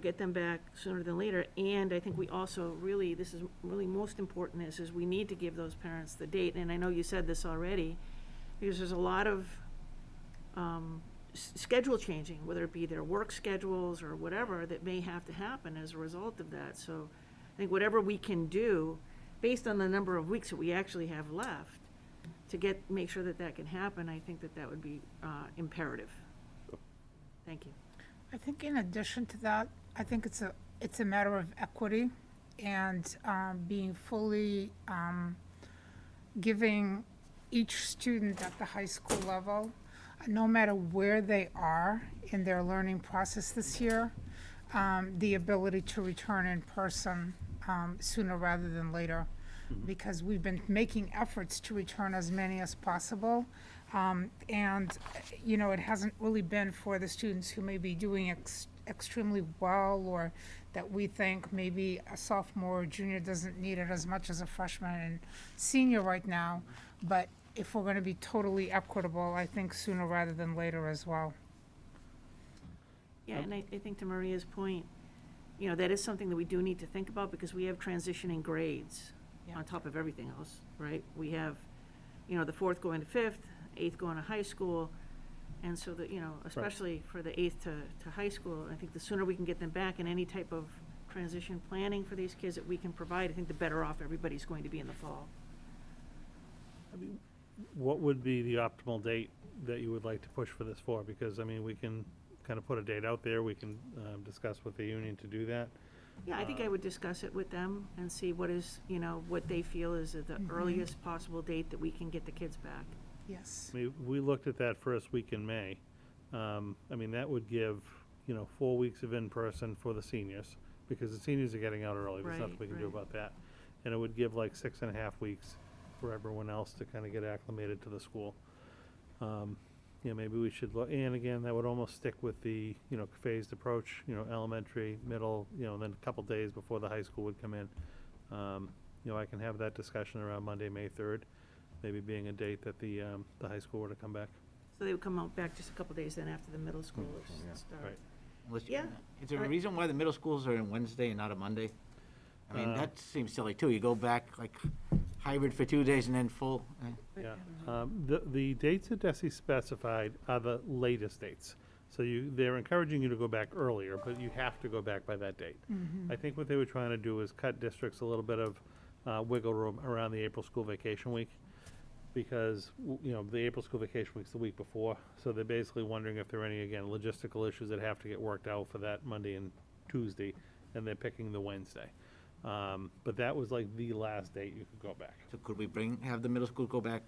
get them back sooner than later. And I think we also this is really most important, is we need to give those parents the date. And I know you said this already, because there's a lot of schedule changing, whether it be their work schedules or whatever, that may have to happen as a result of that. So I think whatever we can do, based on the number of weeks that we actually have left, to make sure that can happen, I think that would be imperative. Thank you. I think in addition to that, I think it's a matter of equity and being fully giving each student at the high school level, no matter where they are in their learning process this year, the ability to return in person sooner rather than later. Because we've been making efforts to return as many as possible. And, it hasn't really been for the students who may be doing extremely well, or that we think maybe a sophomore or junior doesn't need it as much as a freshman and senior right now. But if we're going to be totally equitable, I think sooner rather than later as well. Yeah, and I think to Maria's point, that is something that we do need to think about, because we have transitioning grades on top of everything else, right? We have, the 4th going to 5th, 8th going to high school, and so that, especially for the 8th to high school, I think the sooner we can get them back, and any type of transition planning for these kids that we can provide, I think the better off everybody's going to be in the fall. What would be the optimal date that you would like to push for this for? Because, we can kind of put a date out there, we can discuss with the union to do that. Yeah, I think I would discuss it with them and see what is, what they feel is the earliest possible date that we can get the kids back. Yes. We looked at that first week in May. That would give, 4 weeks of in-person for the seniors, because the seniors are getting out early. There's nothing we can do about that. And it would give like 6.5 weeks for everyone else to kind of get acclimated to the school. Maybe we should look, and again, that would almost stick with the, phased approach, elementary, middle, then a couple days before the high school would come in. I can have that discussion around Monday, May 3rd, maybe being a date that the high school were to come back. So they would come out back just a couple days then after the middle schoolers start. Right. Yeah. Is there a reason why the middle schools are on Wednesday and not a Monday? That seems silly too. You go back like hybrid for 2 days and then full. Yeah, the dates that DESE specified are the latest dates. So they're encouraging you to go back earlier, but you have to go back by that date. I think what they were trying to do is cut districts a little bit of wiggle room around the April school vacation week, because, the April school vacation week's the week before. So they're basically wondering if there are any, again, logistical issues that have to get worked out for that Monday and Tuesday, and they're picking the Wednesday. But that was like the last date you could go back. So could we have the middle school go back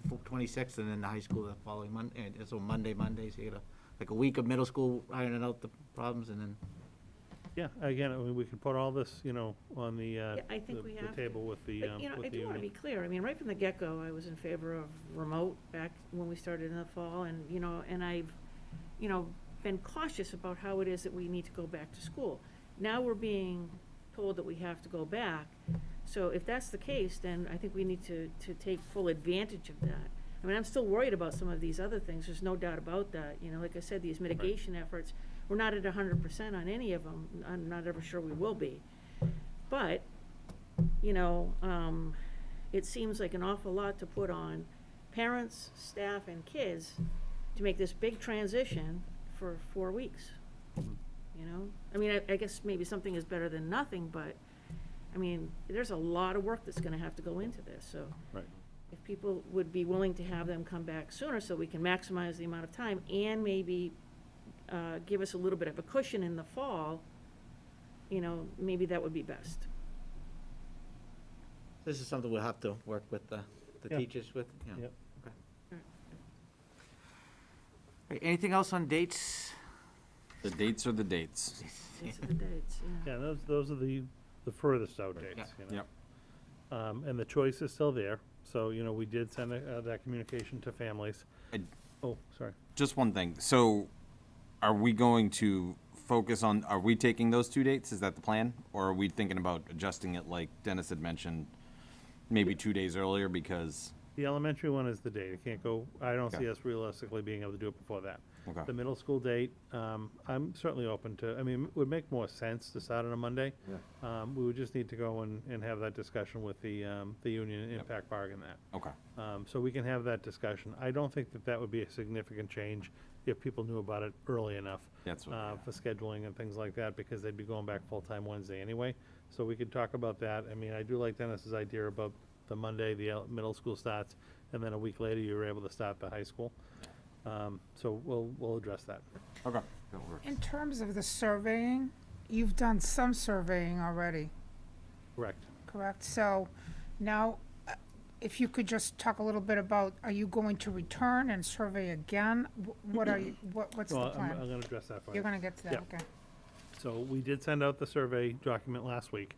the 26th and then the high school the following Monday? And so Monday, so you get like a week of middle school ironing out the problems and then. Yeah, again, I mean, we can put all this, on the, I think we the have to. table with the, But, I do want to be clear, I mean, right from the get-go, I was in favor of remote back when we started in the fall, and, and I've, been cautious about how it is that we need to go back to school. Now we're being told that we have to go back, so if that's the case, then I think we need to take full advantage of that. I mean, I'm still worried about some of these other things, there's no doubt about that, like I said, these mitigation efforts, we're not at 100% on any of them, I'm not ever sure we will be. But, it seems like an awful lot to put on parents, staff, and kids to make this big transition for 4 weeks. I mean, I guess maybe something is better than nothing, but, I mean, there's a lot of work that's gonna have to go into this, so. Right. If people would be willing to have them come back sooner so we can maximize the amount of time and maybe give us a little bit of a cushion in the fall, maybe that would be best. This is something we'll have to work with the Yeah. teachers with, Yep. Okay. All right, anything else on dates? The dates are the dates. These are the dates, yeah. Yeah, those are the furthest out dates, Yep. And the choice is still there, so, we did send that communication to families. Oh, sorry. Just one thing. So are we going to focus on, are we taking those 2 dates? Is that the plan? Or are we thinking about adjusting it like Dennis had mentioned, maybe 2 days earlier because? The elementary one is the date. It can't go, I don't see Okay. us realistically being able to do it before that. Okay. The middle school date, I'm certainly open to, I mean, it would make more sense to start on a Monday. We would just need to go and have that discussion with the union and impact bargain that. Okay. So we can have that discussion. I don't think that would be a significant change if people knew about it early enough. That's what, For scheduling and things like that, because they'd be going back full-time Wednesday anyway. So we could talk about that. I mean, I do like Dennis's idea about the Monday, the middle school starts, and then a week later, you're able to start the high school. So we'll address that. Okay. That works. In terms of the surveying, you've done some surveying already, Correct. correct? So now, if you could just talk a little bit about, are you going to return and survey again? What are you, what's the Well, I'm plan? gonna address that for you. You're gonna get to that, Yep. okay. So we did send out the survey document last week.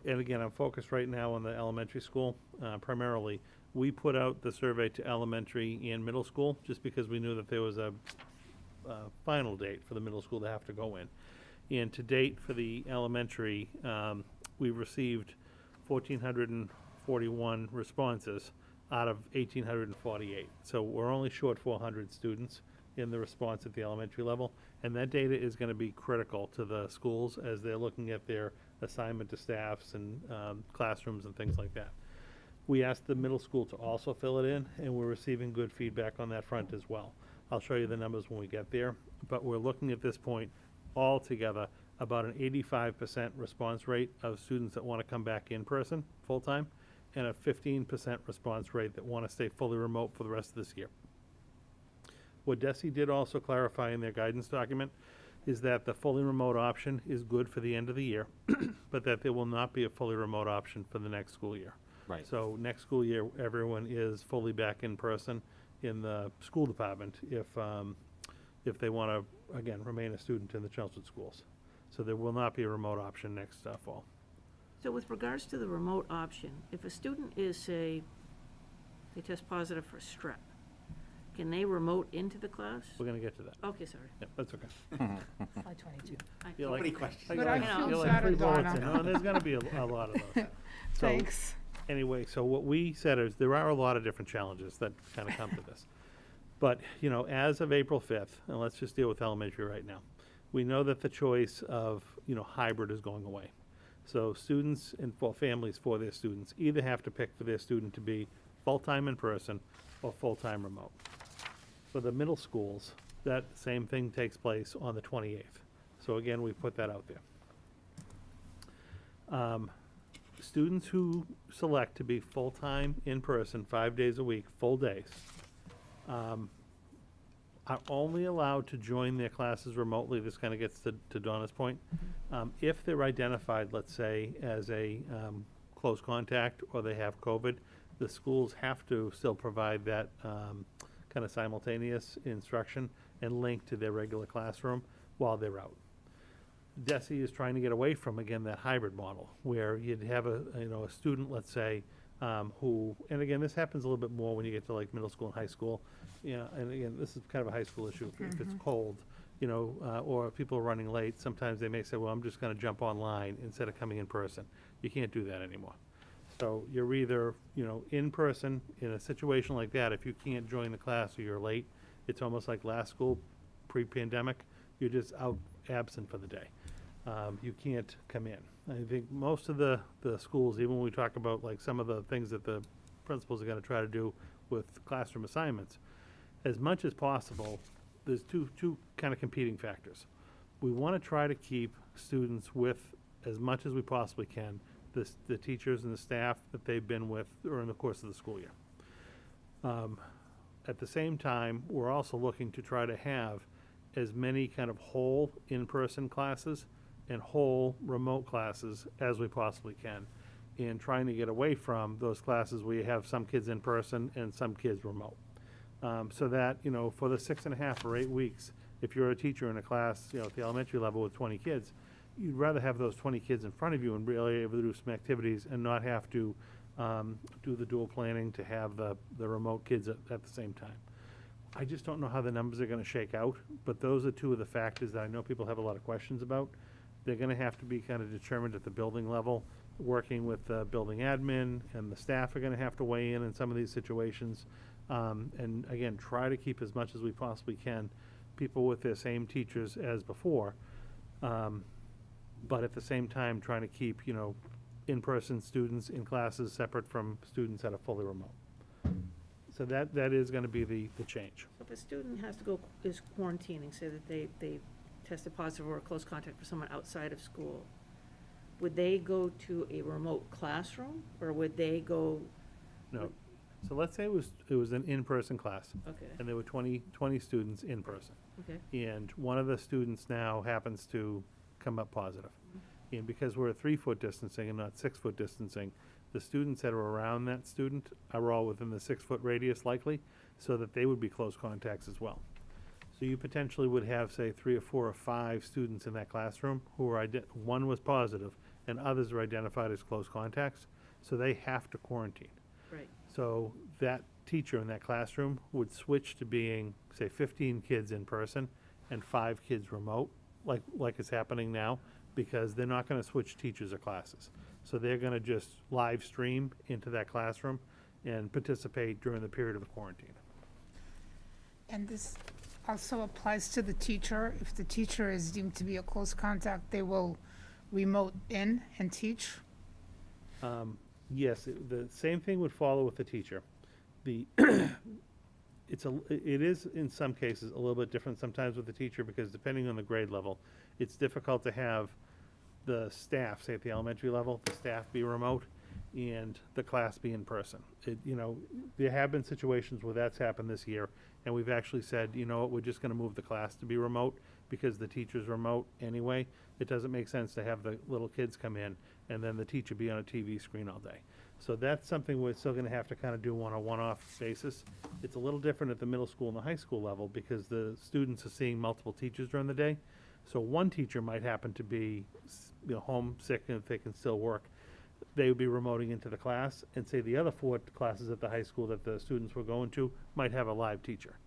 And again, I'm focused right now on the elementary school, primarily. We put out the survey to elementary and middle school, just because we knew that there was a final date for the middle school to have to go in. And to date, for the elementary, we received 1,441 responses out of 1,848. So we're only short 400 students in the response at the elementary level. And that data is going to be critical to the schools as they're looking at their assignment to staffs and classrooms and things like that. We asked the middle school to also fill it in, and we're receiving good feedback on that front as well. I'll show you the numbers when we get there, but we're looking at this point altogether about an 85% response rate of students that want to come back in person, full-time, and a 15% response rate that want to stay fully remote for the rest of this year. What DESE did also clarify in their guidance document is that the fully remote option is good for the end of the year, but that there will not be a fully remote option for the next school year. Right. So next school year, everyone is fully back in person in the school department if they want to, again, remain a student in the Chelmsford schools. So there will not be a remote option next fall. So with regards to the remote option, if a student is, say, they test positive for strep, can they remote into the class? We're going to get to that. Okay, sorry. Yeah, that's okay. Slide 22. Feel Many like- questions. But I feel feel like better, three bullets Donna. in. No, there's going to be a lot of those. So, Thanks. Anyway, so what we said is there are a lot of different challenges that kind of come to this. But, as of April 5th, and let's just deal with elementary right now, we know that the choice of, hybrid is going away. So students and families for their students either have to pick for their student to be full-time in person or full-time remote. For the middle schools, that same thing takes place on the 28th. So again, we put that out there. Students who select to be full-time in person, 5 days a week, full days, are only allowed to join their classes remotely. This kind of gets to Donna's point. If they're identified, let's say, as a close contact or they have COVID, the schools have to still provide that kind of simultaneous instruction and link to their regular classroom while they're out. DESE is trying to get away from, again, that hybrid model where you'd have a student, let's say, who, and again, this happens a little bit more when you get to like middle school and high school. Yeah, and again, this is kind of a high school issue. If it's cold, or if people are running late, sometimes they may say, well, I'm just going to jump online instead of coming in person. You can't do that anymore. So you're either, in person in a situation like that. If you can't join the class or you're late, it's almost like last school, pre-pandemic. You're just out absent for the day. You can't come in. I think most of the schools, even when we talk about like some of the things that the principals are going to try to do with classroom assignments, as much as possible, there's two kind of competing factors. We want to try to keep students with, as much as we possibly can, the teachers and the staff that they've been with during the course of the school year. At the same time, we're also looking to try to have as many kind of whole in-person classes and whole remote classes as we possibly can, and trying to get away from those classes where you have some kids in person and some kids remote. So that, for the 6.5 or 8 weeks, if you're a teacher in a class, at the elementary level with 20 kids, you'd rather have those 20 kids in front of you and really able to do some activities and not have to do the dual planning to have the remote kids at the same time. I just don't know how the numbers are going to shake out, but those are two of the factors that I know people have a lot of questions about. They're going to have to be kind of determined at the building level, working with the building admin, and the staff are going to have to weigh in some of these situations. And again, try to keep as much as we possibly can people with their same teachers as before, but at the same time trying to keep in-person students in classes separate from students that are fully remote. So that is going to be the change. So if a student has to is quarantining, say that they tested positive or a close contact with someone outside of school, would they go to a remote classroom, or would they go? No. So let's say it was an in-person class. Okay. And there were 20 students in person. Okay. And one of the students now happens to come up positive. Mm-hmm. And because we're 3-foot distancing and not 6-foot distancing, the students that are around that student are all within the 6-foot radius likely, so that they would be close contacts as well. So you potentially would have, say, 3 or 4 or 5 students in that classroom who are one was positive and others are identified as close contacts, so they have to quarantine. Right. So that teacher in that classroom would switch to being, say, 15 kids in person and 5 kids remote, like is happening now, because they're not going to switch teachers or classes. So they're going to just live stream into that classroom and participate during the period of the quarantine. And this also applies to the teacher. If the teacher is deemed to be a close contact, they will remote in and teach? Yes, the same thing would follow with the teacher. It is in some cases a little bit different sometimes with the teacher, because depending on the grade level, it's difficult to have the staff, say at the elementary level, the staff be remote and the class be in person. There have been situations where that's happened this year, and we've actually said, we're just going to move the class to be remote because the teacher's remote anyway. It doesn't make sense to have the little kids come in and then the teacher be on a TV screen all day. So that's something we're still going to have to kind of do on a one-off basis. It's a little different at the middle school and the high school level because the students are seeing multiple teachers during the day. So one teacher might happen to be home sick, and if they can still work, they would be remoting into the class, and say the other 4 classes at the high school that the students were going to might have a live teacher.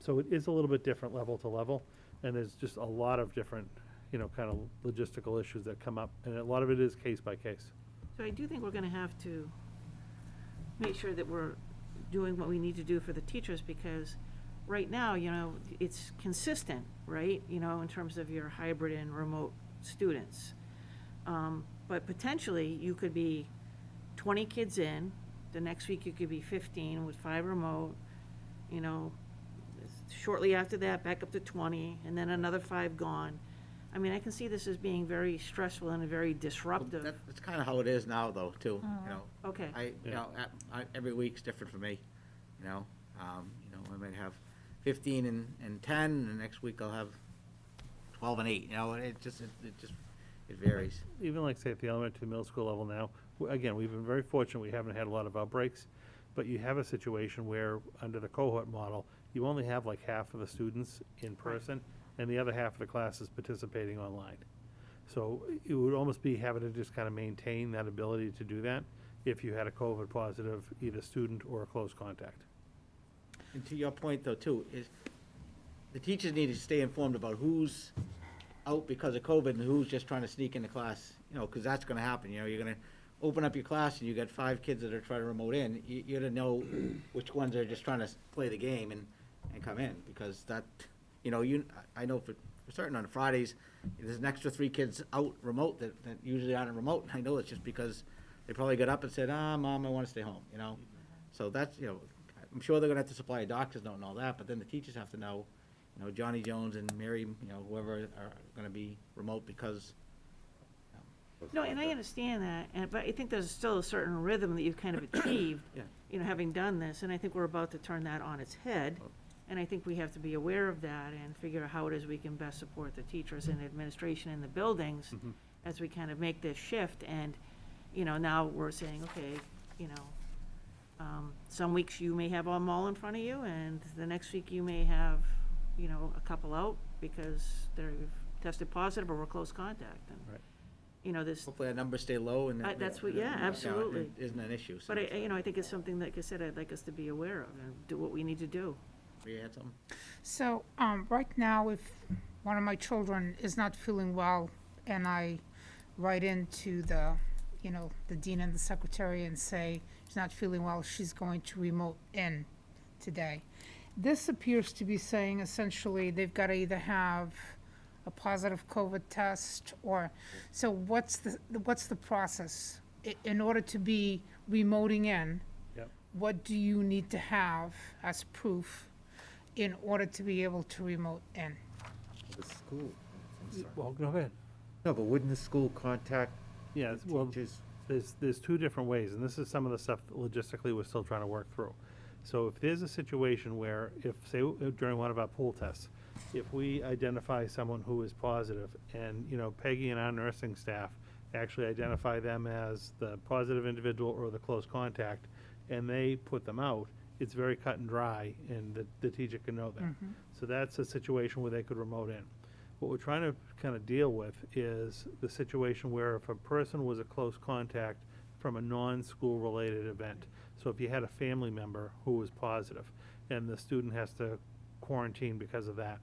So it is a little bit different level to level, and there's just a lot of different, kind of logistical issues that come up, and a lot of it is case by case. So I do think we're going to have to make sure that we're doing what we need to do for the teachers, because right now, it's consistent, right? In terms of your hybrid and remote students. But potentially you could be 20 kids in, the next week you could be 15 with 5 remote, shortly after that back up to 20, and then another 5 gone. I mean, I can see this as being very stressful and very disruptive. That's kind of how it is now, though, too. Okay. Every week's different for me. I might have 15 and 10, and the next week I'll have 12 and 8, you know, it varies. Even like, say, at the elementary, middle school level now, again, we've been very fortunate, we haven't had a lot of outbreaks, but you have a situation where, under the cohort model, you only have like half of the students in person, and the other half of the class is participating online. So it would almost be having to just kind of maintain that ability to do that if you had a COVID positive, either student or a close contact. And to your point, though, too, is the teachers need to stay informed about who's out because of COVID and who's just trying to sneak into class, you know, because that's gonna happen, you know, you're gonna open up your class and you got 5 kids that are trying to remote in, you gotta know which ones are just trying to play the game and come in, because that, you know, I know for certain on Fridays, there's an extra 3 kids out remote that usually aren't remote, and I know it's just because they probably got up and said, Mom, I wanna stay home, you know? So that's, you know, I'm sure they're gonna have to supply a doctor's note and all that, but then the teachers have to know, you know, Johnny Jones and Mary, you know, whoever are gonna be remote because. No, and I understand that, but I think there's still a certain rhythm that you've kind of achieved, Yeah. you know, having done this, and I think we're about to turn that on its head. And I think we have to be aware of that and figure out how it is we can best support the teachers and administration in the buildings as we kind of make this shift. And, you know, now we're saying, okay, you know, some weeks you may have them all in front of you, and the next week you may have, you know, a couple out because they've tested positive or were close contact. And, Right. you know, this. Hopefully our numbers stay low and. That's what, yeah, absolutely. It isn't an issue. So But, you know, I think it's something, like I said, I'd like us to be aware of and do what we need to do. you had something? So, right now, if one of my children is not feeling well and I write into the, you know, the dean and the secretary and say she's not feeling well, she's going to remote in today. This appears to be saying essentially they've got to either have a positive COVID test or, so what's the process? In order to be remoting in, Yep. what do you need to have as proof in order to be able to remote in? The school. Well, go ahead. No, but wouldn't the school contact Yeah, the well, teachers? there's 2 different ways, and this is some of the stuff that logistically we're still trying to work through. So if there's a situation where, if, say, during one of our pool tests, if we identify someone who is positive, and, you know, Peggy and our nursing staff actually identify them as the positive individual or the close contact, and they put them out, it's very cut and dry, and the teacher can know that. So that's a situation where they could remote in. What we're trying to kind of deal with is the situation where if a person was a close contact from a non-school related event, so if you had a family member who was positive and the student has to quarantine because of that,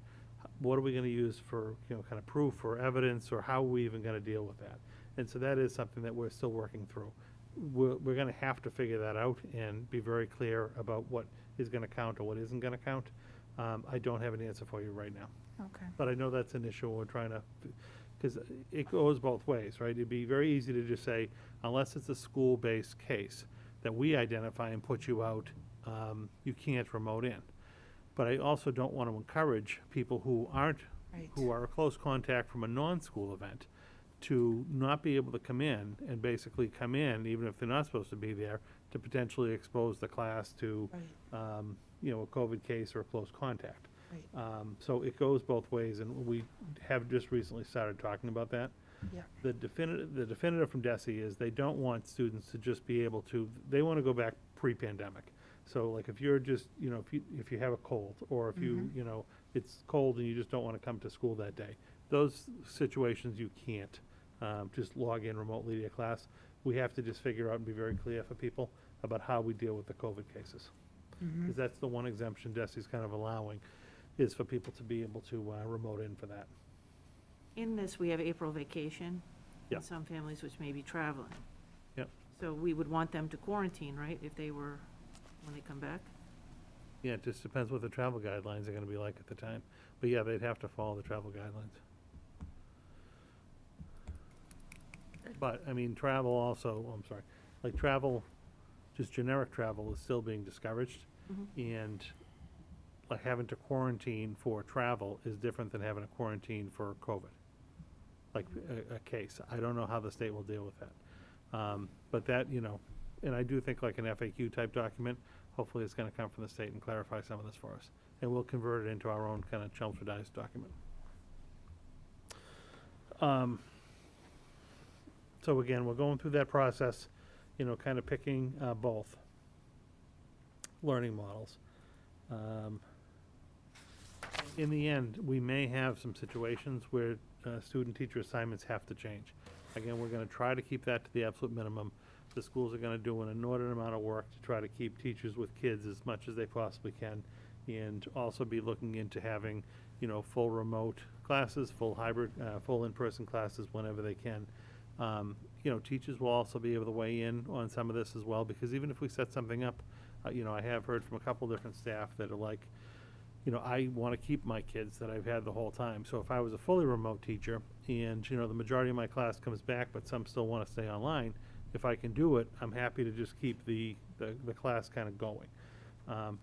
what are we going to use for, you know, kind of proof or evidence, or how are we even going to deal with that? And so that is something that we're still working through. We're going to have to figure that out and be very clear about what is going to count or what isn't going to count. I don't have an answer for you right now. Okay. But I know that's an issue we're trying to, because it goes both ways, right? It'd be very easy to just say, unless it's a school-based case that we identify and put you out, you can't remote in. But I also don't want to encourage people who aren't, who are a close contact from a non-school event, to not be able to come in and basically come in, even if they're not supposed to be there, to potentially expose the class to, you know, a COVID case or a close contact. So it goes both ways, and we have just recently started talking about that. Yeah. The definitive from DESE is they don't want students to just be able to, they want to go back pre-pandemic. So like if you're just, you know, if you have a cold, or if you, you know, it's cold and you just don't want to come to school that day, those situations you can't just log in remotely to your class. We have to just figure out and be very clear for people about how we deal with the COVID cases. Because that's the one exemption DESE is kind of allowing, is for people to be able to remote in for that. In this, we have April vacation. Yep. And some families which may be traveling. Yep. So we would want them to quarantine, right, if they were, when they come back? Yeah, it just depends what the travel guidelines are gonna be like at the time. But yeah, they'd have to follow the travel guidelines. But, I mean, travel also, I'm sorry, like travel, just generic travel is still being discouraged. And like having to quarantine for travel is different than having to quarantine for COVID. Like a case. I don't know how the state will deal with that. But that, you know, and I do think like an FAQ type document, hopefully it's gonna come from the state and clarify some of this for us. And we'll convert it into our own kind of Chelmsfordized document. So again, we're going through that process, you know, kind of picking both learning models. In the end, we may have some situations where student-teacher assignments have to change. Again, we're going to try to keep that to the absolute minimum. The schools are going to do an inordinate amount of work to try to keep teachers with kids as much as they possibly can, and also be looking into having, you know, full remote classes, full hybrid, full in-person classes whenever they can. You know, teachers will also be able to weigh in on some of this as well, because even if we set something up, you know, I have heard from a couple different staff that are like, you know, I want to keep my kids that I've had the whole time. So if I was a fully remote teacher and, you know, the majority of my class comes back, but some still want to stay online, if I can do it, I'm happy to just keep the class kind of going.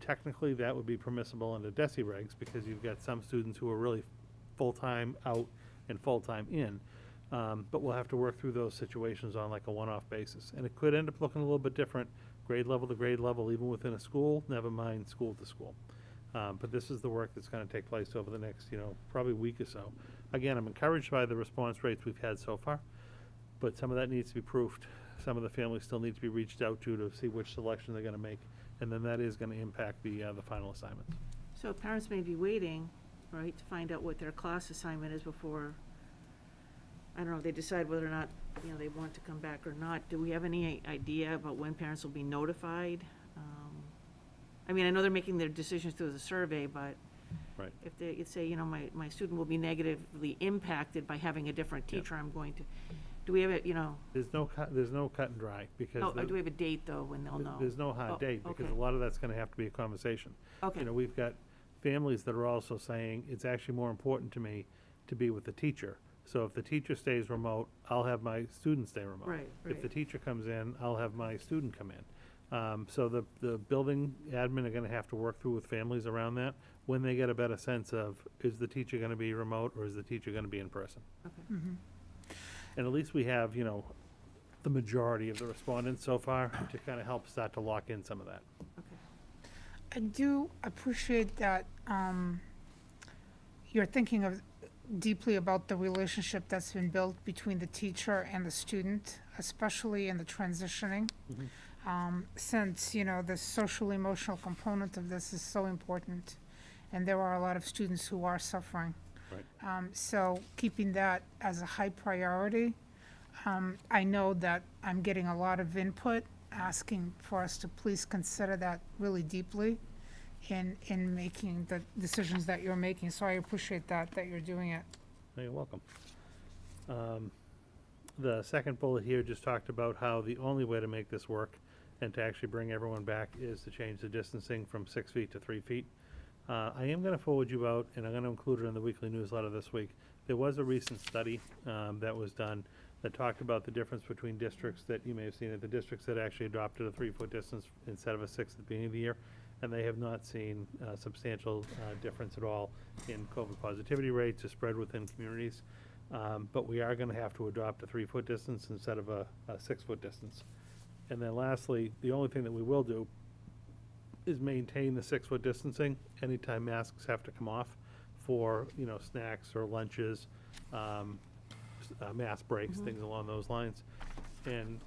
Technically, that would be permissible under DESI regs, because you've got some students who are really full-time out and full-time in. But we'll have to work through those situations on like a one-off basis. And it could end up looking a little bit different, grade level to grade level, even within a school, never mind school to school. But this is the work that's going to take place over the next, you know, probably week or so. Again, I'm encouraged by the response rates we've had so far, but some of that needs to be proofed. Some of the families still need to be reached out to see which selection they're going to make, and then that is going to impact the final assignment. So parents may be waiting, right, to find out what their class assignment is before, I don't know, they decide whether or not, you know, they want to come back or not. Do we have any idea about when parents will be notified? I mean, I know they're making their decisions through the survey, but right. If they say, you know, my student will be negatively impacted by having a different teacher, I'm going to, do we have it, you know? There's no cut and dry, because Oh, do we have a date, though, when they'll know? there's no hard date, because okay. a lot of that's going to have to be a conversation. Okay. You know, we've got families that are also saying, it's actually more important to me to be with the teacher. So if the teacher stays remote, I'll have my student stay remote. Right, If the right. teacher comes in, I'll have my student come in. So the building admin are going to have to work through with families around that when they get a better sense of, is the teacher going to be remote or is the teacher going to be in person? Okay. And at least we have, you know, the majority of the respondents so far to kind of help start to lock in some of that. I do appreciate that you're thinking of deeply about the relationship that's been built between the teacher and the student, especially in the transitioning. Since, you know, the social emotional component of this is so important, and there are a lot of students who are suffering. Right. So keeping that as a high priority, I know that I'm getting a lot of input asking for us to please consider that really deeply in making the decisions that you're making. So I appreciate that you're doing it. You're welcome. The second bullet here just talked about how the only way to make this work and to actually bring everyone back is to change the distancing from 6 feet to 3 feet. I am going to forward you out, and I'm going to include it in the weekly newsletter this week. There was a recent study that was done that talked about the difference between districts that you may have seen it, the districts that actually adopted a 3-foot distance instead of a 6 at the beginning of the year, and they have not seen substantial difference at all in COVID positivity rates or spread within communities. But we are going to have to adopt a 3-foot distance instead of a 6-foot distance. And then lastly, the only thing that we will do is maintain the 6-foot distancing anytime masks have to come off for, you know, snacks or lunches, mass breaks, things along those lines. And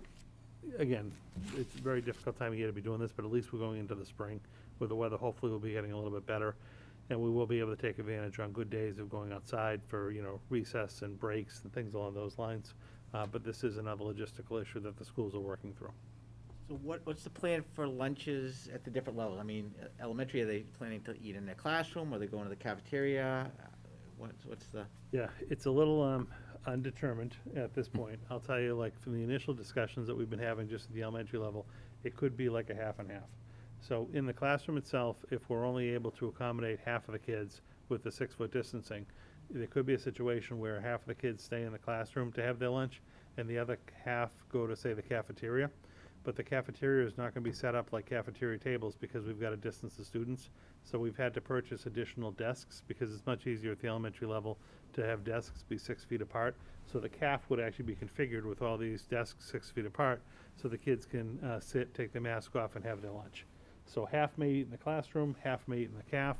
again, it's a very difficult time of year to be doing this, but at least we're going into the spring where the weather hopefully will be getting a little bit better. And we will be able to take advantage on good days of going outside for, you know, recess and breaks and things along those lines. But this is another logistical issue that the schools are working through. So what's the plan for lunches at the different levels? I mean, elementary, are they planning to eat in their classroom? Are they going to the cafeteria? What's the? Yeah, it's a little undetermined at this point. I'll tell you, like, from the initial discussions that we've been having just at the elementary level, it could be like a half and half. So in the classroom itself, if we're only able to accommodate half of the kids with the 6-foot distancing, there could be a situation where half of the kids stay in the classroom to have their lunch and the other half go to, say, the cafeteria. But the cafeteria is not going to be set up like cafeteria tables because we've got to distance the students. So we've had to purchase additional desks because it's much easier at the elementary level to have desks be 6 feet apart. So the CAF would actually be configured with all these desks 6 feet apart so the kids can sit, take their mask off, and have their lunch. So half may eat in the classroom, half may eat in the caf.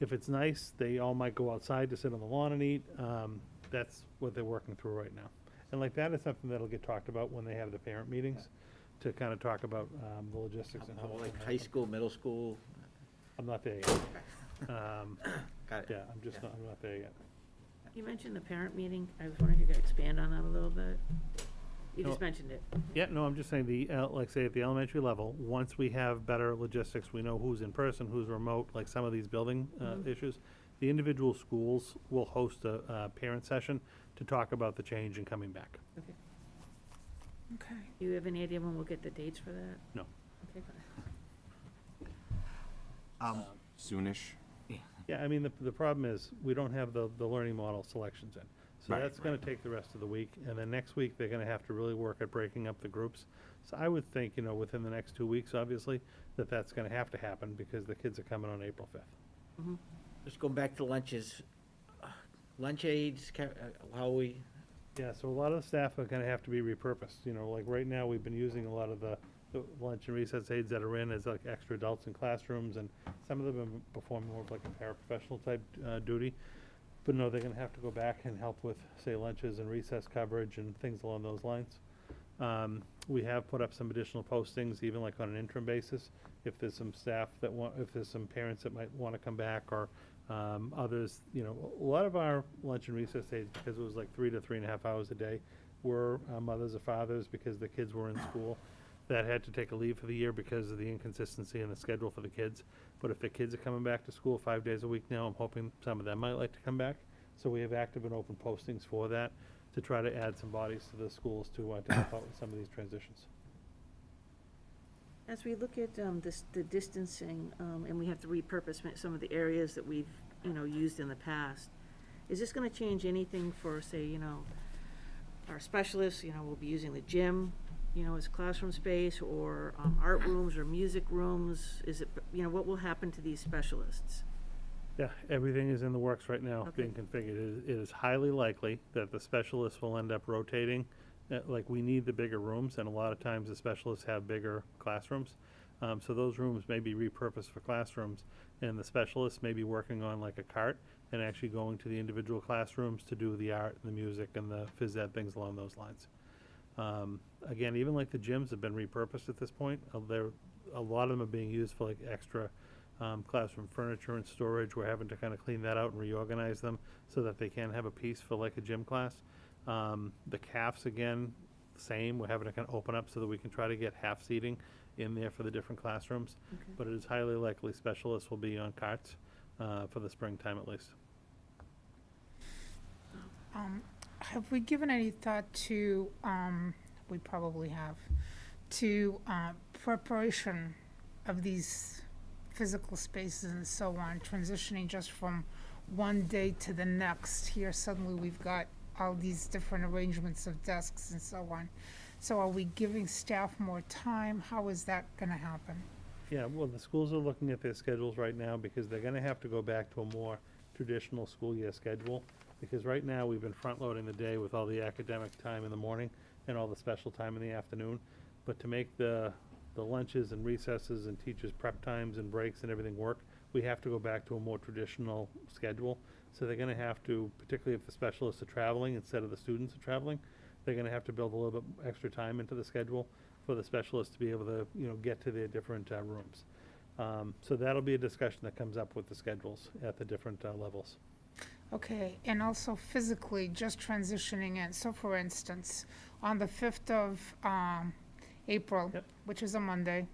If it's nice, they all might go outside to sit on the lawn and eat. That's what they're working through right now. And like that is something that'll get talked about when they have the parent meetings, to kind of talk about the logistics and how. Like high school, middle school? I'm not there yet. Got it. Yeah, I'm not there yet. You mentioned the parent meeting. I was wondering if you could expand on that a little bit. You just No. mentioned it. Yeah, no, I'm just saying like say at the elementary level, once we have better logistics, we know who's in person, who's remote, like some of these building issues. The individual schools will host a parent session to talk about the change and coming back. Okay. Okay. Do you have any idea when we'll get the dates for that? No. Okay, fine. Soonish. Yeah, I mean, the problem is, we don't have the learning model selections in. So Right, that's gonna take the rest of the week, and then next week, they're gonna have to really work at breaking up the groups. So I would think, within the next 2 weeks, obviously, that's gonna have to happen, because the kids are coming on April 5th. Just going back to lunches, lunch aids, how we, Yeah, so a lot of the staff are gonna have to be repurposed, like right now, we've been using a lot of the lunch and recess aides that are in as like extra adults in classrooms, and some of them have been performing more of like a paraprofessional type duty. But no, they're gonna have to go back and help with, say, lunches and recess coverage and things along those lines. We have put up some additional postings, even like on an interim basis, if there's some staff if there's some parents that might wanna come back, or others, a lot of our lunch and recess aides, because it was like 3 to 3.5 hours a day, were mothers or fathers, because the kids were in school, that had to take a leave for the year because of the inconsistency in the schedule for the kids. But if the kids are coming back to school 5 days a week now, I'm hoping some of them might like to come back. So we have active and open postings for that, to try to add some bodies to the schools to help out with some of these transitions. As we look at the distancing, and we have to repurpose some of the areas that we've, used in the past, is this gonna change anything for, say, our specialists, we'll be using the gym, as classroom space, or art rooms or music rooms? Is it, what will happen to these specialists? Yeah, everything is in the works right now, Okay. being configured. It is highly likely that the specialists will end up rotating. Like, we need the bigger rooms, and a lot of times the specialists have bigger classrooms. So those rooms may be repurposed for classrooms, and the specialists may be working on like a cart and actually going to the individual classrooms to do the art and the music and the phys ed, things along those lines. Again, even like the gyms have been repurposed at this point. A lot of them are being used for like extra classroom furniture and storage. We're having to kind of clean that out and reorganize them so that they can have a piece for like a gym class. The CAFs, again, same. We're having to kind of open up so that we can try to get half seating in there for the different classrooms. Okay. But it is highly likely specialists will be on carts for the springtime at least. Have we given any thought to, we probably have, to preparation of these physical spaces and so on, transitioning just from one day to the next? Here suddenly we've got all these different arrangements of desks and so on. So are we giving staff more time? How is that gonna happen? Yeah, well, the schools are looking at their schedules right now, because they're gonna have to go back to a more traditional school year schedule. Because right now, we've been front-loading the day with all the academic time in the morning and all the special time in the afternoon. But to make the lunches and recesses and teachers' prep times and breaks and everything work, we have to go back to a more traditional schedule. So they're gonna have to, particularly if the specialists are traveling instead of the students are traveling, they're gonna have to build a little bit extra time into the schedule for the specialists to be able to, get to their different rooms. So that'll be a discussion that comes up with the schedules at the different levels. Okay, and also physically, just transitioning in. So for instance, on the 5th of April, Yep. which is a Monday,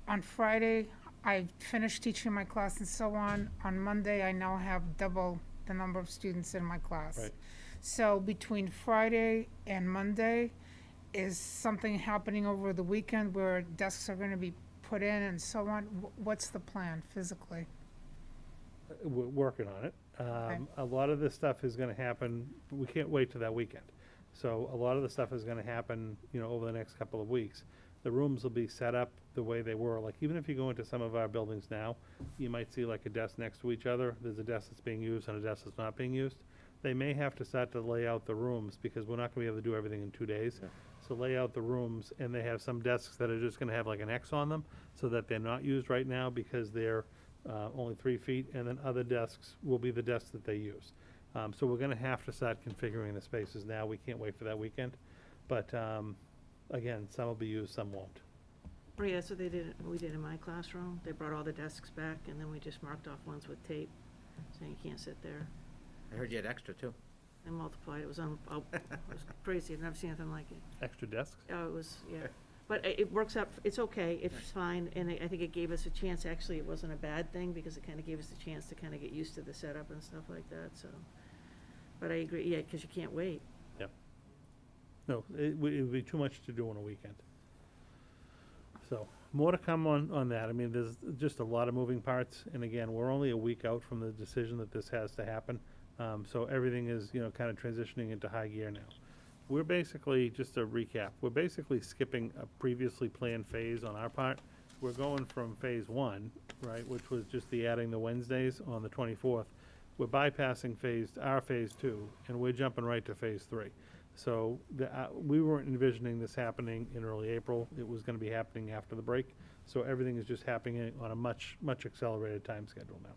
on Friday, I finished teaching my class and so on. On Monday, I now have double the number of students in my class. Right. So between Friday and Monday, is something happening over the weekend where desks are gonna be put in and so on? What's the plan physically? We're working on it. A lot of this stuff is gonna happen, we can't wait till that weekend. So a lot of the stuff is gonna happen, over the next couple of weeks. The rooms will be set up the way they were. Like, even if you go into some of our buildings now, you might see like a desk next to each other. There's a desk that's being used and a desk that's not being used. They may have to start to lay out the rooms, because we're not gonna be able to do everything in 2 days. So lay out the rooms, and they have some desks that are just gonna have like an X on them, so that they're not used right now because they're only 3 feet, and then other desks will be the desks that they use. So we're gonna have to start configuring the spaces now. We can't wait for that weekend. But, again, some will be used, some won't. Oh, yeah, that's what we did in my classroom. They brought all the desks back, and then we just marked off ones with tape, saying you can't sit there. I heard you had extra too. And multiplied, it was it was crazy, I've never seen anything like it. Extra desks? Oh, it was, yeah. But it works out, it's okay, it's fine, and I think it gave us a chance, actually, it wasn't a bad thing, because it kind of gave us a chance to kind of get used to the setup and stuff like that, so. But I agree, yeah, because you can't wait. Yeah. No, it would be too much to do on a weekend. So, more to come on that. I mean, there's just a lot of moving parts, and again, we're only a week out from the decision that this has to happen. So everything is, kind of transitioning into high gear now. We're basically, just to recap, we're basically skipping a previously planned phase on our part. We're going from phase 1, right, which was just the adding the Wednesdays on the 24th. We're bypassing our phase 2, and we're jumping right to phase 3. So we weren't envisioning this happening in early April. It was going to be happening after the break. So everything is just happening on a much accelerated time schedule now.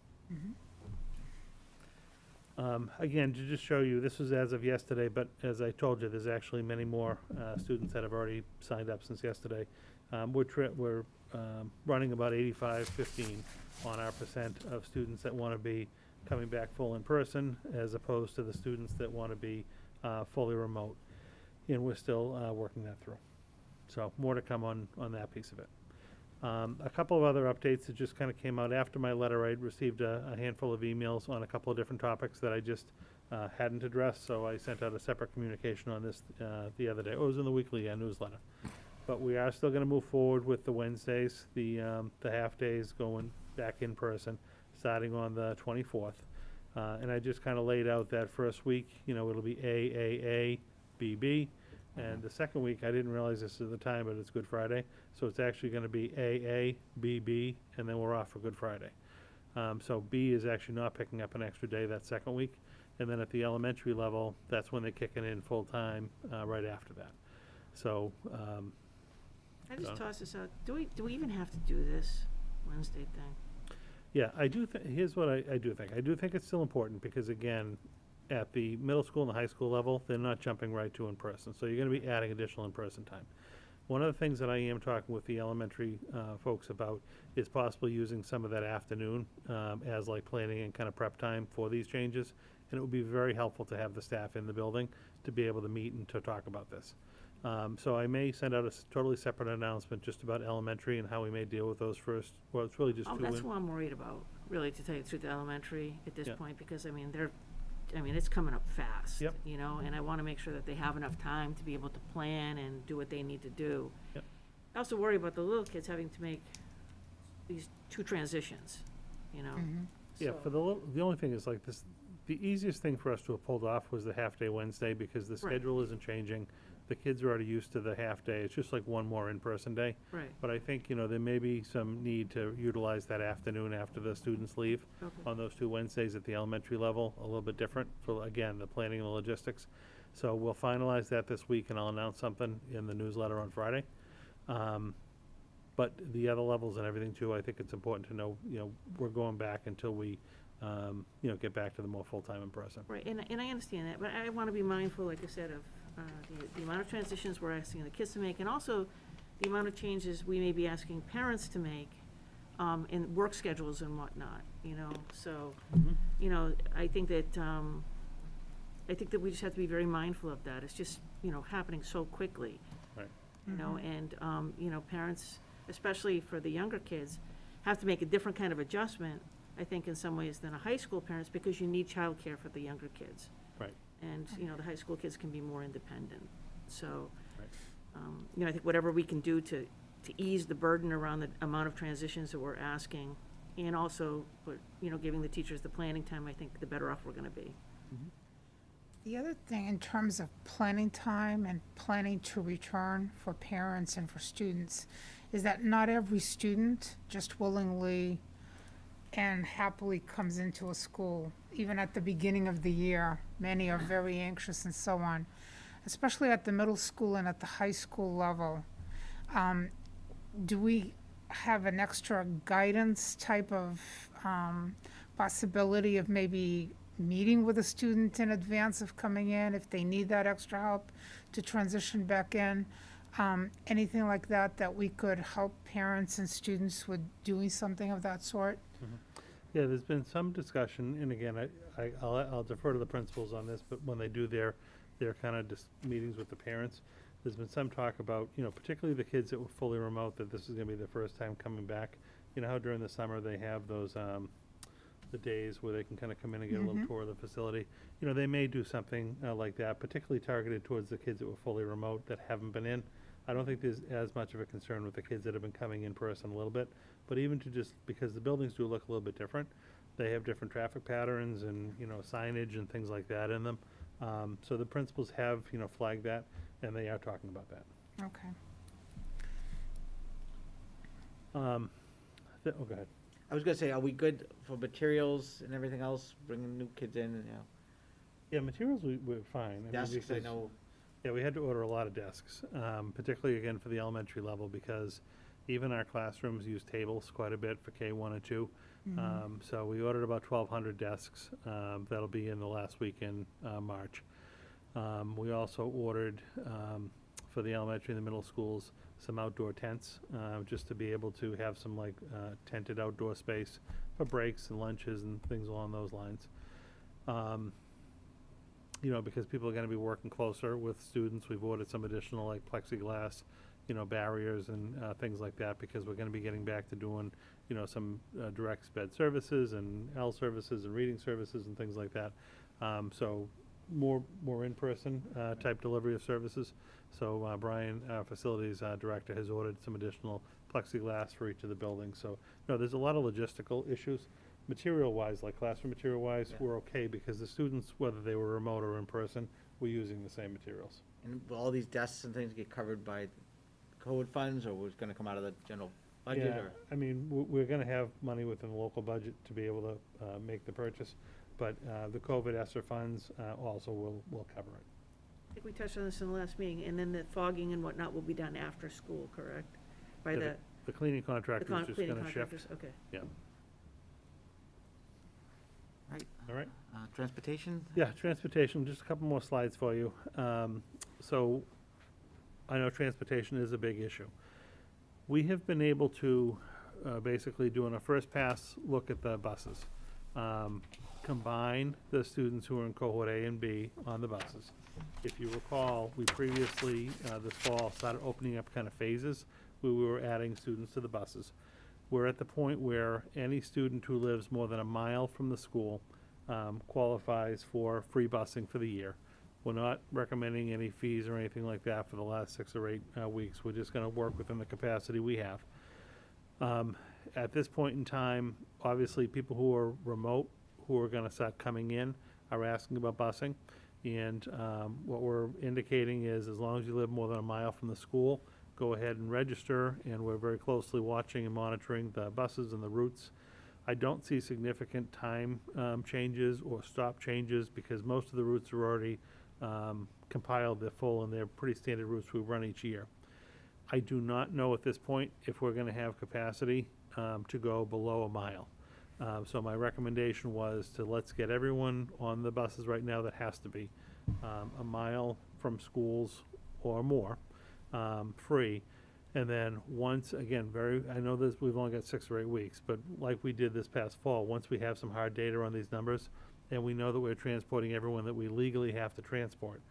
Again, to just show you, this was as of yesterday, but as I told you, there's actually many more students that have already signed up since yesterday. We're running about 85-15 on our percent of students that want to be coming back full in person, as opposed to the students that want to be fully remote. And we're still working that through. So more to come on that piece of it. A couple of other updates that just kind of came out after my letter. I received a handful of emails on a couple of different topics that I just hadn't addressed, so I sent out a separate communication on this the other day. It was in the weekly newsletter. But we are still going to move forward with the Wednesdays, the half-days going back in person, starting on the 24th. And I just kind of laid out that first week, it'll be A, B, B. And the second week, I didn't realize this at the time, but it's Good Friday. So it's actually going to be A, B, B, and then we're off for Good Friday. So B is actually not picking up an extra day that second week. And then at the elementary level, that's when they're kicking in full-time right after that. So. I just tossed this out. Do we even have to do this Wednesday thing? Yeah, I do here's what I do think. I do think it's still important because, again, at the middle school and the high school level, they're not jumping right to in-person. So you're going to be adding additional in-person time. One of the things that I am talking with the elementary folks about is possibly using some of that afternoon as like planning and kind of prep time for these changes. And it would be very helpful to have the staff in the building to be able to meet and to talk about this. So I may send out a totally separate announcement just about elementary and how we may deal with those first. Well, it's really just two. That's what I'm worried about, really, to tell you the truth, elementary at this point, because it's coming up fast. Yep. And I want to make sure that they have enough time to be able to plan and do what they need to do. Yep. I also worry about the little kids having to make these 2 transitions, Yeah, So- for the only thing is like this, the easiest thing for us to have pulled off was the half-day Wednesday because the schedule isn't changing. The kids are already used to the half-day. It's just like one more in-person day. Right. But I think, there may be some need to utilize that afternoon after the students leave on those 2 Wednesdays at the elementary level, a little bit different for, again, the planning and the logistics. So we'll finalize that this week and I'll announce something in the newsletter on Friday. But the other levels and everything too, I think it's important to know, we're going back until we, get back to the more full-time in person. Right, and I understand that, but I want to be mindful, like I said, of the amount of transitions we're asking the kids to make, and also the amount of changes we may be asking parents to make in work schedules and whatnot, So, I think that we just have to be very mindful of that. It's just, happening so quickly. Right. And parents, especially for the younger kids, have to make a different kind of adjustment, I think, in some ways than a high school parents, because you need childcare for the younger kids. Right. And, the high school kids can be more independent. So, Right. I think whatever we can do to ease the burden around the amount of transitions that we're asking, and also, giving the teachers the planning time, I think the better off we're gonna be. The other thing in terms of planning time and planning to return for parents and for students is that not every student just willingly and happily comes into a school. Even at the beginning of the year, many are very anxious and so on. especially at the middle school and at the high school level. Do we have an extra guidance type of possibility of maybe meeting with a student in advance of coming in if they need that extra help to transition back in? Anything like that that we could help parents and students with doing something of that sort? Yeah, there's been some discussion, and again, I'll defer to the principals on this, but when they do their kind of meetings with the parents, there's been some talk about, particularly the kids that were fully remote, that this is gonna be their first time coming back. You know how during the summer they have those, the days where they can kind of come in and get a little tour of the facility? They may do something like that, particularly targeted towards the kids that were fully remote that haven't been in. I don't think there's as much of a concern with the kids that have been coming in person a little bit, but even to just, because the buildings do look a little bit different, they have different traffic patterns and, signage and things like that in them. So the principals have, flagged that, and they are talking about that. Okay. Oh, go ahead. I was gonna say, are we good for materials and everything else, bringing new kids in and, Yeah, materials we're fine. desks, I because- know. Yeah, we had to order a lot of desks, particularly again for the elementary level, because even our classrooms use tables quite a bit for K1 and 2. So we ordered about 1,200 desks. That'll be in the last week in March. We also ordered, for the elementary and the middle schools, some outdoor tents, just to be able to have some tented outdoor space for breaks and lunches and things along those lines. Because people are gonna be working closer with students, we've ordered some additional plexiglass, barriers and things like that, because we're gonna be getting back to doing, some direct sped services and L services and reading services and things like that. So more in-person type delivery of services. So Brian, our facilities director, has ordered some additional plexiglass for each of the buildings. So, there's a lot of logistical issues. Material-wise, like classroom material-wise, we're okay, because the students, whether they were remote or in person, were using the same materials. And will all these desks and things get covered by COVID funds, or was it gonna come out of the general budget, Yeah, or? I mean, we're gonna have money within the local budget to be able to make the purchase, but the COVID ESSER funds also will cover it. I think we touched on this in the last meeting, and then the fogging and whatnot will be done after school, correct? By Yeah, the cleaning the contractor is just cleaning gonna shift. contractors, okay. Yeah, Right, all right. transportation? Yeah, transportation, just a couple more slides for you. So I know transportation is a big issue. We have been able to basically do a first pass look at the buses. Combine the students who are in cohort A and B on the buses. If you recall, we previously, this fall, started opening up kind of phases where we were adding students to the buses. We're at the point where any student who lives more than a mile from the school qualifies for free busing for the year. We're not recommending any fees or anything like that for the last 6 or 8 weeks. We're just gonna work within the capacity we have. At this point in time, obviously, people who are remote, who are gonna start coming in, are asking about busing. And what we're indicating is, as long as you live more than a mile from the school, go ahead and register, and we're very closely watching and monitoring the buses and the routes. I don't see significant time changes or stop changes, because most of the routes are already compiled, they're full, and they're pretty standard routes we run each year. I do not know at this point if we're gonna have capacity to go below a mile. So my recommendation was to let's get everyone on the buses right now that has to be a mile from schools or more, free. And then once, again, I know this, we've only got 6 or 8 weeks, but like we did this past fall, once we have some hard data on these numbers, and we know that we're transporting everyone that we legally have to transport,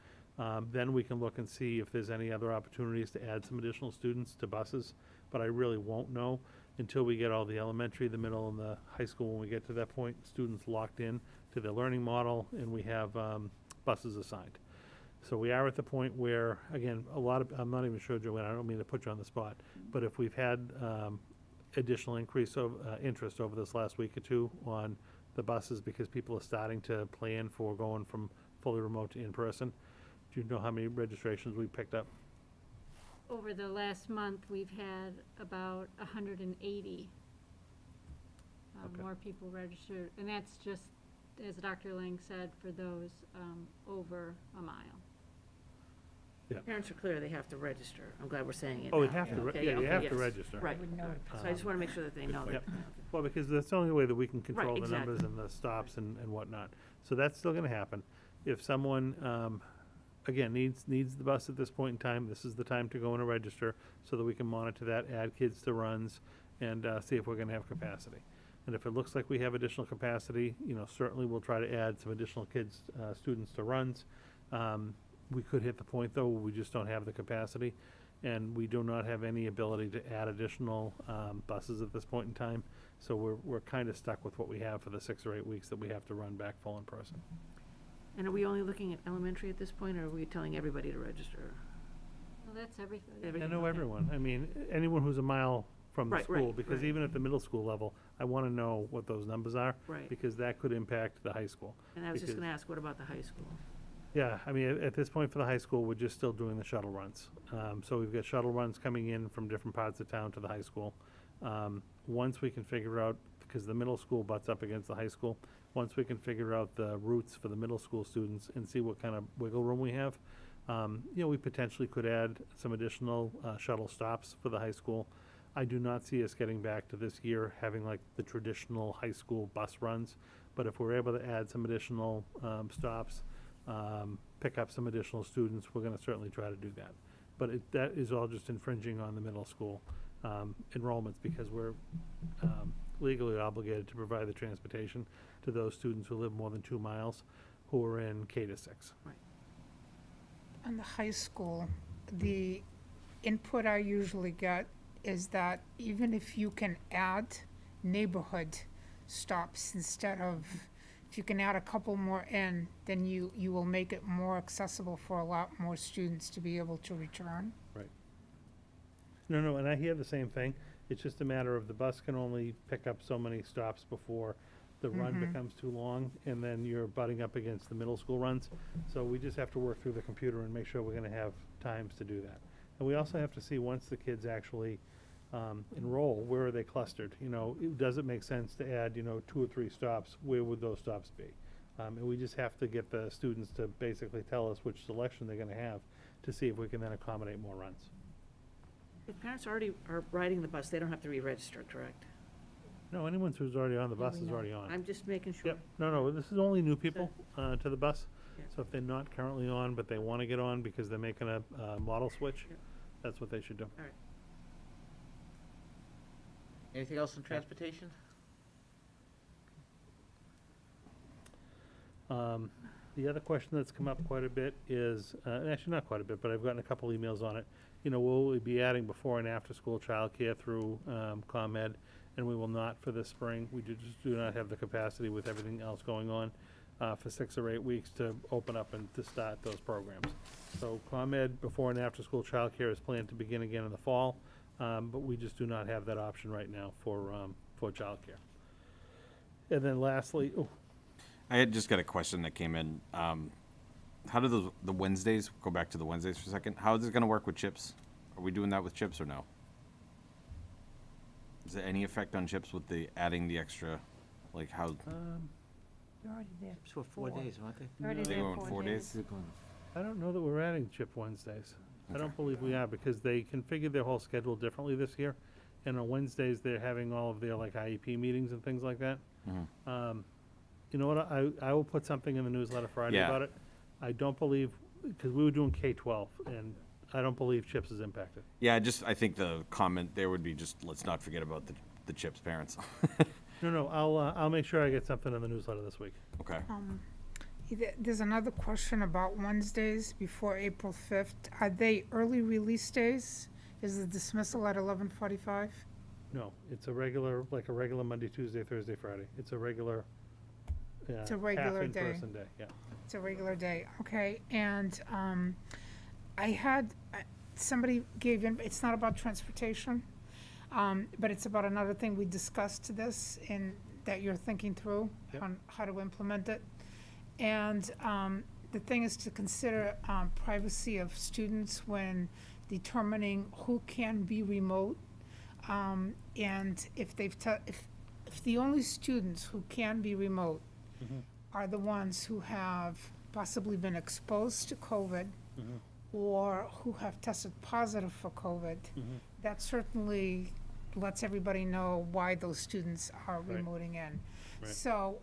then we can look and see if there's any other opportunities to add some additional students to buses. But I really won't know until we get all the elementary, the middle, and the high school, when we get to that point, students locked in to their learning model, and we have buses assigned. So we are at the point where, again, I'm not even sure, Joanne, I don't mean to put you on the spot, but if we've had additional increase of interest over this last week or two on the buses, because people are starting to plan for going from fully remote to in-person, do you know how many registrations we picked up? Over the last month, we've had about 180 Okay. more people registered, and that's just, as Dr. Lang said, for those over a mile. Yeah. Parents are clear, they have to register. I'm glad we're saying it Oh, we now. have to, Okay, yeah, you okay, have to yes. register. Right. So I just want to make sure that they know that. Yep. Well, because that's the only way that we can control the exactly. numbers and the stops and whatnot. So that's still gonna happen. If someone, again, needs the bus at this point in time, this is the time to go in and register so that we can monitor that, add kids to runs, and see if we're gonna have capacity. And if it looks like we have additional capacity, certainly we'll try to add some additional kids, students to runs. We could hit the point, though, where we just don't have the capacity, and we do not have any ability to add additional buses at this point in time. So we're kind of stuck with what we have for the 6 or 8 weeks that we have to run back full in person. And are we only looking at elementary at this point, or are we telling everybody to register? Well, that's everybody. I know everyone. I mean, anyone who's a mile from the Right, school, right, because right. even at the middle school level, I want to know what those numbers are. Right. Because that could impact the high school. And I was just Because- going to ask, what about the high school? Yeah, I mean, at this point for the high school, we're just still doing the shuttle runs. So we've got shuttle runs coming in from different parts of town to the high school. Once we can figure out, because the middle school butts up against the high school, once we can figure out the routes for the middle school students and see what kind of wiggle room we have, we potentially could add some additional shuttle stops for the high school. I do not see us getting back to this year having like the traditional high school bus runs, but if we're able to add some additional stops, pick up some additional students, we're gonna certainly try to do that. But that is all just infringing on the middle school enrollments, because we're legally obligated to provide the transportation to those students who live more than 2 miles, who are in K to 6. On the high school, the input I usually get is that even if you can add neighborhood stops instead of, if you can add a couple more in, then you will make it more accessible for a lot more students to be able to return. Right. No, and I hear the same thing. It's just a matter of the bus can only pick up so many stops before the run becomes too long, and then you're butting up against the middle school runs. So we just have to work through the computer and make sure we're gonna have times to do that. And we also have to see, once the kids actually enroll, where are they clustered? Does it make sense to add, 2 or 3 stops? Where would those stops be? And we just have to get the students to basically tell us which selection they're gonna have to see if we can then accommodate more runs. If parents already are riding the bus, they don't have to re-register, correct? No, anyone who's already on the bus is already on. I'm just making sure. Yep, no, this is only new people to the bus. Yeah. So if they're not currently on, but they want to get on because they're making a model switch, Yeah. that's what they should do. All right. Anything else in transportation? The other question that's come up quite a bit is, actually not quite a bit, but I've gotten a couple emails on it. Will we be adding before and after school childcare through ComEd? And we will not for this spring. We just do not have the capacity with everything else going on for 6 or 8 weeks to open up and to start those programs. So ComEd before and after school childcare is planned to begin again in the fall, but we just do not have that option right now for childcare. And then lastly, I had just got a question that came in. How do the Wednesdays, go back to the Wednesdays for a second, how is it gonna work with CHIPS? Are we doing that with CHIPS or no? Is there any effect on CHIPS with the adding the extra, like how? You're already there. It's for 4 days, aren't they? Already They there go in 4 days? I don't know that we're adding CHIP Wednesdays. I don't believe we are, because they configured their whole schedule differently this year. And on Wednesdays, they're having all of their like IEP meetings and things like that. You know what, I will put something in the newsletter Friday Yeah. about it. I don't believe, because we were doing K-12, and I don't believe CHIPS is impacted. Yeah, I think the comment there would be just, let's not forget about the CHIPS parents. No, I'll make sure I get something in the newsletter this week. Okay. There's another question about Wednesdays before April 5th. Are they early release days? Is the dismissal at 11:45? No, it's a regular Monday, Tuesday, Thursday, Friday. It's a regular, It's a regular half day. in-person day, yeah. It's a regular day, okay. And I had, somebody gave in, it's not about transportation, but it's about another thing we discussed this and that you're thinking through Yep. on how to implement it. And the thing is to consider privacy of students when determining who can be remote. And if if the only students who can be remote are the ones who have possibly been exposed to COVID or who have tested positive for COVID, that certainly lets everybody know why those students are Right. remoting in. Right. So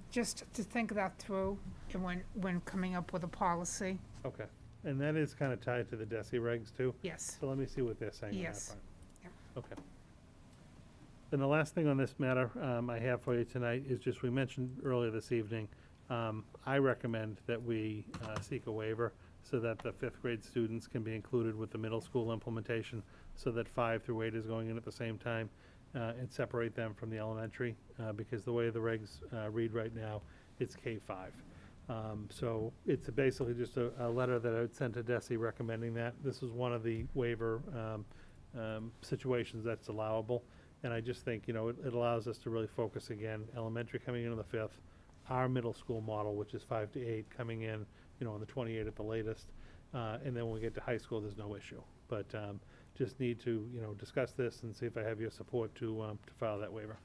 just to think that through and when coming up with a policy. Okay. And that is kind of tied to the DESI regs too? Yes. So let me see what they're saying on that Yes. part. Yep. Okay. And the last thing on this matter I have for you tonight is just, we mentioned earlier this evening, I recommend that we seek a waiver so that the 5th grade students can be included with the middle school implementation, so that 5 through 8 is going in at the same time, and separate them from the elementary, because the way the regs read right now, it's K-5. So it's basically just a letter that I would send to DESI recommending that. This is one of the waiver situations that's allowable. And I just think, it allows us to really focus again, elementary coming in on the 5th, our middle school model, which is 5 to 8, coming in, on the 28 at the latest. And then when we get to high school, there's no issue. But just need to, discuss this and see if I have your support to file that waiver.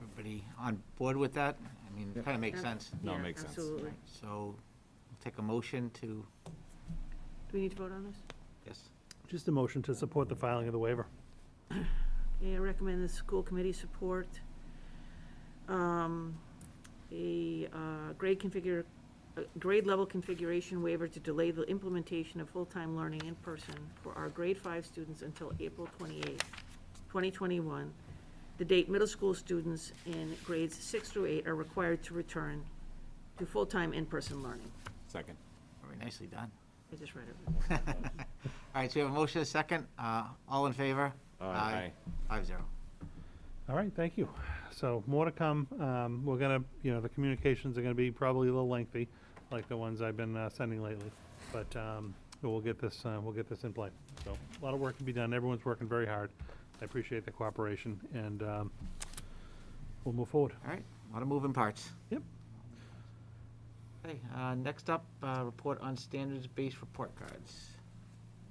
Everybody on board with that? I mean, it kind of makes sense. No, it Yeah, makes sense. absolutely. So we'll take a motion to, Do we need to vote on this? yes. Just a motion to support the filing of the waiver. Yeah, I recommend the school committee support a grade level configuration waiver to delay the implementation of full-time learning in person for our grade 5 students until April 28th, 2021. The date middle school students in grades 6 through 8 are required to return to full-time in-person learning. Second. Very nicely done. I just read it. All right, so we have a motion, a second. All in favor? Aye. 5-0. All right, thank you. So more to come. We're gonna, the communications are gonna be probably a little lengthy, like the ones I've been sending lately. But we'll get this in play. So a lot of work to be done. Everyone's working very hard. I appreciate the cooperation, and we'll move forward. All right, a lot of moving parts. Yep. Okay, next up, report on standards-based report cards.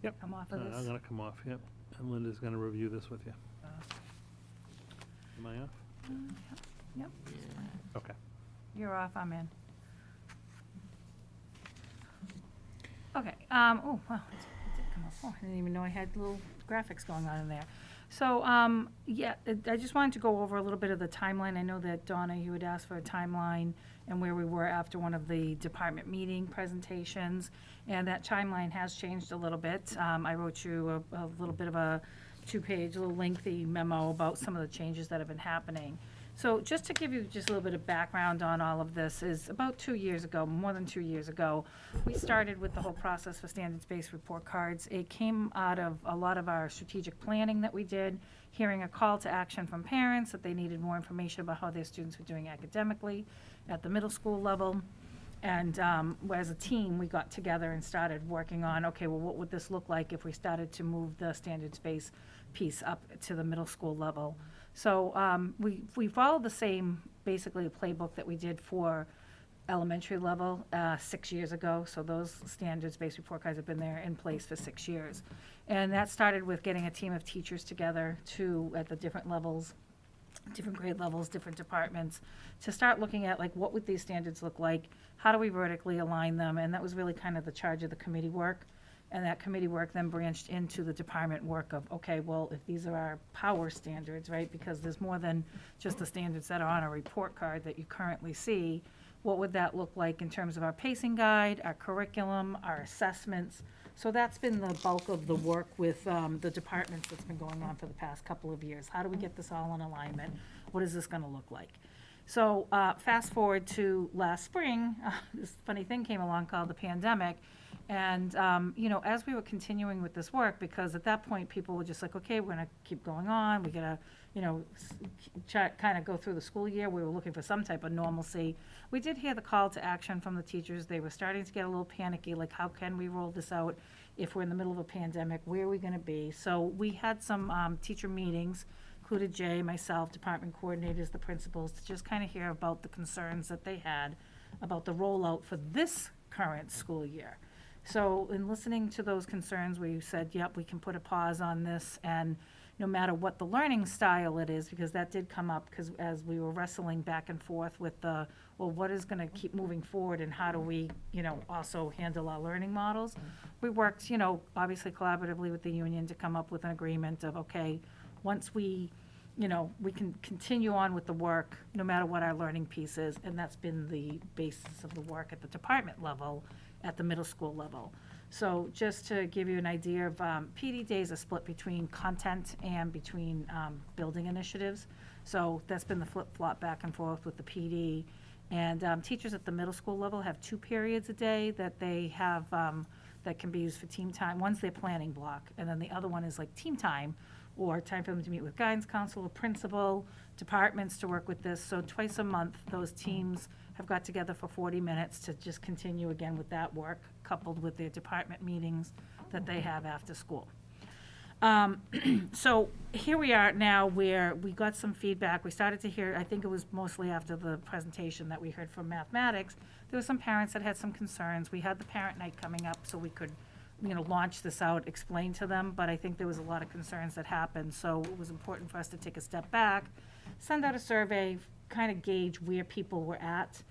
Yep. Come off of I'm this. gonna come off, yep. And Linda's gonna review this with you. Am I off? Yep, Okay. you're off, I'm in. Okay, oh, wow, it did come up. Oh, I didn't even know I had little graphics going on in there. So, yeah, I just wanted to go over a little bit of the timeline. I know that Donna, you had asked for a timeline and where we were after one of the department meeting presentations, and that timeline has changed a little bit. I wrote you a little bit of a two-page, a little lengthy memo about some of the changes that have been happening. So just to give you just a little bit of background on all of this is about 2 years ago, more than 2 years ago, we started with the whole process for standards-based report cards. It came out of a lot of our strategic planning that we did, hearing a call to action from parents that they needed more information about how their students were doing academically at the middle school level. And as a team, we got together and started working on, okay, well, what would this look like if we started to move the standards-based piece up to the middle school level? So we followed the same, basically, playbook that we did for elementary level 6 years ago. So those standards-based report cards have been there in place for 6 years. And that started with getting a team of teachers together at the different levels, different grade levels, different departments, to start looking at, like, what would these standards look like? How do we vertically align them? And that was really kind of the charge of the committee work. And that committee work then branched into the department work of, okay, well, if these are our power standards, right? Because there's more than just the standards that are on a report card that you currently see. What would that look like in terms of our pacing guide, our curriculum, our assessments? So that's been the bulk of the work with the departments that's been going on for the past couple of years. How do we get this all in alignment? What is this gonna look like? So fast forward to last spring, this funny thing came along called the pandemic. And, as we were continuing with this work, because at that point, people were just like, okay, we're gonna keep going on, we gotta, kind of go through the school year, we were looking for some type of normalcy. We did hear the call to action from the teachers, they were starting to get a little panicky, like, how can we roll this out if we're in the middle of a pandemic, where are we gonna be? So we had some teacher meetings, included Jay, myself, department coordinators, the principals, to just kind of hear about the concerns that they had about the rollout for this current school year. So in listening to those concerns, we said, yep, we can put a pause on this and no matter what the learning style it is, because that did come up, because as we were wrestling back and forth with the, well, what is going to keep moving forward and how do we, also handle our learning models? We worked, obviously collaboratively with the union to come up with an agreement of, okay, once we can continue on with the work, no matter what our learning piece is, and that's been the basis of the work at the department level, at the middle school level. So just to give you an idea of, PD days are split between content and between building initiatives. So that's been the flip-flop back and forth with the PD. And teachers at the middle school level have 2 periods a day that they have that can be used for team time. One's their planning block, and then the other one is like team time, or time for them to meet with guidance counselor, principal, departments to work with this. So twice a month, those teams have got together for 40 minutes to just continue again with that work, coupled with their department meetings that they have after school. So here we are now where we got some feedback. We started to hear, I think it was mostly after the presentation that we heard from mathematics, there were some parents that had some concerns. We had the parent night coming up so we could launch this out, explain to them, but I think there was a lot of concerns that happened. So it was important for us to take a step back, send out a survey, kind of gauge where people were at,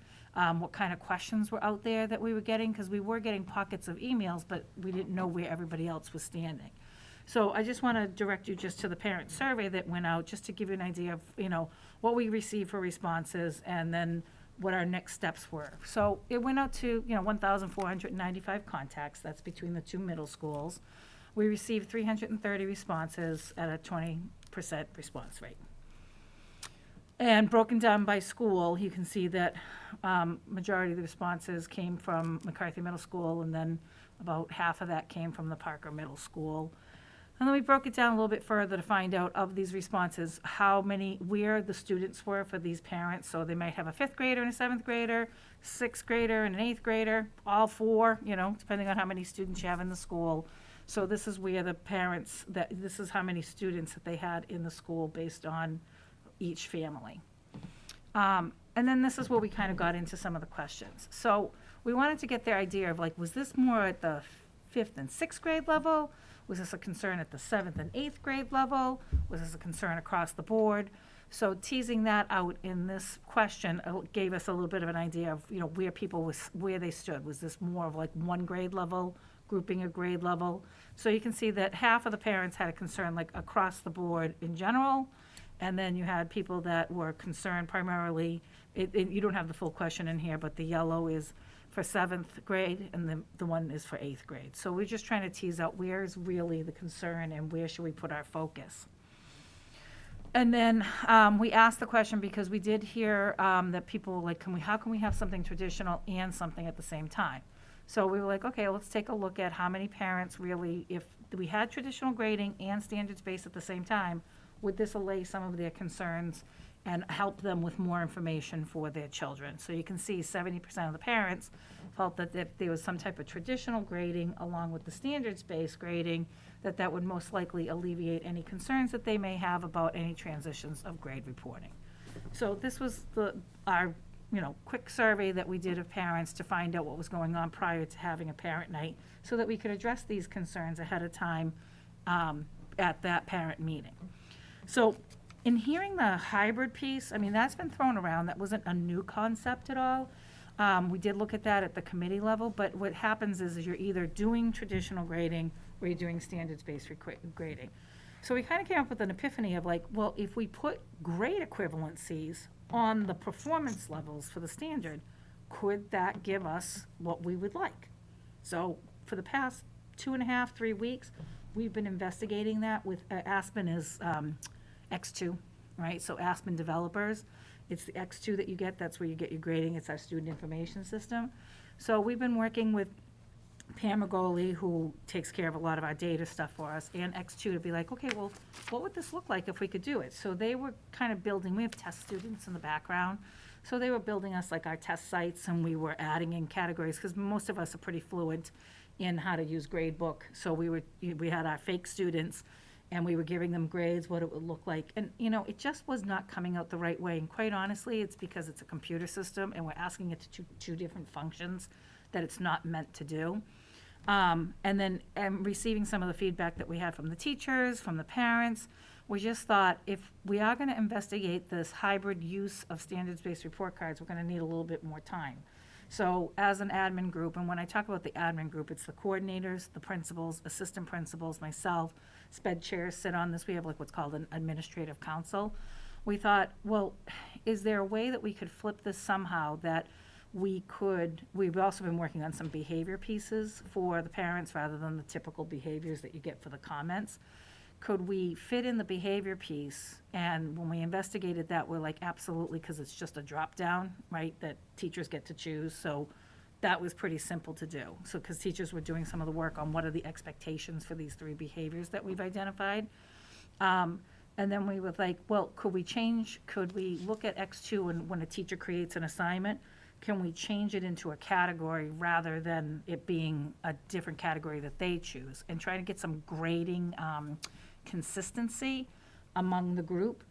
what kind of questions were out there that we were getting, because we were getting pockets of emails, but we didn't know where everybody else was standing. So I just want to direct you just to the parent survey that went out, just to give you an idea of, what we received for responses and then what our next steps were. So it went out to, 1,495 contacts. That's between the 2 middle schools. We received 330 responses at a 20% response rate. And broken down by school, you can see that majority of the responses came from McCarthy Middle School, and then about half of that came from the Parker Middle School. And then we broke it down a little bit further to find out of these responses, where the students were for these parents. So they might have a 5th grader and a 7th grader, 6th grader and an 8th grader, all 4, depending on how many students you have in the school. So this is where the parents, this is how many students that they had in the school based on each family. And then this is where we kind of got into some of the questions. So we wanted to get their idea of was this more at the 5th and 6th grade level? Was this a concern at the 7th and 8th grade level? Was this a concern across the board? So teasing that out in this question gave us a little bit of an idea of, where people where they stood. Was this more of one grade level, grouping a grade level? So you can see that half of the parents had a concern across the board in general, and then you had people that were concerned primarily, you don't have the full question in here, but the yellow is for 7th grade, and the one is for 8th grade. So we're just trying to tease out where is really the concern and where should we put our focus. And then we asked the question because we did hear that people were how can we have something traditional and something at the same time? So we were okay, let's take a look at how many parents really, if we had traditional grading and standards-based at the same time, would this allay some of their concerns and help them with more information for their children? So you can see 70% of the parents felt that if there was some type of traditional grading along with the standards-based grading, that would most likely alleviate any concerns that they may have about any transitions of grade reporting. So this was our quick survey that we did of parents to find out what was going on prior to having a parent night so that we could address these concerns ahead of time at that parent meeting. So in hearing the hybrid piece, that's been thrown around. That wasn't a new concept at all. We did look at that at the committee level, but what happens is you're either doing traditional grading or you're doing standards-based grading. So we kind of came up with an epiphany of well, if we put grade equivalencies on the performance levels for the standard, could that give us what we would like? So for the past 2.5, 3 weeks, we've been investigating that with Aspen is X2, right? So Aspen developers, it's the X2 that you get. That's where you get your grading. It's our student information system. So we've been working with Pam Magoli, who takes care of a lot of our data stuff for us, and X2 to be okay, well, what would this look like if we could do it? So they were kind of building, we have test students in the background, so they were building us our test sites, and we were adding in categories, because most of us are pretty fluent in how to use gradebook. So we had our fake students, and we were giving them grades, what it would look like. And, it just was not coming out the right way. And quite honestly, it's because it's a computer system, and we're asking it to do 2 different functions that it's not meant to do. And then receiving some of the feedback that we had from the teachers, from the parents, We just thought if we are going to investigate this hybrid use of standards-based report cards, we're going to need a little bit more time. So as an admin group, and when I talk about the admin group, it's the coordinators, the principals, assistant principals, myself, sped chairs sit on this. We have like what's called an administrative council. We thought, well, is there a way that we could flip this somehow that we've also been working on some behavior pieces for the parents rather than the typical behaviors that you get for the comments. Could we fit in the behavior piece? And when we investigated that, we're like, absolutely, because it's just a drop down, right, that teachers get to choose. So that was pretty simple to do. So, because teachers were doing some of the work on what are the expectations for these 3 behaviors that we've identified. And then we were like, well, could we look at X2 and when a teacher creates an assignment, can we change it into a category rather than it being a different category that they choose, and try to get some grading consistency among the group?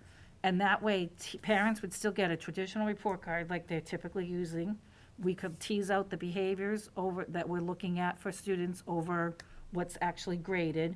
And that way parents would still get a traditional report card like they're typically using. We could tease out the behaviors that we're looking at for students over what's actually graded.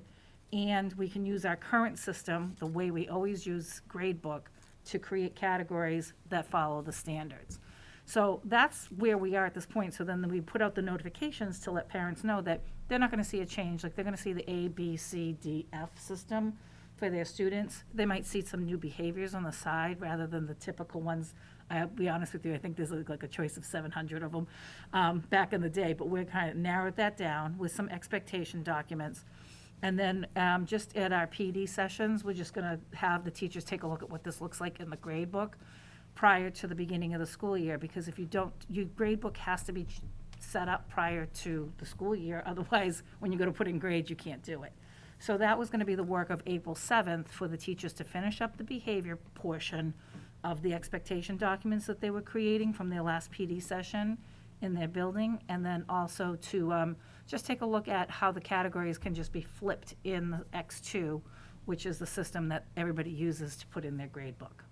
And we can use our current system, the way we always use gradebook, to create categories that follow the standards. So that's where we are at this point. So then we put out the notifications to let parents know that they're not going to see a change. Like, they're going to see the A, B, C, D, F system for their students. They might see some new behaviors on the side rather than the typical ones. I'll be honest with you, I think there's like a choice of 700 of them back in the day. But we're kind of narrowed that down with some expectation documents. And then just at our PD sessions, we're just going to have the teachers take a look at what this looks like in the grade book prior to the beginning of the school year, because if you don't, your grade book has to be set up prior to the school year. Otherwise, when you go to put in grades, you can't do it. So that was going to be the work of April 7th for the teachers to finish up the behavior portion of the expectation documents that they were creating from their last PD session in their building, and then also to just take a look at how the categories can just be flipped in the X2, which is the system that everybody uses to put in their grade book.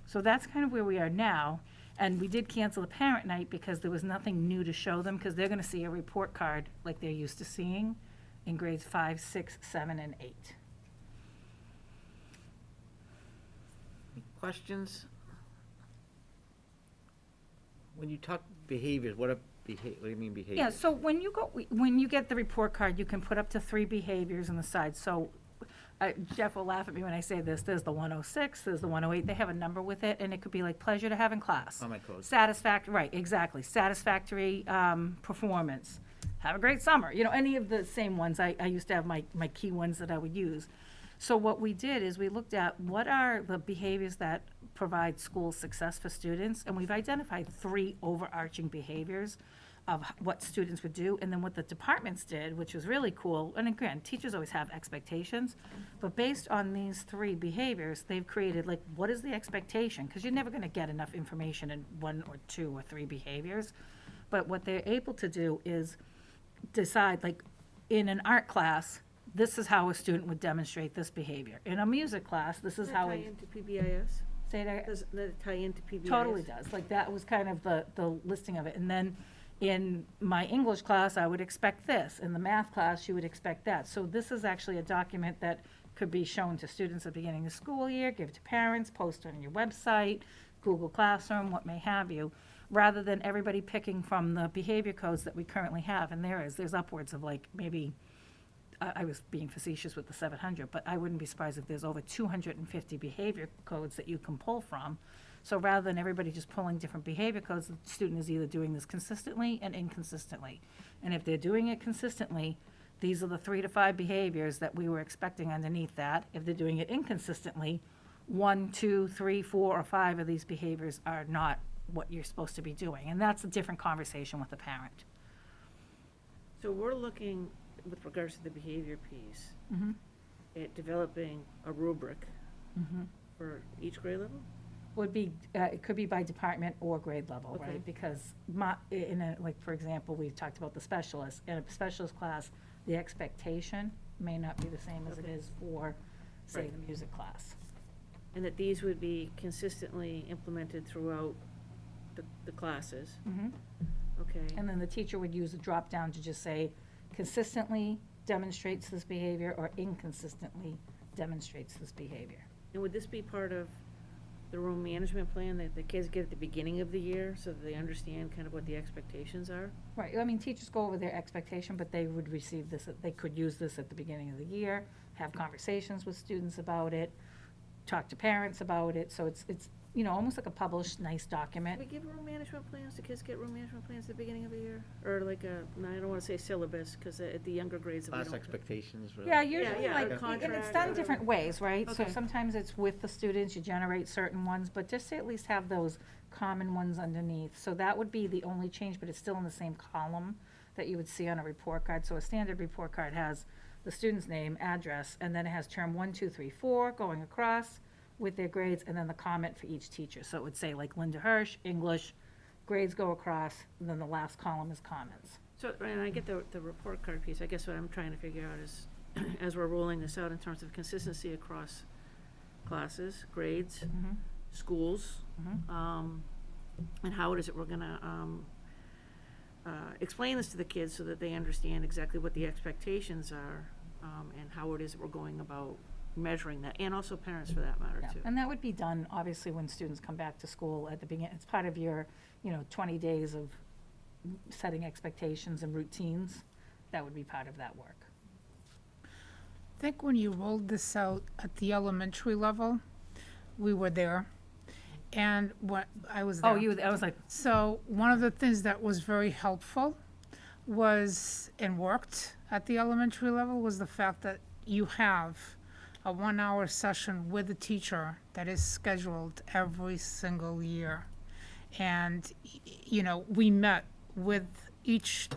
So that's kind of where we are now. And we did cancel the parent night because there was nothing new to show them, because they're going to see a report card like they're used to seeing in grades 5, 6, 7, and 8. Questions? When you talk behaviors, what do you mean behaviors? Yeah, so when you get the report card, you can put up to 3 behaviors on the side. So Jeff will laugh at me when I say this. There's the 106, there's the 108. They have a number with it, and it could be like pleasure to have in class. On my code. Satisfactory, right, exactly. Satisfactory performance. Have a great summer. You know, any of the same ones. I used to have my key ones that I would use. So what we did is we looked at what are the behaviors that provide school success for students, and we've identified 3 overarching behaviors of what students would do, and then what the departments did, which was really cool. And again, teachers always have expectations, but based on these 3 behaviors, they've created, like, what is the expectation? Because you're never going to get enough information in 1 or 2 or 3 behaviors. But what they're able to do is decide, like, in an art class, this is how a student would demonstrate this behavior. In a music class, this is how Tie it. into PBIS? Say that. Does that tie into PBIS? Totally does. Like, that was kind of the listing of it. And then in my English class, I would expect this. In the math class, you would expect that. So this is actually a document that could be shown to students at the beginning of the school year, give to parents, post on your website, Google Classroom, what may have you, rather than everybody picking from the behavior codes that we currently have. And there's upwards of, like, maybe, I was being facetious with the 700, but I wouldn't be surprised if there's over 250 behavior codes that you can pull from. So rather than everybody just pulling different behavior codes, the student is either doing this consistently and inconsistently. And if they're doing it consistently, these are the 3 to 5 behaviors that we were expecting underneath that. If they're doing it inconsistently, 1, 2, 3, 4, or 5 of these behaviors are not what you're supposed to be doing. And that's a different conversation with the parent. So we're looking, with regards to the behavior piece, Mhm. at developing a rubric Mhm. for each grade level? Would be, it could be by department or grade level, Okay. right? Because like, for example, we talked about the specialist. In a specialist class, the expectation may not be the same as it is for, say, Right. the music class. And that these would be consistently implemented throughout the classes? Mhm. Okay. And then the teacher would use a drop down to just say, consistently demonstrates this behavior or inconsistently demonstrates this behavior. And would this be part of the room management plan that the kids get at the beginning of the year so that they understand kind of what the expectations are? Right, I mean, teachers go over their expectation, but they would receive this, they could use this at the beginning of the year, have conversations with students about it, talk to parents about it, so it's, you know, almost like a published, nice document. Do we give room management plans? Do kids get room management plans at the beginning of the year? Or like a, no, I don't want to say syllabus, because at the younger grades. we Class don't- expectations, really. Yeah, usually yeah, like, a and contract it's or done whatever. different ways, right? So Okay. sometimes it's with the students, you generate certain ones, but just to at least have those common ones underneath. So that would be the only change, but it's still in the same column that you would see on a report card. So a standard report card has the student's name, address, and then it has term 1, 2, 3, 4 going across with their grades, and then the comment for each teacher. So it would say like Linda Hirsch, English, grades go across, and then the last column is comments. So, and I get the report card piece. I guess what I'm trying to figure out is, as we're rolling this out in terms of consistency across classes, grades, schools, and how it is that we're gonna, explain this to the kids so that they understand exactly what the expectations are, and how it is that we're going about measuring that, and also parents for that matter, Yeah, too. and that would be done, obviously, when students come back to school at the beginning. It's part of your, 20 days of setting expectations and routines. That would be part of that work. I think when you rolled this out at the elementary level, we were there. And what, I was there. Oh, I was like, So one of the things that was very helpful was, and worked at the elementary level, was the fact that you have a 1-hour session with a teacher that is scheduled every single year. And, we met with each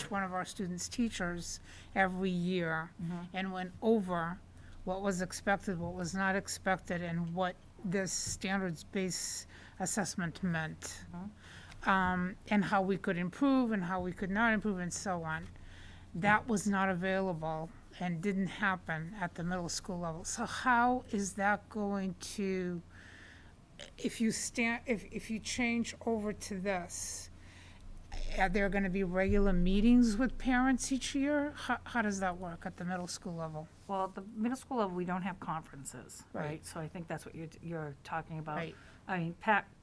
one of our students' teachers every year and went over what was expected, what was not expected, and what this standards-based assessment meant. And how we could improve and how we could not improve and so on. That was not available and didn't happen at the middle school level. So how is that going to, if you change over to this, are there going to be regular meetings with parents each year? How does that work at the middle school level? well, at the middle school level, we don't have conferences, right? Right. So I think that's what you're talking about. Right. I mean,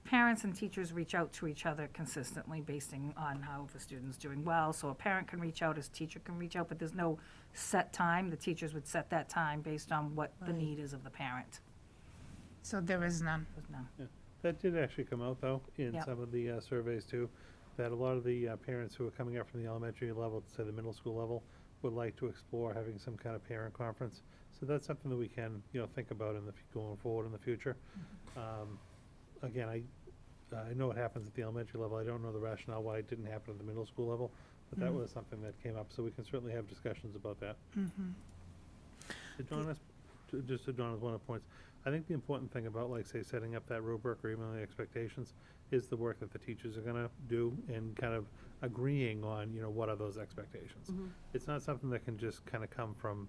parents and teachers reach out to each other consistently based on how the student's doing well. So a parent can reach out, a teacher can reach out, but there's no set time. The teachers would set that time based on what the Right. need is of the parent. So there is none. There's none. Yeah. That did actually come out, though, in Yep. some of the surveys, too, that a lot of the parents who are coming up from the elementary level to, say, the middle school level would like to explore having some kind of parent conference. So that's something that we can, think about going forward in the future. Again, I know it happens at the elementary level. I don't know the rationale why it didn't happen at the middle school level, but that was something that came up, so we can certainly have discussions about that. To Donna's, just to Donna's one of the points, I think the important thing about, like, say, setting up that rubric or even the expectations is the work that the teachers are gonna do and kind of agreeing on, what are those expectations. It's not something that can just kind of come from,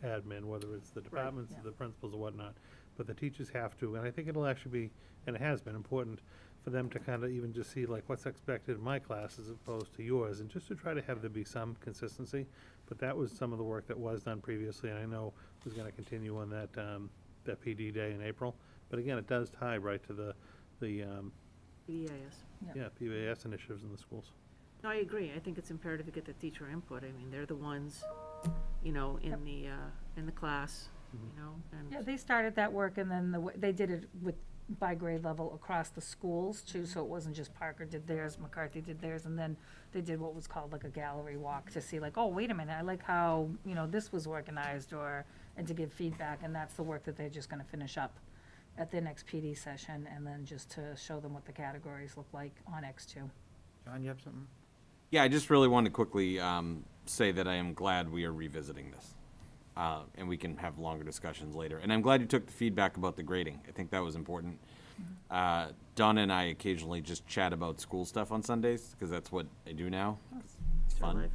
admin, whether it's the departments, yeah. the principals or whatnot. But the teachers have to, and I think it'll actually be, and it has been important for them to kind of even just see like what's expected in my class as opposed to yours, and just to try to have there be some consistency. But that was some of the work that was done previously, and I know was gonna continue on that, that PD day in April. But again, it does tie right to the EIS. PBAS initiatives in the schools. No, I agree. I think it's imperative to get the teacher input. I mean, they're the ones, in the class, and. Yeah, they started that work, and then they did it by grade level across the schools too, so it wasn't just Parker did theirs, McCarthy did theirs, and then they did what was called like a gallery walk to see like, oh, wait a minute, I like how, this was organized, and to give feedback, and that's the work that they're just gonna finish up at their next PD session, and then just to show them what the categories look like on X2. John, you have something? Yeah, I just really wanted to quickly say that I am glad we are revisiting this. And we can have longer discussions later. And I'm glad you took the feedback about the grading. I think that was important. Donna and I occasionally just chat about school stuff on Sundays, because that's what I do now. It's fun.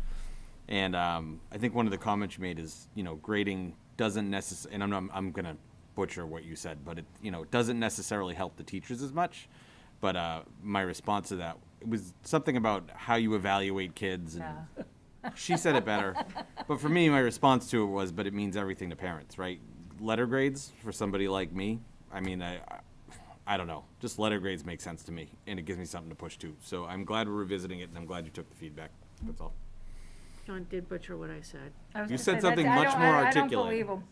And I think one of the comments you made is, grading doesn't necessarily, and I'm going to butcher what you said, but it doesn't necessarily help the teachers as much. But my response to that, it was something about how you evaluate kids. And she said it better. But for me, my response to it was, but it means everything to parents, right? letter grades for somebody like me, I mean, I don't know. Just letter grades make sense to me, and it gives me something to push to. So I'm glad we're revisiting it, and I'm glad you took the feedback. That's all. John did butcher what I said. I was You gonna said say, something that's- much more I don't articulate. believe him.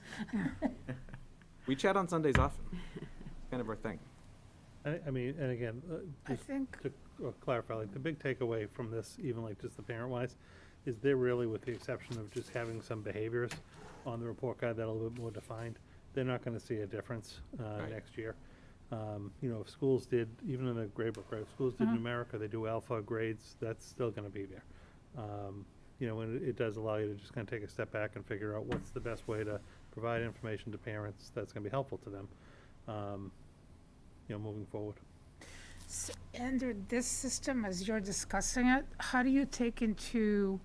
We chat on Sundays often. It's kind of our thing. I mean, and again, I just think- to clarify, like, the big takeaway from this, even like just the parent-wise, is they're really, with the exception of just having some behaviors on the report card that are a little bit more defined, they're not gonna see a difference, next year. You know, if schools did, even in the grade book, right, if schools did numeric, or they do alpha grades, that's still gonna be there. You know, and it does allow you to just kind of take a step back and figure out what's the best way to provide information to parents that's gonna be helpful to them, you know, moving forward. So, under this system, as you're discussing it, how do you take into,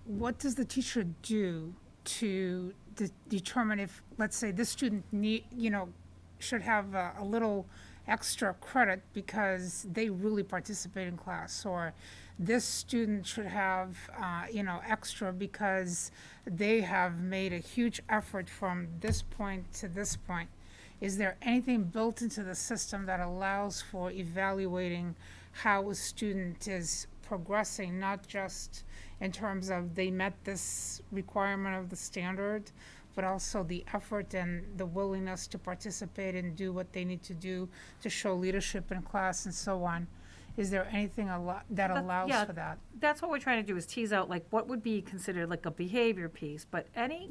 what does the teacher do to determine if, let's say, this student should have a little extra credit because they really participate in class, or this student should have, extra because they have made a huge effort from this point to this point? Is there anything built into the system that allows for evaluating how a student is progressing, not just in terms of they met this requirement of the standard, but also the effort and the willingness to participate and do what they need to do to show leadership in class and so on? Is there anything that allows Yeah, for that? That's what we're trying to do, is tease out like what would be considered like a behavior piece. But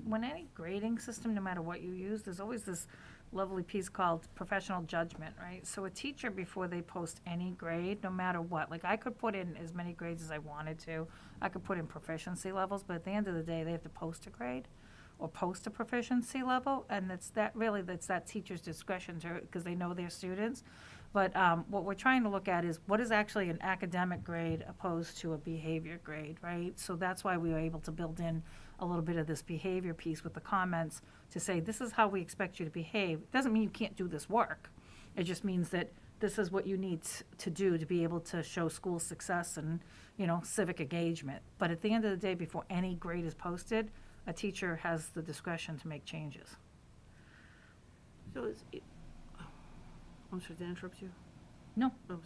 when any grading system, no matter what you use, there's always this lovely piece called professional judgment, right? So a teacher, before they post any grade, no matter what, like I could put in as many grades as I wanted to. I could put in proficiency levels, but at the end of the day, they have to post a grade or post a proficiency level, and that's that teacher's discretion to, because they know their students. But what we're trying to look at is what is actually an academic grade opposed to a behavior grade, right? So that's why we were able to build in a little bit of this behavior piece with the comments to say, this is how we expect you to behave. It doesn't mean you can't do this work. It just means that this is what you need to do to be able to show school success and, civic engagement. But at the end of the day, before any grade is posted, a teacher has the discretion to make changes. So I'm sorry, did I interrupt you? No. Oh,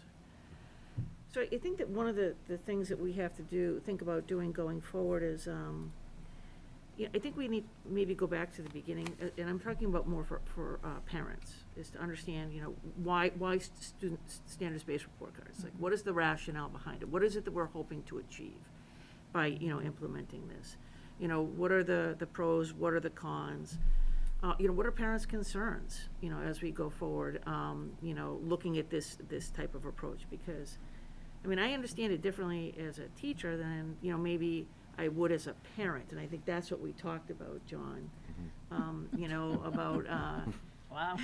sorry. So I think that one of the things that we have to think about doing going forward is, I think we need maybe go back to the beginning, and I'm talking about more for parents, is to understand, why student standards-based report cards? Like, what is the rationale behind it? What is it that we're hoping to achieve by, implementing this? What are the pros? What are the cons? What are parents' concerns, as we go forward, looking at this type of approach? Because, I understand it differently as a teacher than, maybe I would as a parent, and I think that's what we talked about, John. About, wow.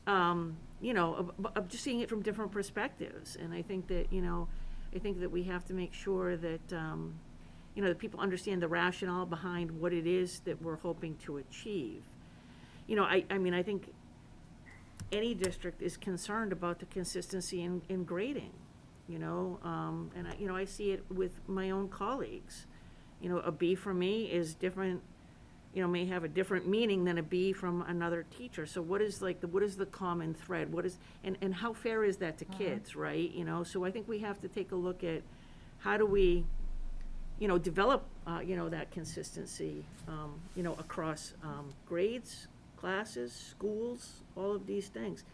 Of just seeing it from different perspectives. And I think that, we have to make sure that, that people understand the rationale behind what it is that we're hoping to achieve. I think any district is concerned about the consistency in grading, and I see it with my own colleagues. A B for me is different, may have a different meaning than a B from another teacher. So what is the common thread? And how fair is that to kids, right? So I think we have to take a look at how do we, develop, that consistency, across grades, classes, schools, all of these things.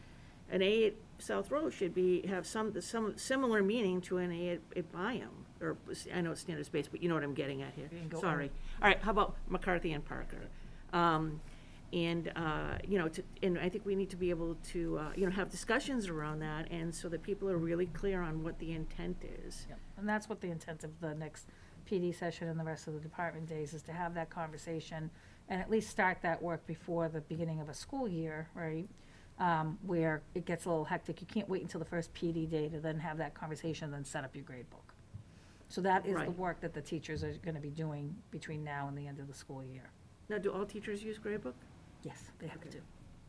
An A at South Row should have some similar meaning to an A at Byam, or I know it's standards-based, but you know what I'm getting at here. Sorry. All right, how about McCarthy and Parker? And I think we need to be able to, have discussions around that, and so that people are really clear on what the intent is. Yep. And that's what the intent of the next PD session and the rest of the department days is, to have that conversation and at least start that work before the beginning of a school year, right? Where it gets a little hectic. You can't wait until the first PD day to then have that conversation, then set up your grade book. So that is the Right. work that the teachers are gonna be doing between now and the end of the school year. Now, do all teachers use gradebook? Yes, they have Okay. to.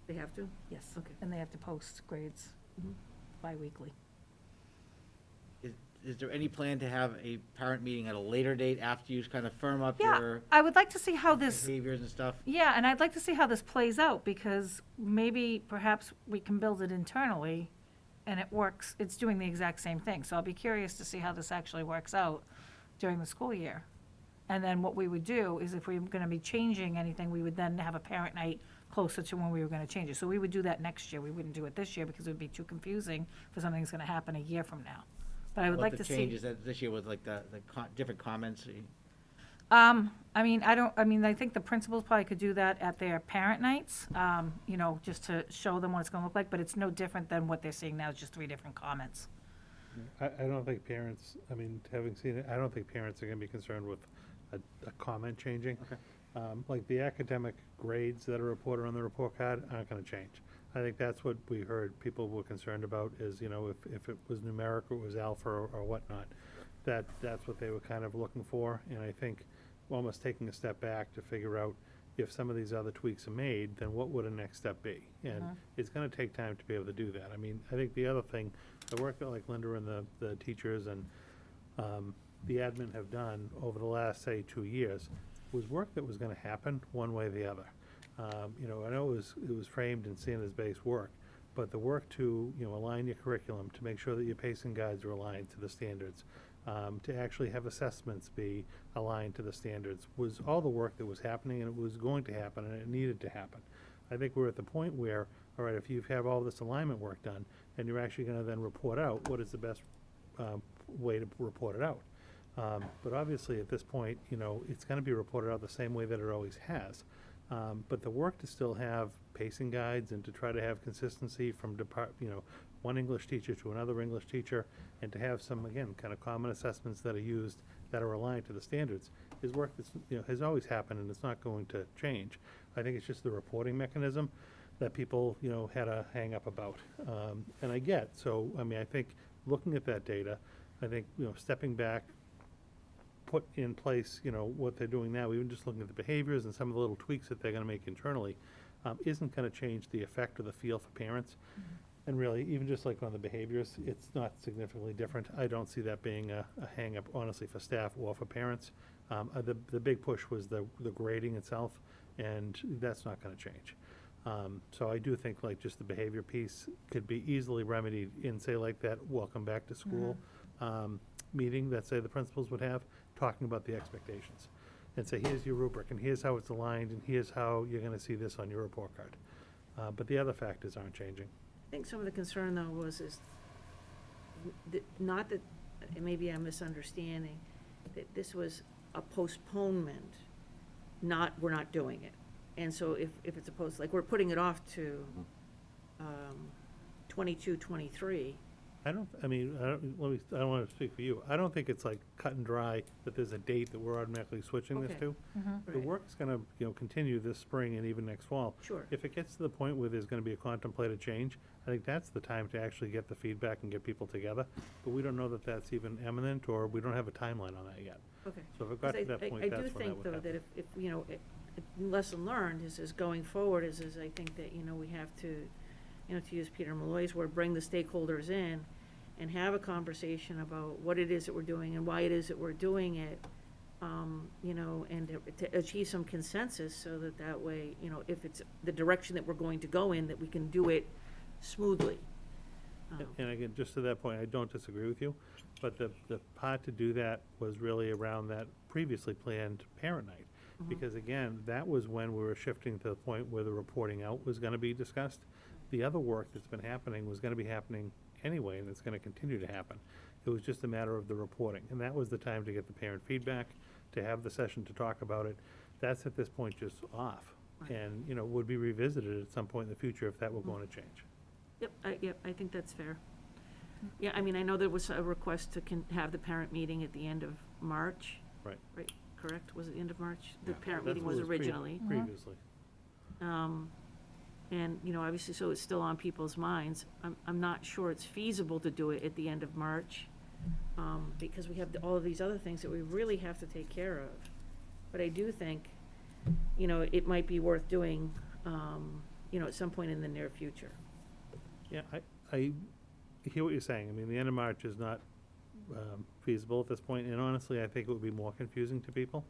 They have to? Yes. Okay. And they have to post grades Mhm. bi-weekly. is there any plan to have a parent meeting at a later date after you kind of firm up Yeah, your I would like to see how this, behaviors and stuff? yeah, and I'd like to see how this plays out, because maybe perhaps we can build it internally and it works, it's doing the exact same thing. So I'll be curious to see how this actually works out during the school year. And then what we would do is if we were gonna be changing anything, we would then have a parent night closer to when we were gonna change it. So we would do that next year. We wouldn't do it this year because it would be too confusing for something that's gonna happen a year from now. But I would like to see. What the changes that this year with like the different comments? I think the principals probably could do that at their parent nights, just to show them what it's gonna look like, but it's no different than what they're seeing now, it's just 3 different comments. I don't think parents, having seen it, I don't think parents are gonna be concerned with a comment changing. Okay. Like the academic grades that are reported on the report card aren't gonna change. I think that's what we heard people were concerned about is, if it was numeric or it was alpha or whatnot, that's what they were kind of looking for. And I think almost taking a step back to figure out if some of these other tweaks are made, then what would a next step be? And it's gonna take time to be able to do that. I think the other thing, the work that like Linda and the teachers and the admin have done over the last, say, 2 years was work that was gonna happen one way or the other. I know it was framed in standards-based work, but the work to, align your curriculum, to make sure that your pacing guides are aligned to the standards, to actually have assessments be aligned to the standards, was all the work that was happening, and it was going to happen, and it needed to happen. I think we're at the point where, all right, if you have all this alignment work done, and you're actually gonna then report out, what is the best way to report it out? But obviously, at this point, it's gonna be reported out the same way that it always has. But the work to still have pacing guides and to try to have consistency from one English teacher to another English teacher, and to have some, again, kind of common assessments that are used that are aligned to the standards, is work that's, has always happened and it's not going to change. I think it's just the reporting mechanism that people, had a hang up about. And I get, so, I think looking at that data, I think, stepping back, put in place, what they're doing now, even just looking at the behaviors and some of the little tweaks that they're gonna make internally, isn't gonna change the effect or the feel for parents. And really, even just like on the behaviors, it's not significantly different. I don't see that being a hang-up, honestly, for staff or for parents. The big push was the grading itself, and that's not gonna change. So I do think like just the behavior piece could be easily remedied in, say, like that welcome back to school meeting that, say, the principals would have, talking about the expectations. And say, here's your rubric, and here's how it's aligned, and here's how you're gonna see this on your report card. But the other factors aren't changing. I think some of the concern, though, not that, and maybe I'm misunderstanding, that this was a postponement, we're not doing it. And so if it's opposed, like, we're putting it off to 22, 23. I don't want to speak for you. I don't think it's like cut and dry that there's a date that we're automatically switching this Okay. to. The Right. work is gonna, continue this spring and even next fall. Sure. If it gets to the point where there's gonna be a contemplated change, I think that's the time to actually get the feedback and get people together. But we don't know that that's even imminent, or we don't have a timeline on that yet. Okay. So if it got to that point, that's when that would I do think, though, happen. that if lesson learned is going forward is I think that, we have to, to use Peter Malloy's word, bring the stakeholders in and have a conversation about what it is that we're doing and why it is that we're doing it, and to achieve some consensus so that way, if it's the direction that we're going to go in, that we can do it smoothly. And again, just to that point, I don't disagree with you, but the part to do that was really around that previously planned parent night. Because again, that was when we were shifting to the point where the reporting out was gonna be discussed. The other work that's been happening was gonna be happening anyway, and it's gonna continue to happen. It was just a matter of the reporting, and that was the time to get the parent feedback, to have the session to talk about it. That's at this point just off, and, would be revisited at some point in the future if that were going to change. Yep, I think that's fair. Yeah, I know there was a request to have the parent meeting at the end of March. Right. Right, correct? Was it the end of March? The Yeah, parent that's meeting what was it originally. Previously. And, obviously, so it's still on people's minds. I'm not sure it's feasible to do it at the end of March, because we have all of these other things that we really have to take care of. But I do think, it might be worth doing, at some point in the near future. Yeah, I hear what you're saying. The end of March is not feasible at this point, and honestly, I think it would be more confusing to people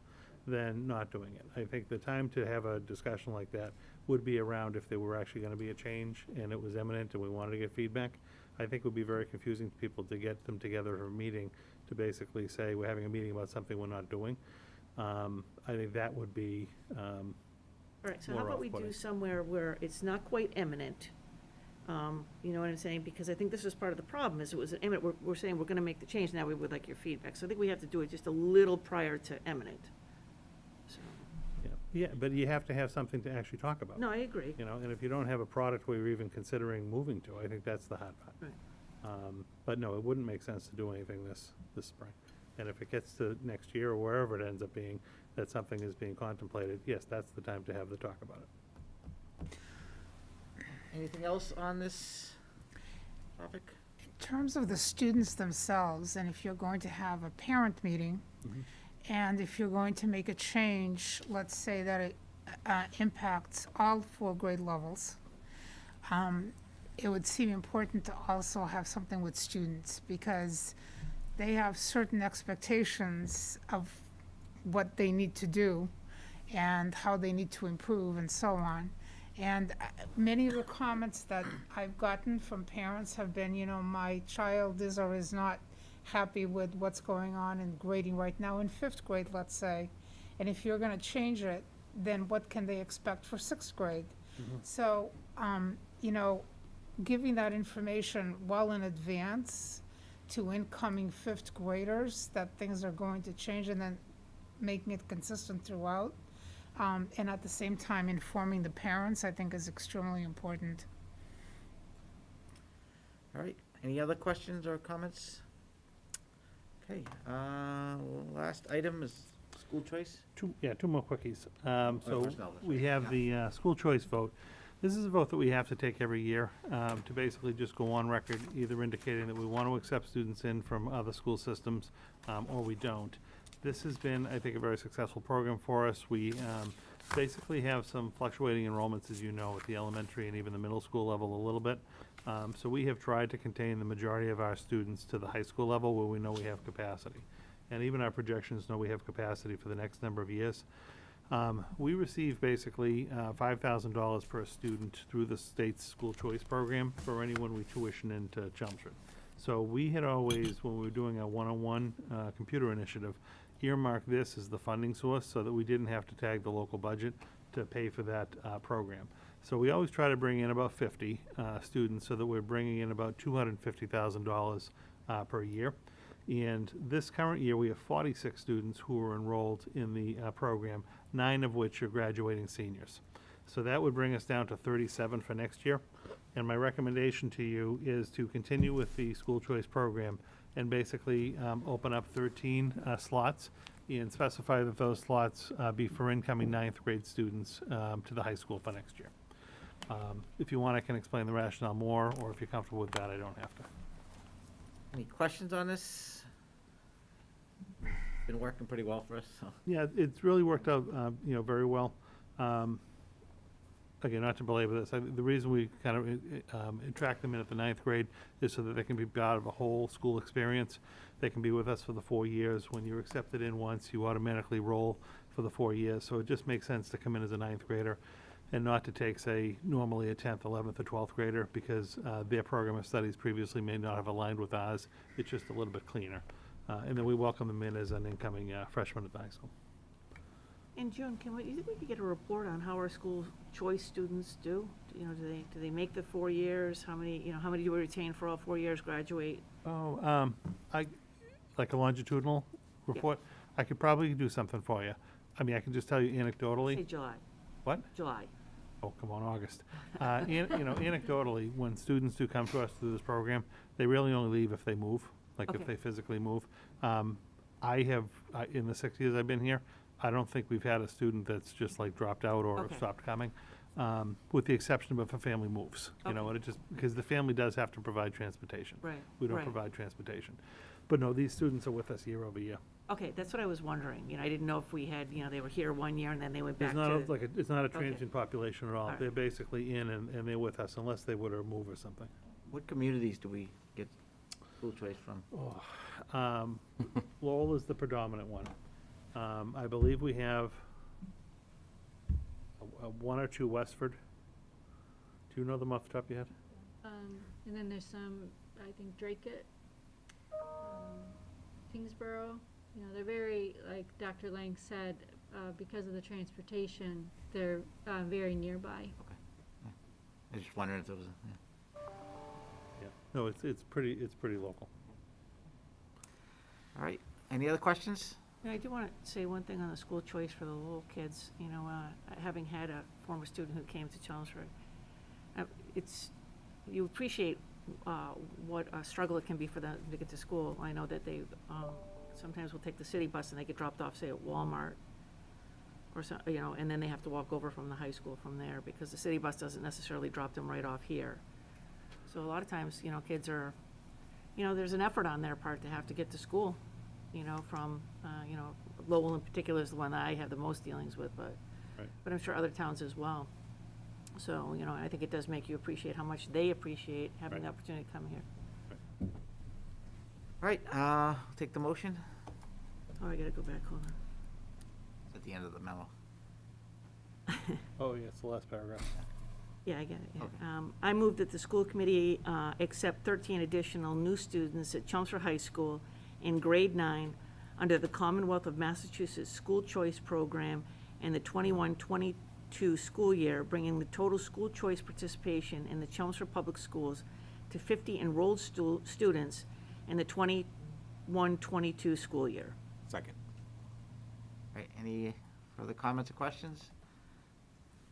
than not doing it. I think the time to have a discussion like that would be around if there were actually gonna be a change and it was imminent and we wanted to get feedback. I think it would be very confusing to people to get them together for a meeting to basically say, we're having a meeting about something we're not doing. I think that would be, All right, so how more about we do off-putting. somewhere where it's not quite imminent? You know what I'm saying? Because I think this is part of the problem, is it was imminent, we're saying we're gonna make the change, now we would like your feedback. So I think we have to do it just a little prior to imminent. So, yeah, but you have to have something to actually talk about. no, I agree. You know, and if you don't have a product where you're even considering moving to, I think that's the hard part. Right. But no, it wouldn't make sense to do anything this spring. And if it gets to next year, or wherever it ends up being, that something is being contemplated, yes, that's the time to have the talk about it. Anything else on this topic? In terms of the students themselves, and if you're going to have a parent meeting, and if you're going to make a change, let's say that it impacts all 4 grade levels, it would seem important to also have something with students, because they have certain expectations of what they need to do and how they need to improve and so on. And many of the comments that I've gotten from parents have been, you know, my child is or is not happy with what's going on in grading right now in 5th grade, let's say. And if you're gonna change it, then what can they expect for 6th grade? So, you know, giving that information well in advance to incoming 5th graders, that things are going to change, and then making it consistent throughout. And at the same time informing the parents, I think is extremely important. All right, any other questions or comments? Okay, last item is school choice. Two more quickies. So personnel, that's we right. have the school choice vote. This is a vote that we have to take every year to basically just go on record, either indicating that we want to accept students in from other school systems or we don't. This has been, I think, a very successful program for us. We basically have some fluctuating enrollments, as you know, at the elementary and even the middle school level a little bit. So we have tried to contain the majority of our students to the high school level where we know we have capacity. And even our projections know we have capacity for the next number of years. We receive basically $5,000 per student through the state's school choice program for anyone we tuition into Chelmsford. So we had always, when we were doing our one-on-one computer initiative, earmarked this as the funding source so that we didn't have to tag the local budget to pay for that program. So we always try to bring in about 50 students so that we're bringing in about $250,000 per year. And this current year, we have 46 students who are enrolled in the program, 9 of which are graduating seniors. So that would bring us down to 37 for next year. And my recommendation to you is to continue with the school choice program and basically open up 13 slots and specify that those slots be for incoming 9th grade students to the high school for next year. If you want, I can explain the rationale more, or if you're comfortable with that, I don't have to. Any questions on this? Been working pretty well for us, so. Yeah, it's really worked out, very well. Again, not to belabor this, the reason we kind of attract them in at the 9th grade is so that they can be part of a whole school experience. They can be with us for the 4 years. When you're accepted in once, you automatically roll for the 4 years. So it just makes sense to come in as a 9th grader and not to take, say, normally a 10th, 11th, or 12th grader, because their program of studies previously may not have aligned with ours. It's just a little bit cleaner. And then we welcome them in as an incoming freshman at the high school. In June, you think we could get a report on how our school choice students do? You know, do they make the 4 years? How many do we retain for all 4 years, graduate? Oh, like a longitudinal report? I could probably do something for you. I mean, I can just tell you anecdotally. Say July. What? July. Oh, come on, August. Anecdotally, when students do come to us through this program, they really only leave if they move, like if Okay. they physically move. I have, in the 6 years I've been here, I don't think we've had a student that's just like dropped out or Okay. stopped coming, with the exception of if a family moves, and it just, because the family does have to provide transportation. Right, We don't right. provide transportation. But no, these students are with us year over year. Okay, that's what I was wondering. I didn't know if we had, they were here 1 year and then they went back It's to. not it's not a Okay. transient population at all. right. They're basically in and they're with us unless they were to move or something. What communities do we get? school choice from? Lowell is the predominant one. I believe we have one or two Westford. Do you know them off the top of your head? And then there's some, I think, Drake, Kingsborough, you know, they're very, like Dr. Lang said, because of the transportation, they're very nearby. I was just wondering if there was, Yeah. No, it's pretty local. All right, any other questions? And I do want to say one thing on the school choice for the little kids, you know, having had a former student who came to Chelmsford, you appreciate what a struggle it can be for them to get to school. I know that they sometimes will take the city bus and they get dropped off, say, at Walmart, or so, you know, and then they have to walk over from the high school from there because the city bus doesn't necessarily drop them right off here. So a lot of times, you know, kids are, you know, there's an effort on their part to have to get to school, you know, from, you know, Lowell in particular is the one that I have the most dealings with, but I'm sure other towns as well. So, you know, I think it does make you appreciate how much they appreciate having the opportunity to come here. All right, take the motion. Oh, I gotta go back, hold on. It's at the end of the memo. Oh, yeah, it's the last paragraph. Yeah, I get it, yeah. I move that the school committee accept 13 additional new students at Chelmsford High School in grade 9 under the Commonwealth of Massachusetts School Choice Program in the 21-22 school year, bringing the total school choice participation in the Chelmsford Public Schools to 50 enrolled students in the 21-22 school year. Second. All right, any further comments or questions?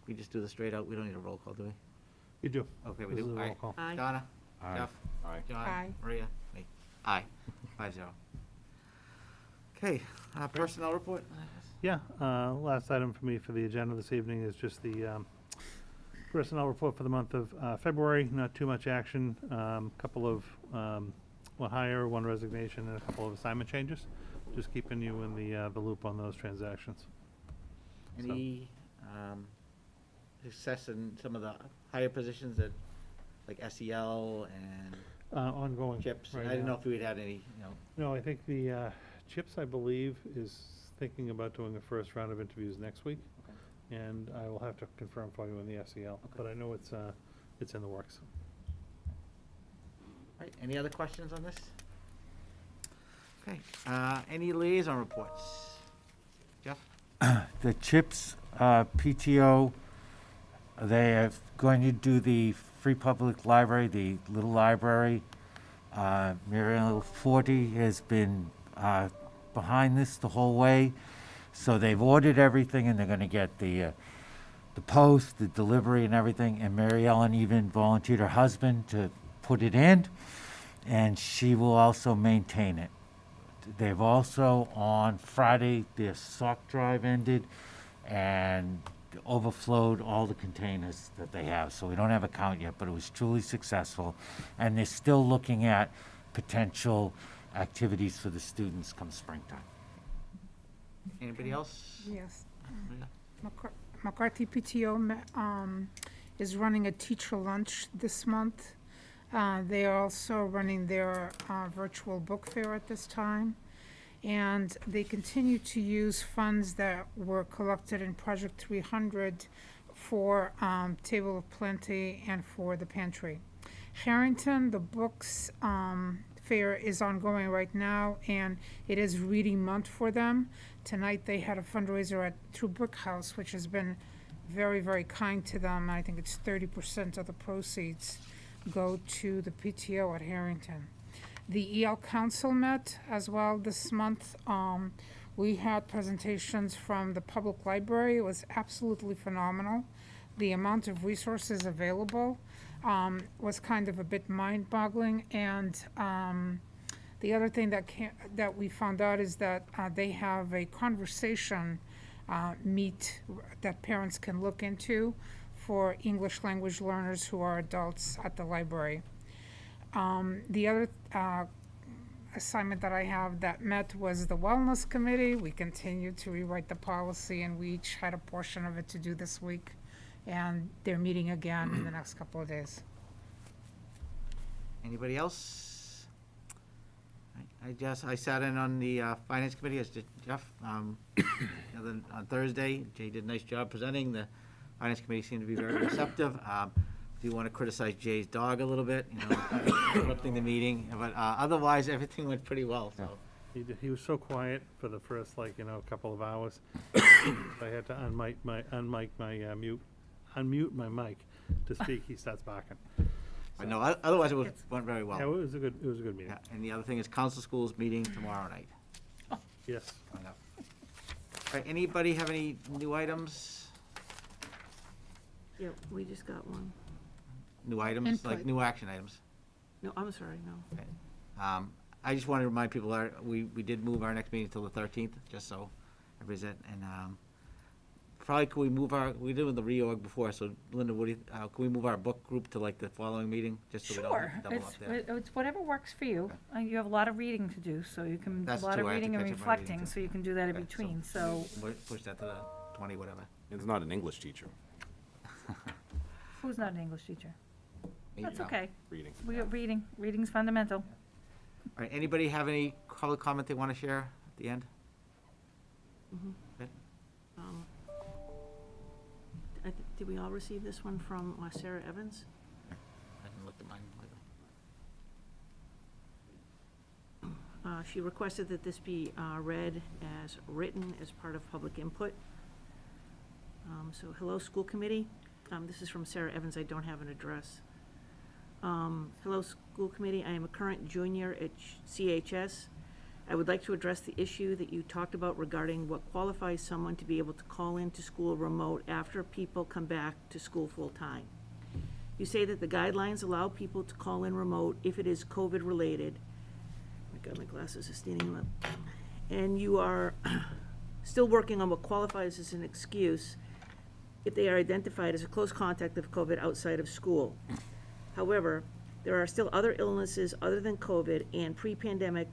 We just do this straight out, we don't need a roll call, do we? You do. Okay, we This do. is a All roll right. call. Aye. Donna? Aye. Jeff? Aye. John? Aye. Maria? Me? Aye. 5-0. Okay, personnel report? Yeah, last item for me for the agenda this evening is just the personnel report for the month of February. Not too much action, couple of one hire, one resignation, and a couple of assignment changes. Just keeping you in the loop on those transactions. Any success in some of the higher positions that, like SEL and Ongoing. CHIPS? I right didn't now. know if we had had any, you know. No, I think the CHIPS, I believe, is thinking about doing a first round of interviews next week. And I will have to confirm for you in the SEL, but I know it's in the works. All right, any other questions on this? Okay, any liaison reports? Jeff? The CHIPS PTO, they are going to do the Free Public Library, the little library. Muriel Forte has been behind this the whole way. So they've ordered everything and they're going to get the post, the delivery and everything. And Mary Ellen even volunteered her husband to put it in, and she will also maintain it. They've also, on Friday, their sock drive ended and overflowed all the containers that they have. So we don't have a count yet, but it was truly successful. And they're still looking at potential activities for the students come springtime. Anybody else? Yes. Maria? McCarthy PTO is running a teacher lunch this month. They are also running their virtual book fair at this time. And they continue to use funds that were collected in Project 300 for Table of Plenty and for the pantry. Harrington, the books fair is ongoing right now, and it is reading month for them. Tonight they had a fundraiser at True Brick House, which has been very, very kind to them. I think it's 30% of the proceeds go to the PTO at Harrington. The EL Council met as well this month. We had presentations from the public library. It was absolutely phenomenal. The amount of resources available was kind of a bit mind-boggling. And the other thing that we found out is that they have a conversation meet that parents can look into for English language learners who are adults at the library. The other assignment that I have that met was the Wellness Committee. We continue to rewrite the policy, and we each had a portion of it to do this week. And they're meeting again in the next couple of days. Anybody else? I sat in on the Finance Committee, as did Jeff. On Thursday, Jay did a nice job presenting. The Finance Committee seemed to be very receptive. If you want to criticize Jay's dog a little bit, interrupting the meeting, but otherwise, everything went pretty well, so. He was so quiet for the first, couple of hours. I had to unmute my mic to speak. He starts barking. I know, otherwise it went very well. Yeah, it was a good meeting. Yeah, and the other thing is council schools meeting tomorrow night. Yes. Coming up. All right, anybody have any new items? Yeah, we just got one. New items, like new action items? No, I'm sorry, no. Okay. I just want to remind people, we did move our next meeting till the 13th, just so everybody's at, and probably could we move we did with the reorg before, so Linda, can we move our book group to like the following meeting, just so we don't Sure, double up there? it's whatever works for you. You have a lot of reading to do, so you can, a That's lot of true, I have to reading and catch up on reading, reflecting, too. so you can do that in Okay, between, so. We'll push that to the 20, whatever. It's not an English teacher. Who's not an English teacher? Me, That's no. okay. Reading. We got reading's fundamental. All right, anybody have any public comment they want to share at the end? Good. Did we all receive this one from Sarah Evans? I haven't looked at mine lately. She requested that this be read as written as part of public input. So, hello, school committee. This is from Sarah Evans. I don't have an address. Hello, school committee. I am a current junior at CHS. I would like to address the issue that you talked about regarding what qualifies someone to be able to call into school remote after people come back to school full-time. You say that the guidelines allow people to call in remote if it is COVID-related. Oh my God, my glasses are standing up. And you are still working on what qualifies as an excuse if they are identified as a close contact of COVID outside of school. However, there are still other illnesses other than COVID and pre-pandemic.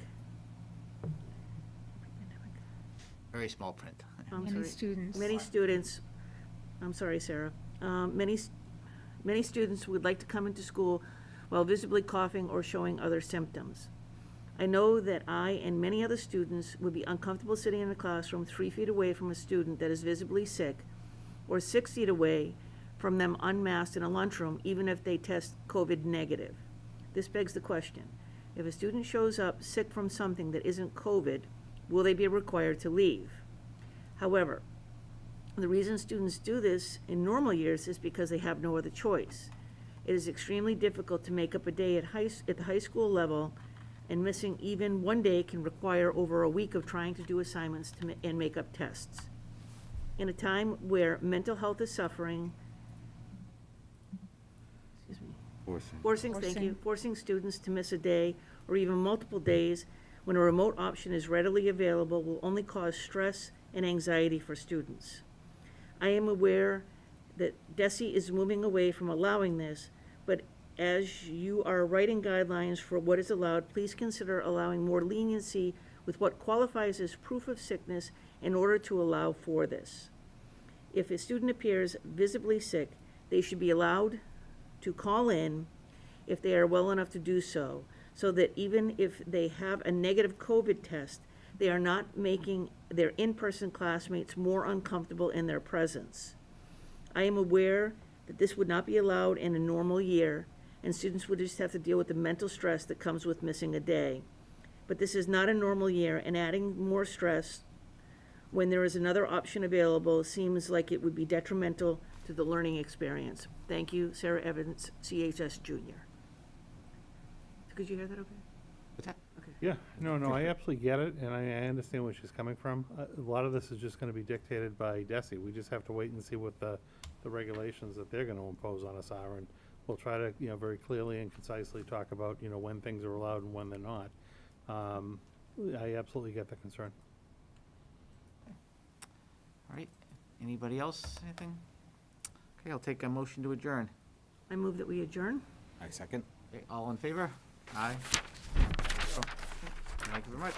Very small print. Many students. Many students, I'm sorry, Sarah. Many students would like to come into school while visibly coughing or showing other symptoms. I know that I and many other students would be uncomfortable sitting in a classroom 3 feet away from a student that is visibly sick, or 6 feet away from them unmasked in a lunchroom, even if they test COVID negative. This begs the question, if a student shows up sick from something that isn't COVID, will they be required to leave? However, the reason students do this in normal years is because they have no other choice. It is extremely difficult to make up a day at the high school level, and missing even one day can require over a week of trying to do assignments and make up tests. In a time where mental health is suffering, forcing students to miss a day or even multiple days when a remote option is readily available will only cause stress and anxiety for students. I am aware that DESE is moving away from allowing this, but as you are writing guidelines for what is allowed, please consider allowing more leniency with what qualifies as proof of sickness in order to allow for this. If a student appears visibly sick, they should be allowed to call in if they are well enough to do so, so that even if they have a negative COVID test, they are not making their in-person classmates more uncomfortable in their presence. I am aware that this would not be allowed in a normal year, and students would just have to deal with the mental stress that comes with missing a day. But this is not a normal year, and adding more stress when there is another option available seems like it would be detrimental to the learning experience. Thank you, Sarah Evans, CHS Junior. Could you hear that okay? What's that? Okay. Yeah, no, I absolutely get it, and I understand where she's coming from. A lot of this is just gonna be dictated by DESE. We just have to wait and see what the regulations that they're gonna impose on us are, and we'll try to, very clearly and concisely talk about, when things are allowed and when they're not. I absolutely get the concern. All right, anybody else, anything? Okay, I'll take a motion to adjourn. I move that we adjourn. I second. Okay, all in favor? Aye. Thank you very much.